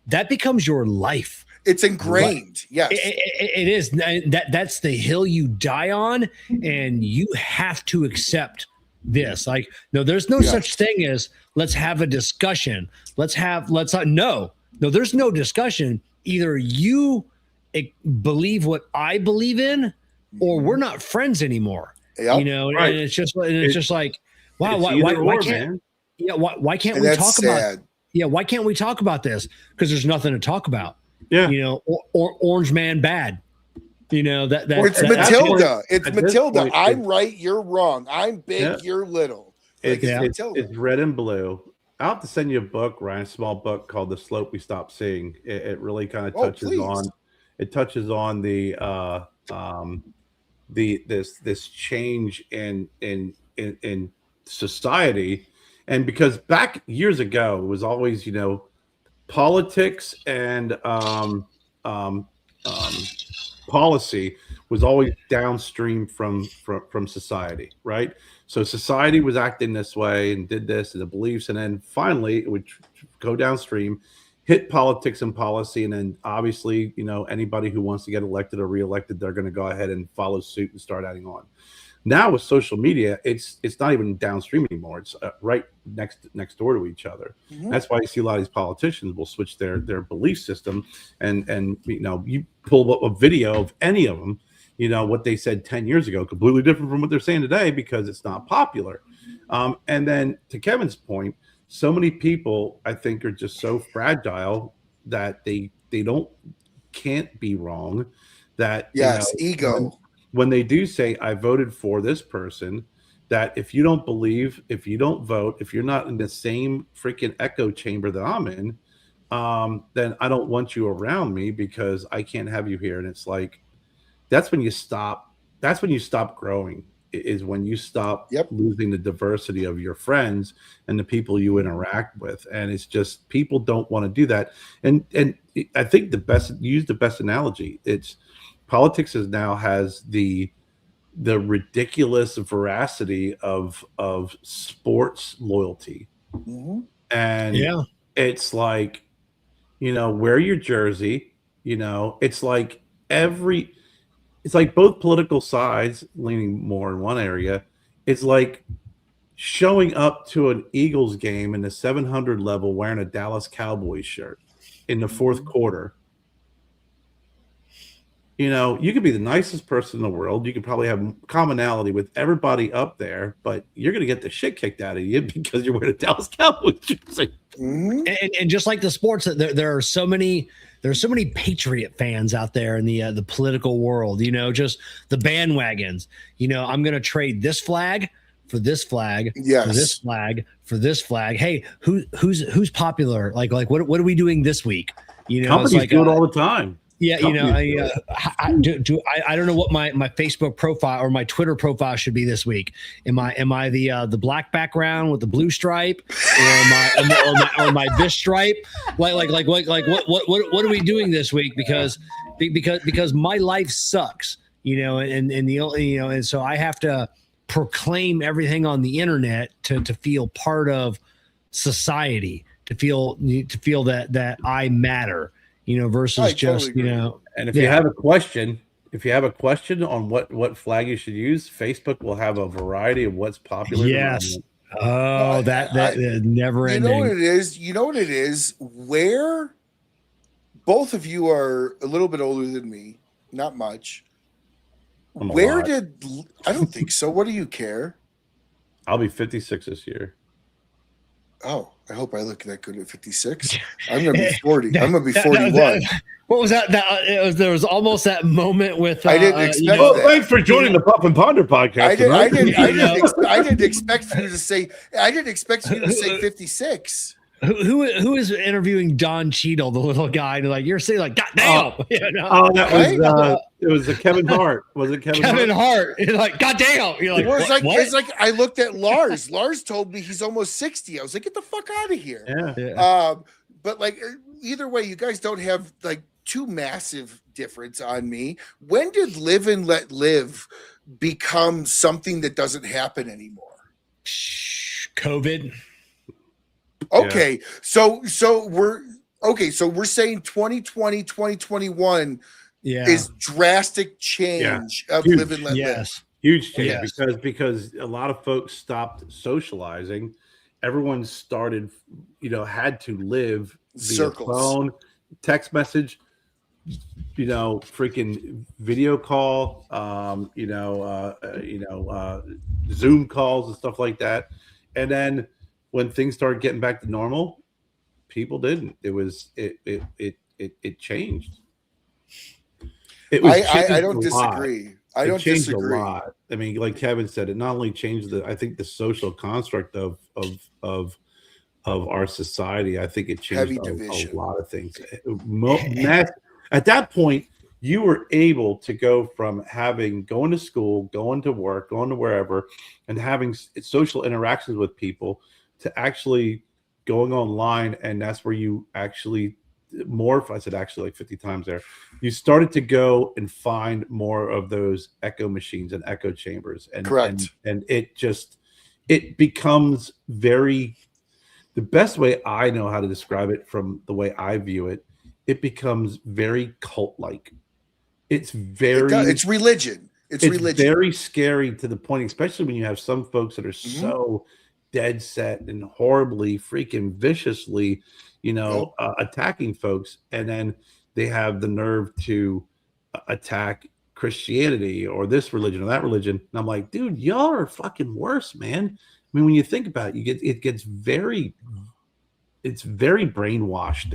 that becomes your life. It's ingrained. Yes, it is. That's the hill you die on, and you have to accept this. Like, no, there's no such thing as let's have a discussion. No, there's no discussion. Either you believe what I believe in, or we're not friends anymore. Yep. And it's just like, wow, why can't? Yeah, why can't we talk about? Yeah, why can't we talk about this? Because there's nothing to talk about. Yeah, or Orange Man bad. That. Or it's Matilda. It's Matilda. I'm right, you're wrong. I'm big, you're little. It's red and blue. I'll have to send you a book, Ryan, a small book called "The Slope We Stopped Seeing." It really kind of touches on. It touches on the this change in society. And because back years ago, it was always, politics and policy was always downstream from society, right? So society was acting this way and did this and the beliefs, and then finally it would go downstream, hit politics and policy, and then obviously, anybody who wants to get elected or reelected, they're going to go ahead and follow suit and start adding on. Now with social media, it's not even downstream anymore. It's right next door to each other. That's why you see a lot of these politicians will switch their belief system, and you pull up a video of any of them, what they said 10 years ago, completely different from what they're saying today because it's not popular. And then to Kevin's point, so many people I think are just so fragile that they can't be wrong. That ego. When they do say, I voted for this person, that if you don't believe, if you don't vote, if you're not in the same freaking echo chamber that I'm in, then I don't want you around me because I can't have you here. And it's like, that's when you stop. That's when you stop growing. Is when you stop losing the diversity of your friends and the people you interact with. And it's just people don't want to do that. And I think use the best analogy. It's politics now has the ridiculous veracity of sports loyalty. Mm-hmm. And it's like, wear your jersey, it's like it's like both political sides leaning more in one area. It's like showing up to an Eagles game in the 700 level wearing a Dallas Cowboys shirt in the fourth quarter. You could be the nicest person in the world. You could probably have commonality with everybody up there, but you're going to get the shit kicked out of you because you're wearing a Dallas Cowboys jersey. Mm-hmm. And just like the sports, there are so many Patriot fans out there in the political world. Just the bandwagons. I'm going to trade this flag for this flag, for this flag, for this flag. Hey, who's popular? Like what are we doing this week? Companies do it all the time. Yeah, I don't know what my Facebook profile or my Twitter profile should be this week. Am I the black background with the blue stripe, or am I this stripe? Like what are we doing this week? Because my life sucks, and so I have to proclaim everything on the internet to feel part of society, to feel that I matter. Versus just, And if you have a question, on what flag you should use, Facebook will have a variety of what's popular. Yes. Oh, that never ending. You know what it is? Where both of you are a little bit older than me, not much. I don't think so. What do you care? I'll be 56 this year. Oh, I hope I look that good at 56. I'm going to be 40. I'm going to be 41. What was that? There was almost that moment with. I didn't expect that. Thanks for joining the Puff and Ponder podcast. I didn't expect you to say 56. Who is interviewing Don Cheadle, the little guy? Like you're saying, like, God damn! It was Kevin Hart. Was it Kevin Hart? You're like, God damn! You're like, what? It's like I looked at Lars. Lars told me he's almost 60. I was like, get the fuck out of here. Yeah. But like either way, you guys don't have like too massive difference on me. When did live and let live become something that doesn't happen anymore? COVID. Okay, so we're saying 2020, 2021 is drastic change of huge. live and let live. Huge change because a lot of folks stopped socializing. Everyone started, had to live via phone, text message, freaking video call, Zoom calls and stuff like that. And then when things started getting back to normal, people didn't. It changed. I don't disagree. I don't disagree. A lot. I mean, like Kevin said, it not only changed I think the social construct of our society. I think it changed a lot of things. At that point, you were able to go from going to school, going to work, going to wherever, and having social interactions with people to actually going online. And that's where you actually I said actually like 50 times there. You started to go and find more of those echo machines and echo chambers. And correct. And it becomes the best way I know how to describe it from the way I view it, it becomes very cult-like. It's religion. It's religion. Very scary to the point, especially when you have some folks that are so dead set and horribly freaking viciously, attacking folks. And then they have the nerve to attack Christianity or this religion or that religion. And I'm like, dude, y'all are fucking worse, man. I mean, when you think about it, it gets very brainwashed.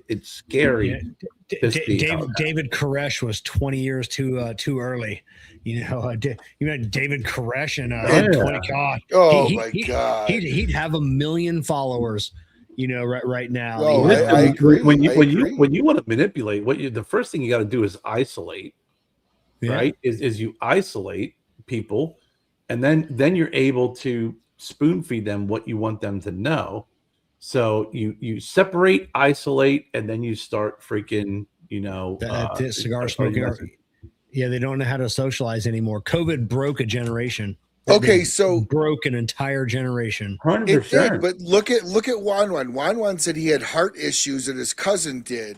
It's scary. David Koresh was 20 years too early. David Koresh and 20. God. Oh my God. He'd have 1 million followers. Right now. Well, I agree. When you want to manipulate, the first thing you got to do is isolate. right? Is you isolate people, and then you're able to spoon feed them what you want them to know. So you separate, isolate, and then you start freaking, that cigar starting smoking. messing. Yeah, they don't know how to socialize anymore. COVID broke a generation. Okay, They so broke an entire generation. 100%. it did, but look at Wan Wan. Wan Wan said he had heart issues and his cousin did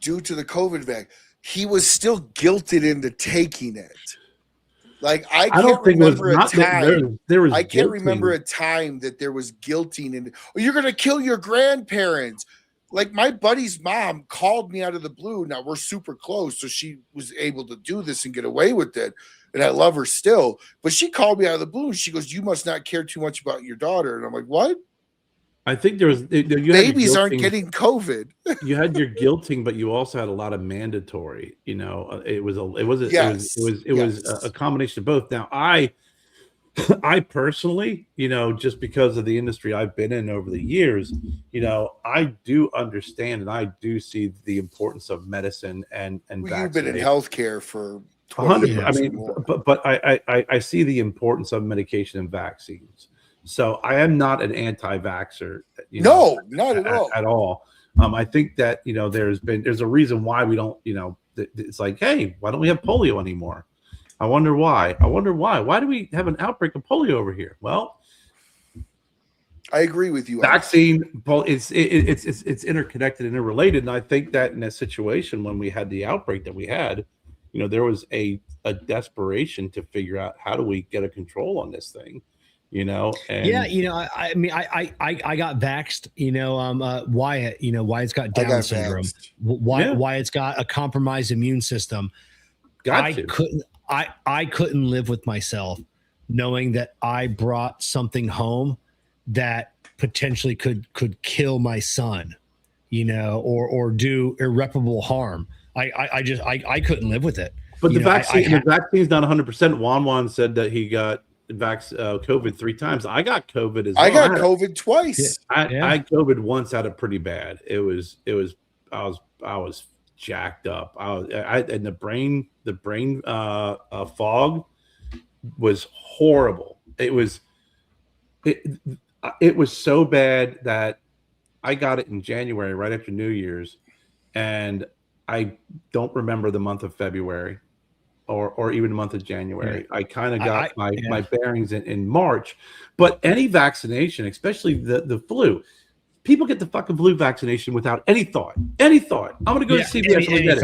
due to the COVID vac. He was still guilted into taking it. Like I can't don't think it was remember a not that time. there was I can't guilting. remember a time that there was guilting and you're gonna kill your grandparents. Like my buddy's mom called me out of the blue. Now we're super close, so she was able to do this and get away with it. And I love her still. But she called me out of the blue and she goes, "You must not care too much about your daughter." And I'm like, "What? I think there was Babies aren't getting COVID." You had your guilting, but you also had a lot of mandatory. It was a combination of both. Now, I personally, just because of the industry I've been in over the years, I do understand and I do see the importance of medicine and You've been in healthcare for 100. years I mean, but I see the importance of medication and vaccines. So I am not an anti-vaxxer. No, not at all. At all. I think that there's a reason why we don't. It's like, hey, why don't we have polio anymore? I wonder why. Why do we have an outbreak of polio over here? Well, I agree with you. Vaccine, it's interconnected and interrelated. And I think that in a situation when we had the outbreak that we had, there was a desperation to figure out how do we get a control on this thing. And I mean, I got vaxxed, Wyatt, Wyatt's got Down syndrome. Wyatt's got a compromised immune system. I couldn't live with myself knowing that I brought something home that potentially could kill my son, or do irreparable harm. I couldn't live with it. But the vaccine is not 100%. Wan Wan said that he got COVID 3 times. I got COVID as well. I got COVID twice. I COVID once, had it pretty bad. I was jacked up. And the brain fog was horrible. It was so bad that I got it in January, right after New Year's, and I don't remember the month of February or even the month of January. I kind of got my bearings in March. But any vaccination, especially the flu, people get the fucking flu vaccination without any thought. I'm going to go to CVS and get it.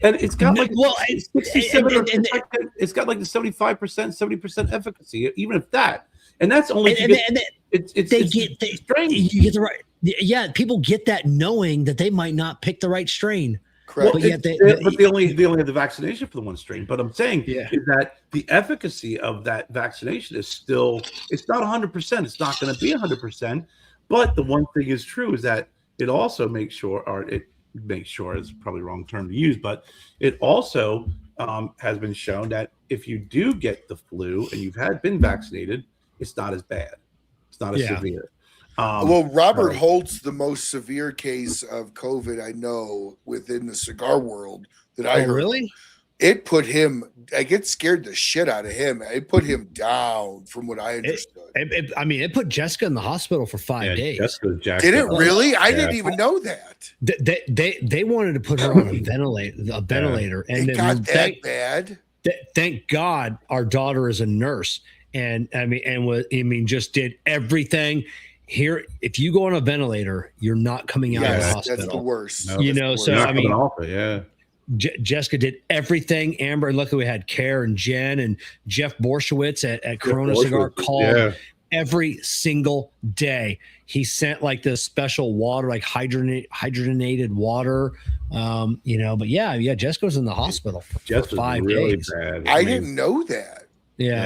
And it's got it's got like the 75%, 70% efficacy, even if that. And that's only it's strange. You get the right. Yeah, people get that knowing that they might not pick the right strain. Correct. But they only have the vaccination for the one strain. But I'm saying is that the efficacy of that vaccination is still, it's not 100%. It's not going to be 100%. But the one thing is true is that it also makes sure, or it makes sure is probably the wrong term to use, but it also has been shown that if you do get the flu and you've been vaccinated, it's not as bad. It's not as severe. Well, Robert Holt's the most severe case of COVID I know within the cigar world that I heard. Really? It put him, it scared the shit out of him. It put him down from what I understood. It put Jessica in the hospital for 5 days. Did it really? I didn't even know that. They wanted to put her on a ventilator, and it got that bad. Thank God our daughter is a nurse, and just did everything. Here, if you go on a ventilator, you're not coming out of the hospital. That's the worst. No, Jessica did everything. Amber, and luckily we had Kerr and Jen and Jeff Borshowitz at Corona Cigar called every single day. He sent like this special water, like hydrogenated water. But Jessica was in the hospital for 5 days. Bad. I didn't know that.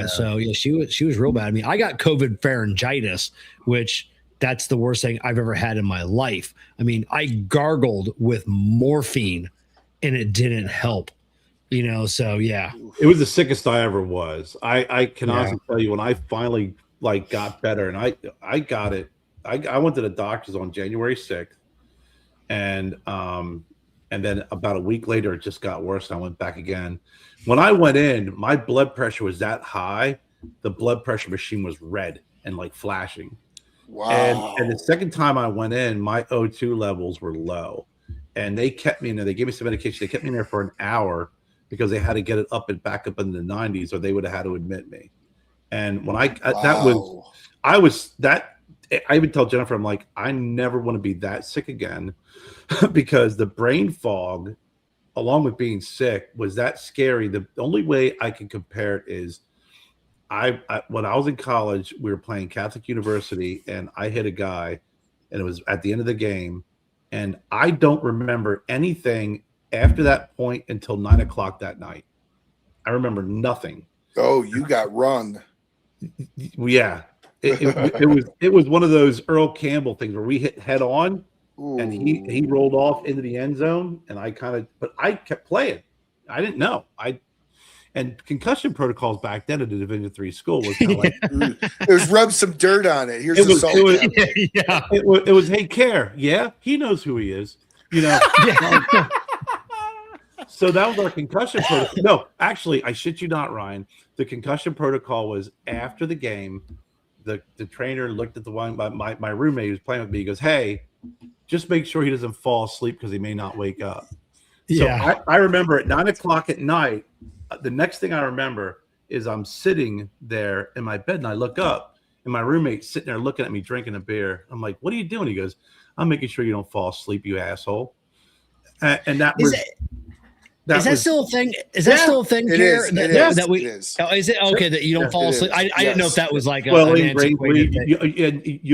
So she was real bad. I mean, I got COVID pharyngitis, which that's the worst thing I've ever had in my life. I mean, I gargled with morphine and it didn't help, It was the sickest I ever was. I can honestly tell you, when I finally got better and I got it, I went to the doctors on January 6th, and And then about a week later, it just got worse. And I went back again. When I went in, my blood pressure was that high. The blood pressure machine was red and like flashing. Wow. And the second time I went in, my O2 levels were low. And they kept me in there. They gave me some medication. They kept me in there for an hour because they had to get it up and back up in the 90s, or they would have had to admit me. And when I even tell Jennifer, I'm like, I never want to be that sick again because the brain fog, along with being sick, was that scary. The only way I can compare it is when I was in college, we were playing Catholic University, and I hit a guy, and it was at the end of the game. And I don't remember anything after that point until 9 o'clock that night. I remember nothing. You got run. Yeah. It was one of those Earl Campbell things where we hit head on. Ooh. And he rolled off into the end zone, and I kept playing. I didn't know. And concussion protocols back then at a Division III school was kind of like it was rub some dirt on it. Here's the salt. It was hey, Kerr. Yeah, he knows who he is. You know. So that was our concussion protocol. No, actually, I shit you not, Ryan. The concussion protocol was after the game. The trainer looked at the one my roommate who was playing with me. He goes, "Hey, just make sure he doesn't fall asleep because he may not wake up." So I remember at 9 o'clock at night. The next thing I remember is I'm sitting there in my bed, and I look up, and my roommate's sitting there looking at me drinking a beer. I'm like, "What are you doing?" He goes, "I'm making sure you don't fall asleep, you asshole." And that was. Is that still a thing? Is that still a thing here? It is. Oh, is it okay that you don't fall asleep? I didn't know if that was like you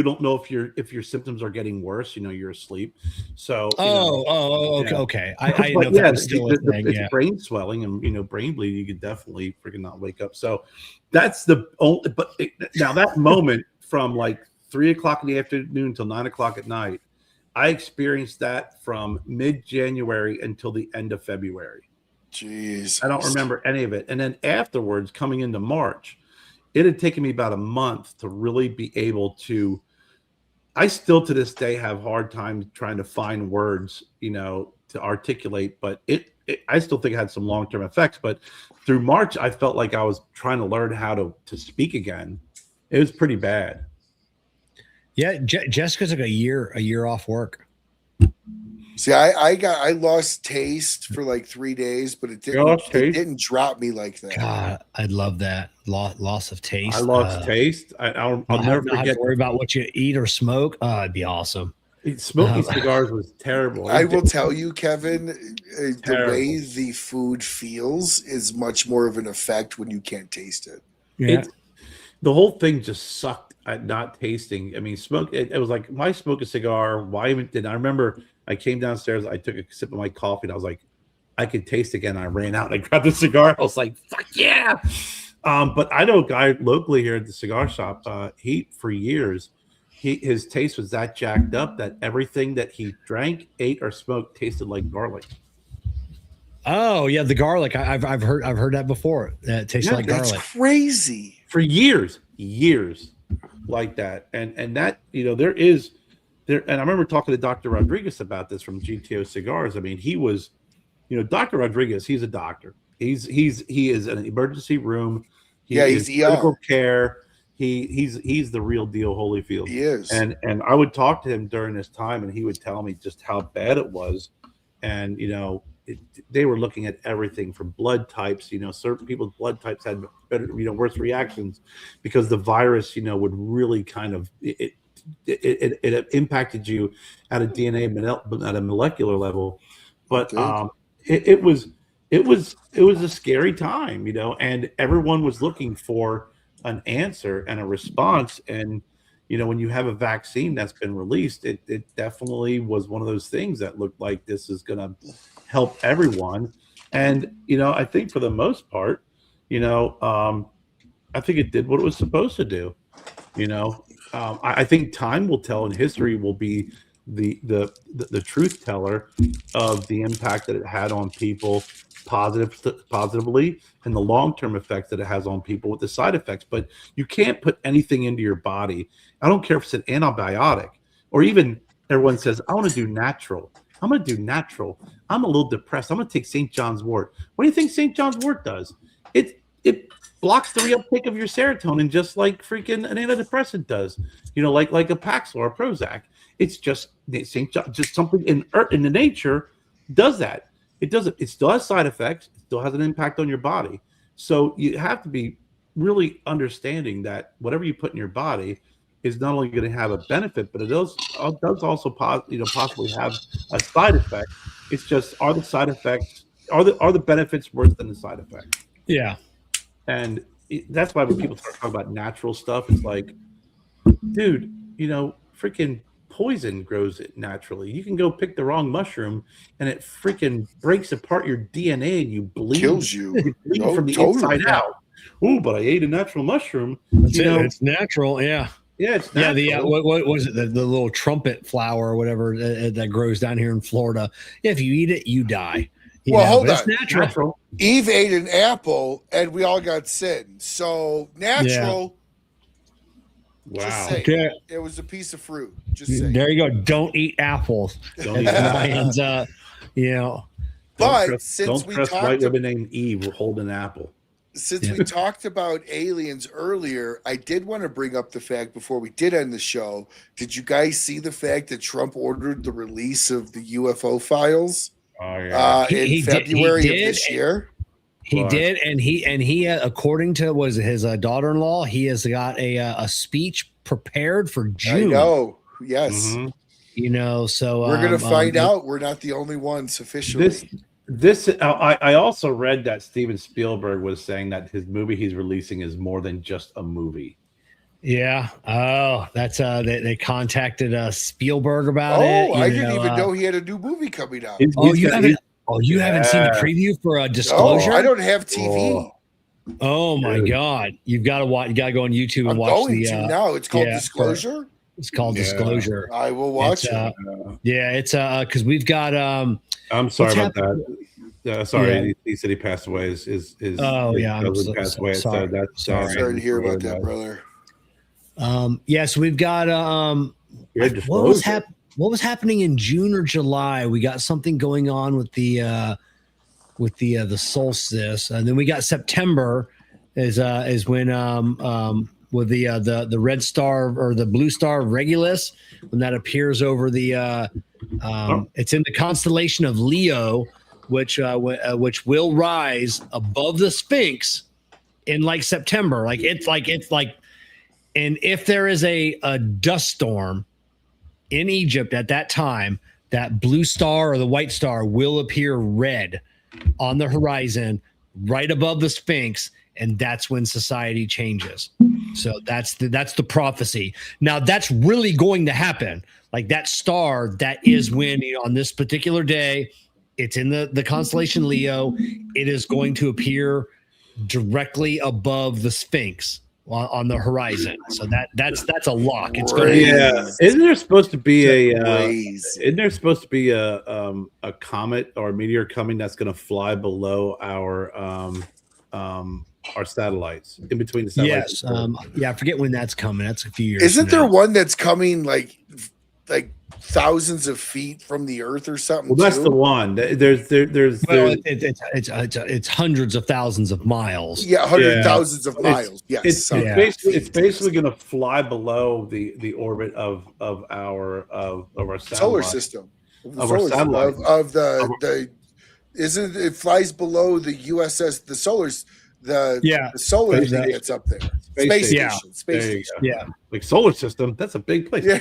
don't know if your symptoms are getting worse. You know, you're asleep. So okay. I didn't know if that was still a thing. It's brain swelling and brain bleeding. You could definitely freaking not wake up. So that's the only. But now that moment from like 3 o'clock in the afternoon until 9 o'clock at night. I experienced that from mid-January until the end of February. Jeez. I don't remember any of it. And then afterwards, coming into March, it had taken me about a month to really be able to – I still to this day have hard time trying to find words, to articulate. But I still think it had some long-term effects. But through March, I felt like I was trying to learn how to speak again. It was pretty bad. Yeah, Jessica took a year off work. See, I lost taste for like 3 days, but it didn't drop me like that. God, I'd love that loss of taste. I lost taste. I'll never forget. Have to worry about what you eat or smoke. It'd be awesome. Smoking cigars was terrible. I will tell you, Kevin, the way the food feels is much more of an effect when you can't taste it. Yeah. The whole thing just sucked at not tasting. I mean, it was like, why smoke a cigar? Why even did I remember I came downstairs, I took a sip of my coffee, and I was like, I could taste again. I ran out and I grabbed the cigar. I was like, fuck yeah. But I know a guy locally here at the cigar shop, he for years, his taste was that jacked up that everything that he drank, ate, or smoked tasted like garlic. Oh yeah, the garlic. I've heard that before. It tastes like garlic. That's crazy. For years like that. And that, there. And I remember talking to Dr. Rodriguez about this from GTO Cigars. I mean, he was, Dr. Rodriguez, he's a doctor. He is in an emergency room. He's critical care. He's the real deal, Holyfield. He is. And I would talk to him during this time, and he would tell me just how bad it was. And, they were looking at everything from blood types. Certain people's blood types had better, worse reactions because the virus, would really kind of it impacted you at a DNA at a molecular level. But it was a scary time, and everyone was looking for an answer and a response. And when you have a vaccine that's been released, it definitely was one of those things that looked like this is going to help everyone. And, I think for the most part, I think it did what it was supposed to do. I think time will tell and history will be the truth teller of the impact that it had on people positively and the long-term effects that it has on people with the side effects. But you can't put anything into your body. I don't care if it's an antibiotic or even everyone says, I want to do natural. I'm going to do natural. I'm a little depressed. I'm going to take St. John's wort. What do you think St. John's wort does? It blocks the reuptake of your serotonin just like freaking an antidepressant does. Like a Paxil or a Prozac. It's just St. John, just something in the nature does that. It still has side effects. It still has an impact on your body. So you have to be really understanding that whatever you put in your body is not only going to have a benefit, but it does also possibly have a side effect. It's just, are the benefits worse than the side effects? Yeah. And that's why when people start talking about natural stuff, it's like, dude, freaking poison grows it naturally. You can go pick the wrong mushroom and it freaking breaks apart your DNA and you bleed. Kills you. You bleed from the inside out. Oh, but I ate a natural mushroom. It's natural. Yeah. Yeah, it's natural. Yeah, what was it? The little trumpet flower or whatever that grows down here in Florida. Yeah, if you eat it, you die. Hold on. It's natural. Eve ate an apple, and we all got sin. So natural. Yeah. Just Wow. say, Okay. it was a piece of fruit. Just say. There you go. Don't eat apples. Don't eat apples. And But since don't we trust talked white women named Eve will hold an apple. Since we talked about aliens earlier, I did want to bring up the fact before we did end the show. Did you guys see the fact that Trump ordered the release of the UFO files in February of this year? He did, and he according to his daughter-in-law, he has got a speech prepared for June. I know. Yes. Mm-hmm. So we're gonna find out. We're not the only ones officially. I also read that Steven Spielberg was saying that his movie he's releasing is more than just a movie. Yeah. Oh, that's they contacted Spielberg about it. Oh, I didn't even know he had a new movie coming out. You haven't seen the preview for Disclosure? No, I don't have TV. Oh my God! You've got to watch. You got to go on YouTube and watch now. It's called Disclosure. It's called Disclosure. I will watch it. It's because we've got. I'm sorry about that. Sorry, he said he passed away. His cousin passed away. Sorry. So that's sorry to hear about that, brother. So we've got what was happening in June or July? We got something going on with the solstice, and then we got September is when with the red star or the blue star of Regulus, when that appears over the it's in the constellation of Leo, which will rise above the Sphinx in September. And if there is a dust storm in Egypt at that time, that blue star or the white star will appear red on the horizon right above the Sphinx, and that's when society changes. So that's the prophecy. Now that's really going to happen. That star, that is when on this particular day, it's in the constellation Leo. It is going to appear directly above the Sphinx on the horizon. So that's a lock. It's going to be. Isn't there supposed to be a comet or a meteor coming that's going to fly below our satellites, in between the satellites? Yes. I forget when that's coming. That's a few years. Isn't there one that's coming like thousands of feet from the Earth or something? Well, that's the one. It's hundreds of thousands of miles. Yeah, thousands of miles. Yes, it's basically going to fly below the orbit of our solar system, Isn't it flies below the USS, the solar thing that's up there. Space station. Yeah. Like solar system, that's a big place. Yeah,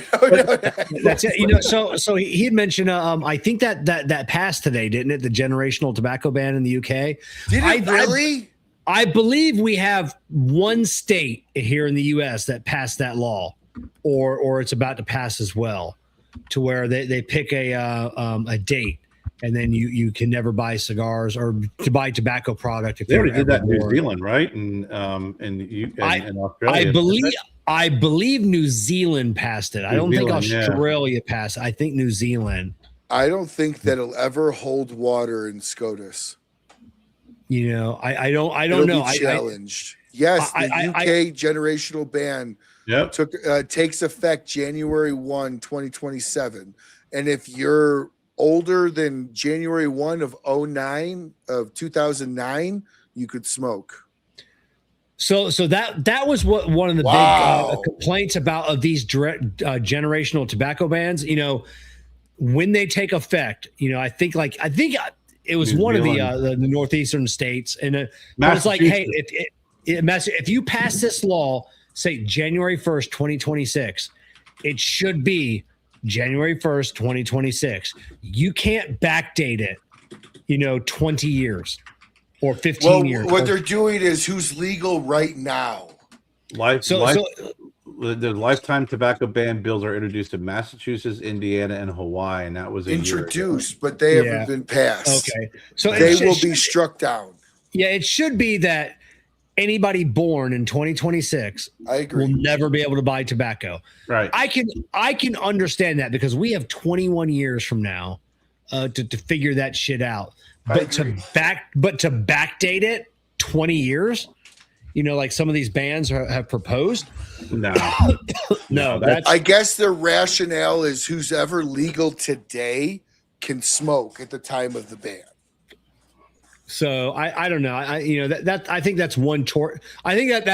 that's it. So he had mentioned I think that passed today, didn't it? The generational tobacco ban in the UK. Did it really? I believe we have one state here in the US that passed that law, or it's about to pass as well, to where they pick a date. And then you can never buy cigars or to buy tobacco product. If they already did that in New Zealand, right? And Australia. I believe New Zealand passed it. I don't think Australia passed it. I think New Zealand. I don't think that it'll ever hold water in SCOTUS. I don't know. Challenged. Yes, the UK generational ban takes effect January 1, 2027. And if you're older than January 1 of 2009, you could smoke. So that was what one of the big complaints of these generational tobacco bans. When they take effect, I think it was one of the northeastern states, and it was like, hey, if you pass this law, say January 1st, 2026, it should be January 1st, 2026. You can't backdate it, 20 years or 15 years. What they're doing is who's legal right now. The lifetime tobacco ban bills are introduced in Massachusetts, Indiana, and Hawaii, and that was introduced, but they haven't been passed. Okay, so they will be struck down. Yeah, it should be that anybody born in 2026 will never be able to buy tobacco. Right. I can understand that because we have 21 years from now to figure that shit out. But to backdate it 20 years, like some of these bands have proposed. No, I guess their rationale is who's ever legal today can smoke at the time of the ban. So I don't know. I think that's one I think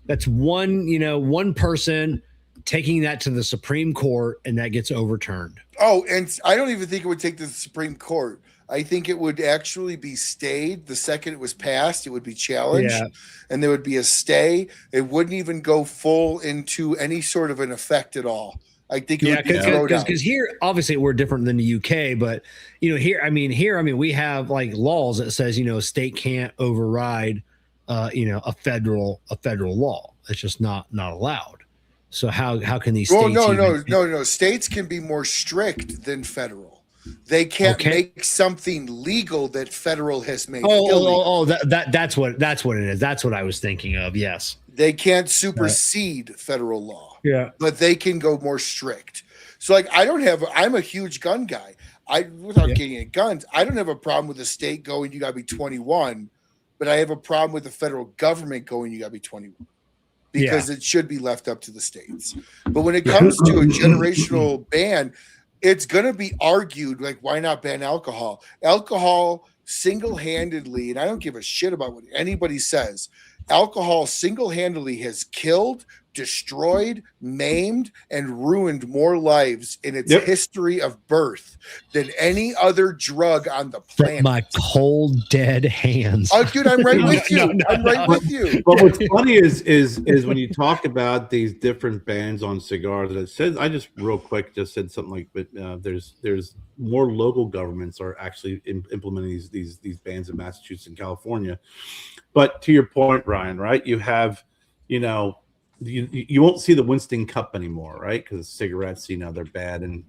that's one person taking that to the Supreme Court and that gets overturned. Oh, and I don't even think it would take to the Supreme Court. I think it would actually be stayed. The second it was passed, it would be challenged, and there would be a stay. It wouldn't even go full into any sort of an effect at all. I think it would be thrown out. Because here, obviously, we're different than the UK, but here, we have like laws that says a state can't override, a federal law. It's just not allowed. So how can these states? No. States can be more strict than federal. They can't make something legal that federal has made illegal. That's what it is. That's what I was thinking of. Yes. They can't supersede federal law. Yeah. But they can go more strict. So like I'm a huge gun guy. Without getting into guns, I don't have a problem with the state going, you gotta be 21, but I have a problem with the federal government going, you gotta be 21. Because it should be left up to the states. But when it comes to a generational ban, it's going to be argued, like, why not ban alcohol? Alcohol single-handedly, and I don't give a shit about what anybody says, alcohol single-handedly has killed, destroyed, maimed, and ruined more lives in its history of birth than any other drug on the planet. My cold, dead hands. Oh, dude, I'm right with you. I'm right with you. But what's funny is when you talk about these different bans on cigars, it says, I just real quick just said something like, but there's more local governments are actually implementing these bans in Massachusetts and California. But to your point, Ryan, right? You have, you won't see the Winston Cup anymore, right? Because cigarettes, they're bad, and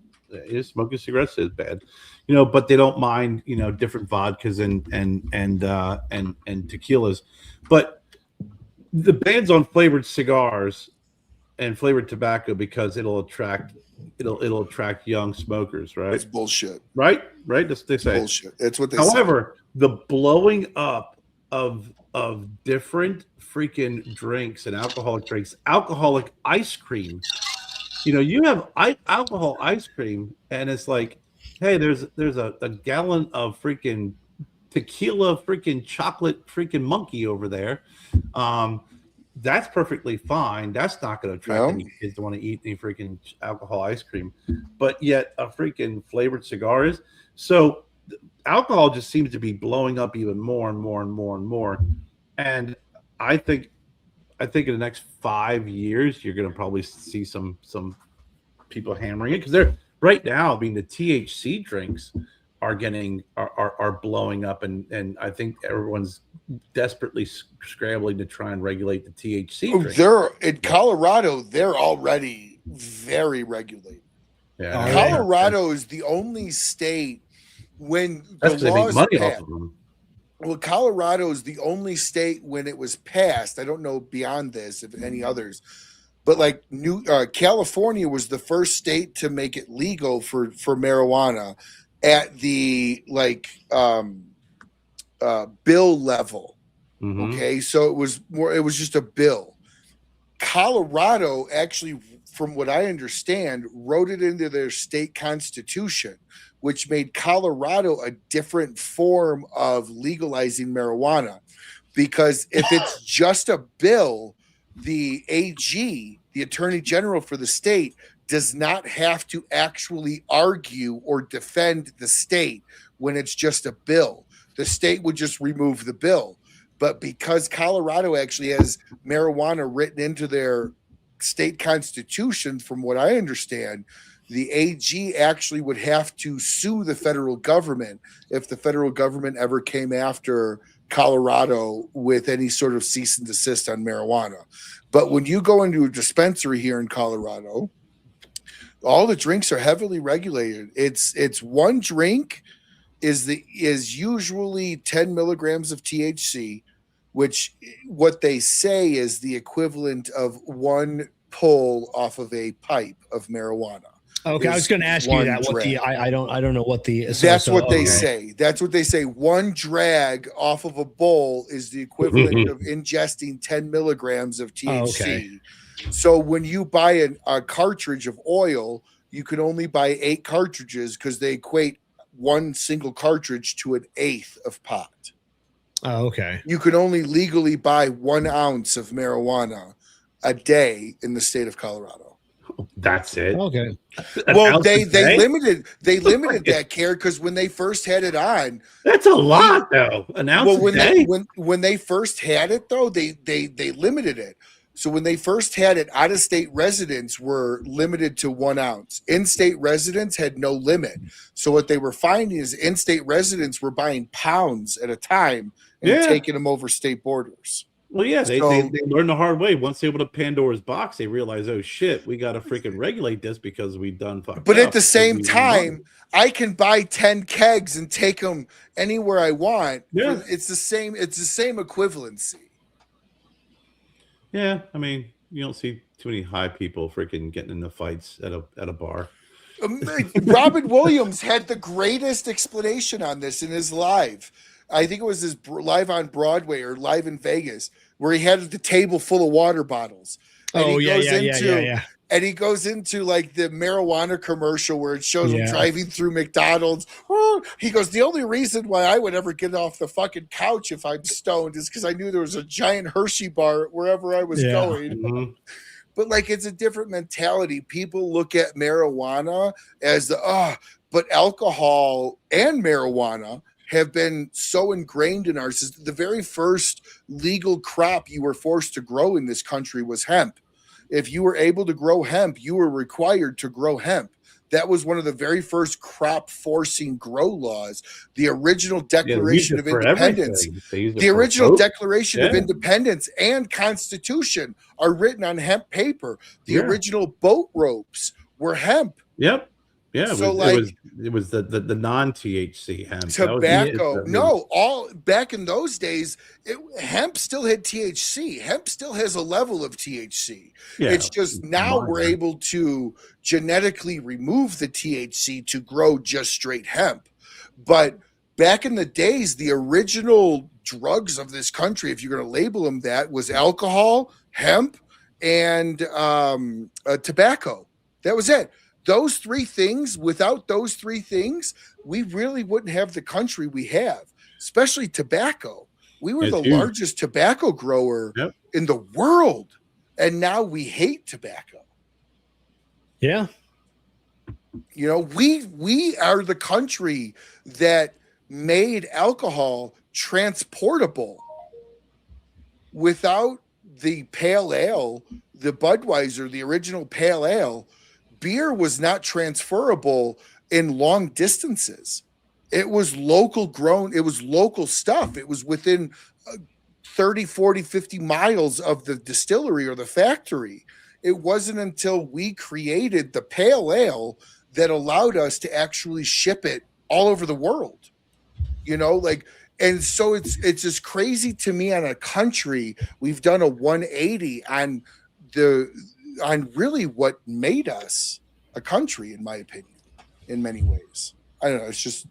smoking cigarettes is bad, but they don't mind, different vodkas and tequilas. But the bans on flavored cigars and flavored tobacco, because it'll attract young smokers, right? It's bullshit. Right? That's what they say. Bullshit. That's what they However, the blowing up of different freaking drinks and alcoholic ice cream. You have alcohol ice cream, and it's like, hey, there's a gallon of freaking tequila, freaking chocolate, freaking monkey over there. That's perfectly fine. That's not going to attract any kids to want to eat any freaking alcohol ice cream. But yet, a freaking flavored cigar is. So alcohol just seems to be blowing up even more and more and more and more. And I think in the next 5 years, you're going to probably see some people hammering it, because they're right now. I mean, the THC drinks are blowing up, and I think everyone's desperately scrambling to try and regulate the THC drinks. They're in Colorado. They're already very regulated. Yeah, Colorado is the only state when the laws passed. Well, Colorado is the only state when it was passed. I don't know beyond this, if any others, but like California was the first state to make it legal for marijuana at the bill level. Mm-hmm. Okay, so it was just a bill. Colorado actually, from what I understand, wrote it into their state constitution, which made Colorado a different form of legalizing marijuana. Because if it's just a bill, the AG, the Attorney General for the state, does not have to actually argue or defend the state when it's just a bill. The state would just remove the bill. But because Colorado actually has marijuana written into their state constitution, from what I understand, the AG actually would have to sue the federal government if the federal government ever came after Colorado with any sort of cease and desist on marijuana. But when you go into a dispensary here in Colorado, all the drinks are heavily regulated. It's one drink is usually 10 milligrams of THC, which what they say is the equivalent of one pull off of a pipe of marijuana. Okay, I was going to ask you that. What the I don't know what the that's what they say. That's what they say. One drag off of a bowl is the equivalent of ingesting 10 milligrams of THC. Oh, okay. So when you buy a cartridge of oil, you can only buy 8 cartridges because they equate one single cartridge to an eighth of pot. Oh, okay. You can only legally buy 1 ounce of marijuana a day in the state of Colorado. That's it. Okay. Well, they limited that, Kerr, because when they first had it on, that's a lot though. An ounce a day. When they first had it though, they limited it. So when they first had it, out-of-state residents were limited to 1 ounce. In-state residents had no limit. So what they were finding is in-state residents were buying pounds at a time and taking them over state borders. Well, yeah, they learned the hard way. Once they opened up Pandora's box, they realized, oh shit, we got to freaking regulate this because we done fucked up. But at the same time, I can buy 10 kegs and take them anywhere I want. Yeah, it's the same equivalency. Yeah, I mean, you don't see too many high people freaking getting into fights at a bar. Robin Williams had the greatest explanation on this in his live. I think it was his live on Broadway or live in Vegas, where he had the table full of water bottles. And Yeah. And he goes into like the marijuana commercial where it shows him driving through McDonald's. He goes, the only reason why I would ever get off the fucking couch if I'm stoned is because I knew there was a giant Hershey bar wherever I was going. Mm-hmm. But like, it's a different mentality. People look at marijuana as but alcohol and marijuana have been so ingrained in our system. The very first legal crop you were forced to grow in this country was hemp. If you were able to grow hemp, you were required to grow hemp. That was one of the very first crop forcing grow laws. The original Declaration of Independence, the original Declaration of Independence and Constitution are written on hemp paper. The original boat ropes were hemp. Yep. Yeah, it was the non-THC hemp. Tobacco. All back in those days, hemp still had THC. Hemp still has a level of THC. Yeah, it's just now we're able to genetically remove the THC to grow just straight hemp. But back in the days, the original drugs of this country, if you're going to label them that, was alcohol, hemp, and tobacco. That was it. Those 3 things, without those 3 things, we really wouldn't have the country we have, especially tobacco. We were the largest tobacco grower in the world, and now we hate tobacco. Yeah. You know, we are the country that made alcohol transportable. Without the pale ale, the Budweiser, the original pale ale, beer was not transferable in long distances. It was local grown. It was local stuff. It was within 30, 40, 50 miles of the distillery or the factory. It wasn't until we created the pale ale that allowed us to actually ship it all over the world. You know, like, and so it's just crazy to me on a country. We've done a 180 on really what made us a country, in my opinion, in many ways. I don't know. It's just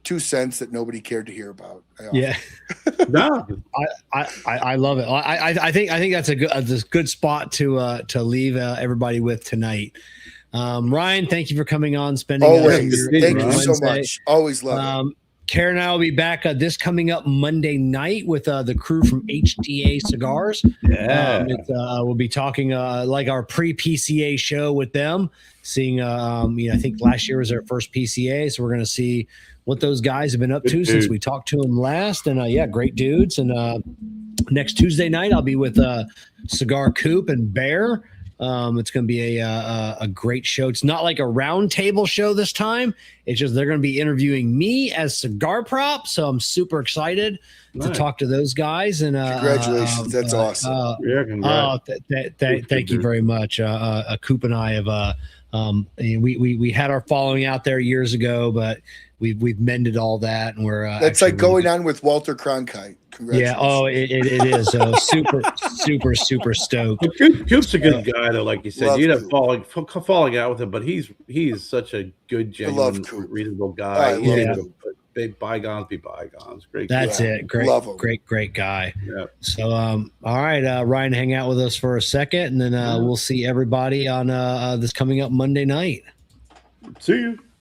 2 cents that nobody cared to hear about. No, I love it. I think that's a good spot to leave everybody with tonight. Ryan, thank you for coming on, spending Always. Thank you so Wednesday. much. Always love it. Kerr and I will be back this coming up Monday night with the crew from HDA Cigars. Yeah. We'll be talking like our pre-PCA show with them, seeing, I think last year was their first PCA. So we're going to see what those guys have been up to since we talked to them last. And yeah, great dudes. And next Tuesday night, I'll be with Cigar Coop and Bear. It's going to be a great show. It's not like a round table show this time. It's just they're going to be interviewing me as cigar prop. So I'm super excited to talk to those guys. And congratulations, that's awesome. Thank you very much. Coop and I have we had our following out there years ago, but we've mended all that, and we're that's like going on with Walter Cronkite. Yeah. Oh, it is. Super stoked. Coop's a good guy, though. Like you said, you end up falling out with him, but he's such a good, genuine, reasonable guy. Bygones be bygones. Great. That's it. Great. Love him. Great guy. Yeah. So, all right, Ryan, hang out with us for a second, and then we'll see everybody on this coming up Monday night. See you.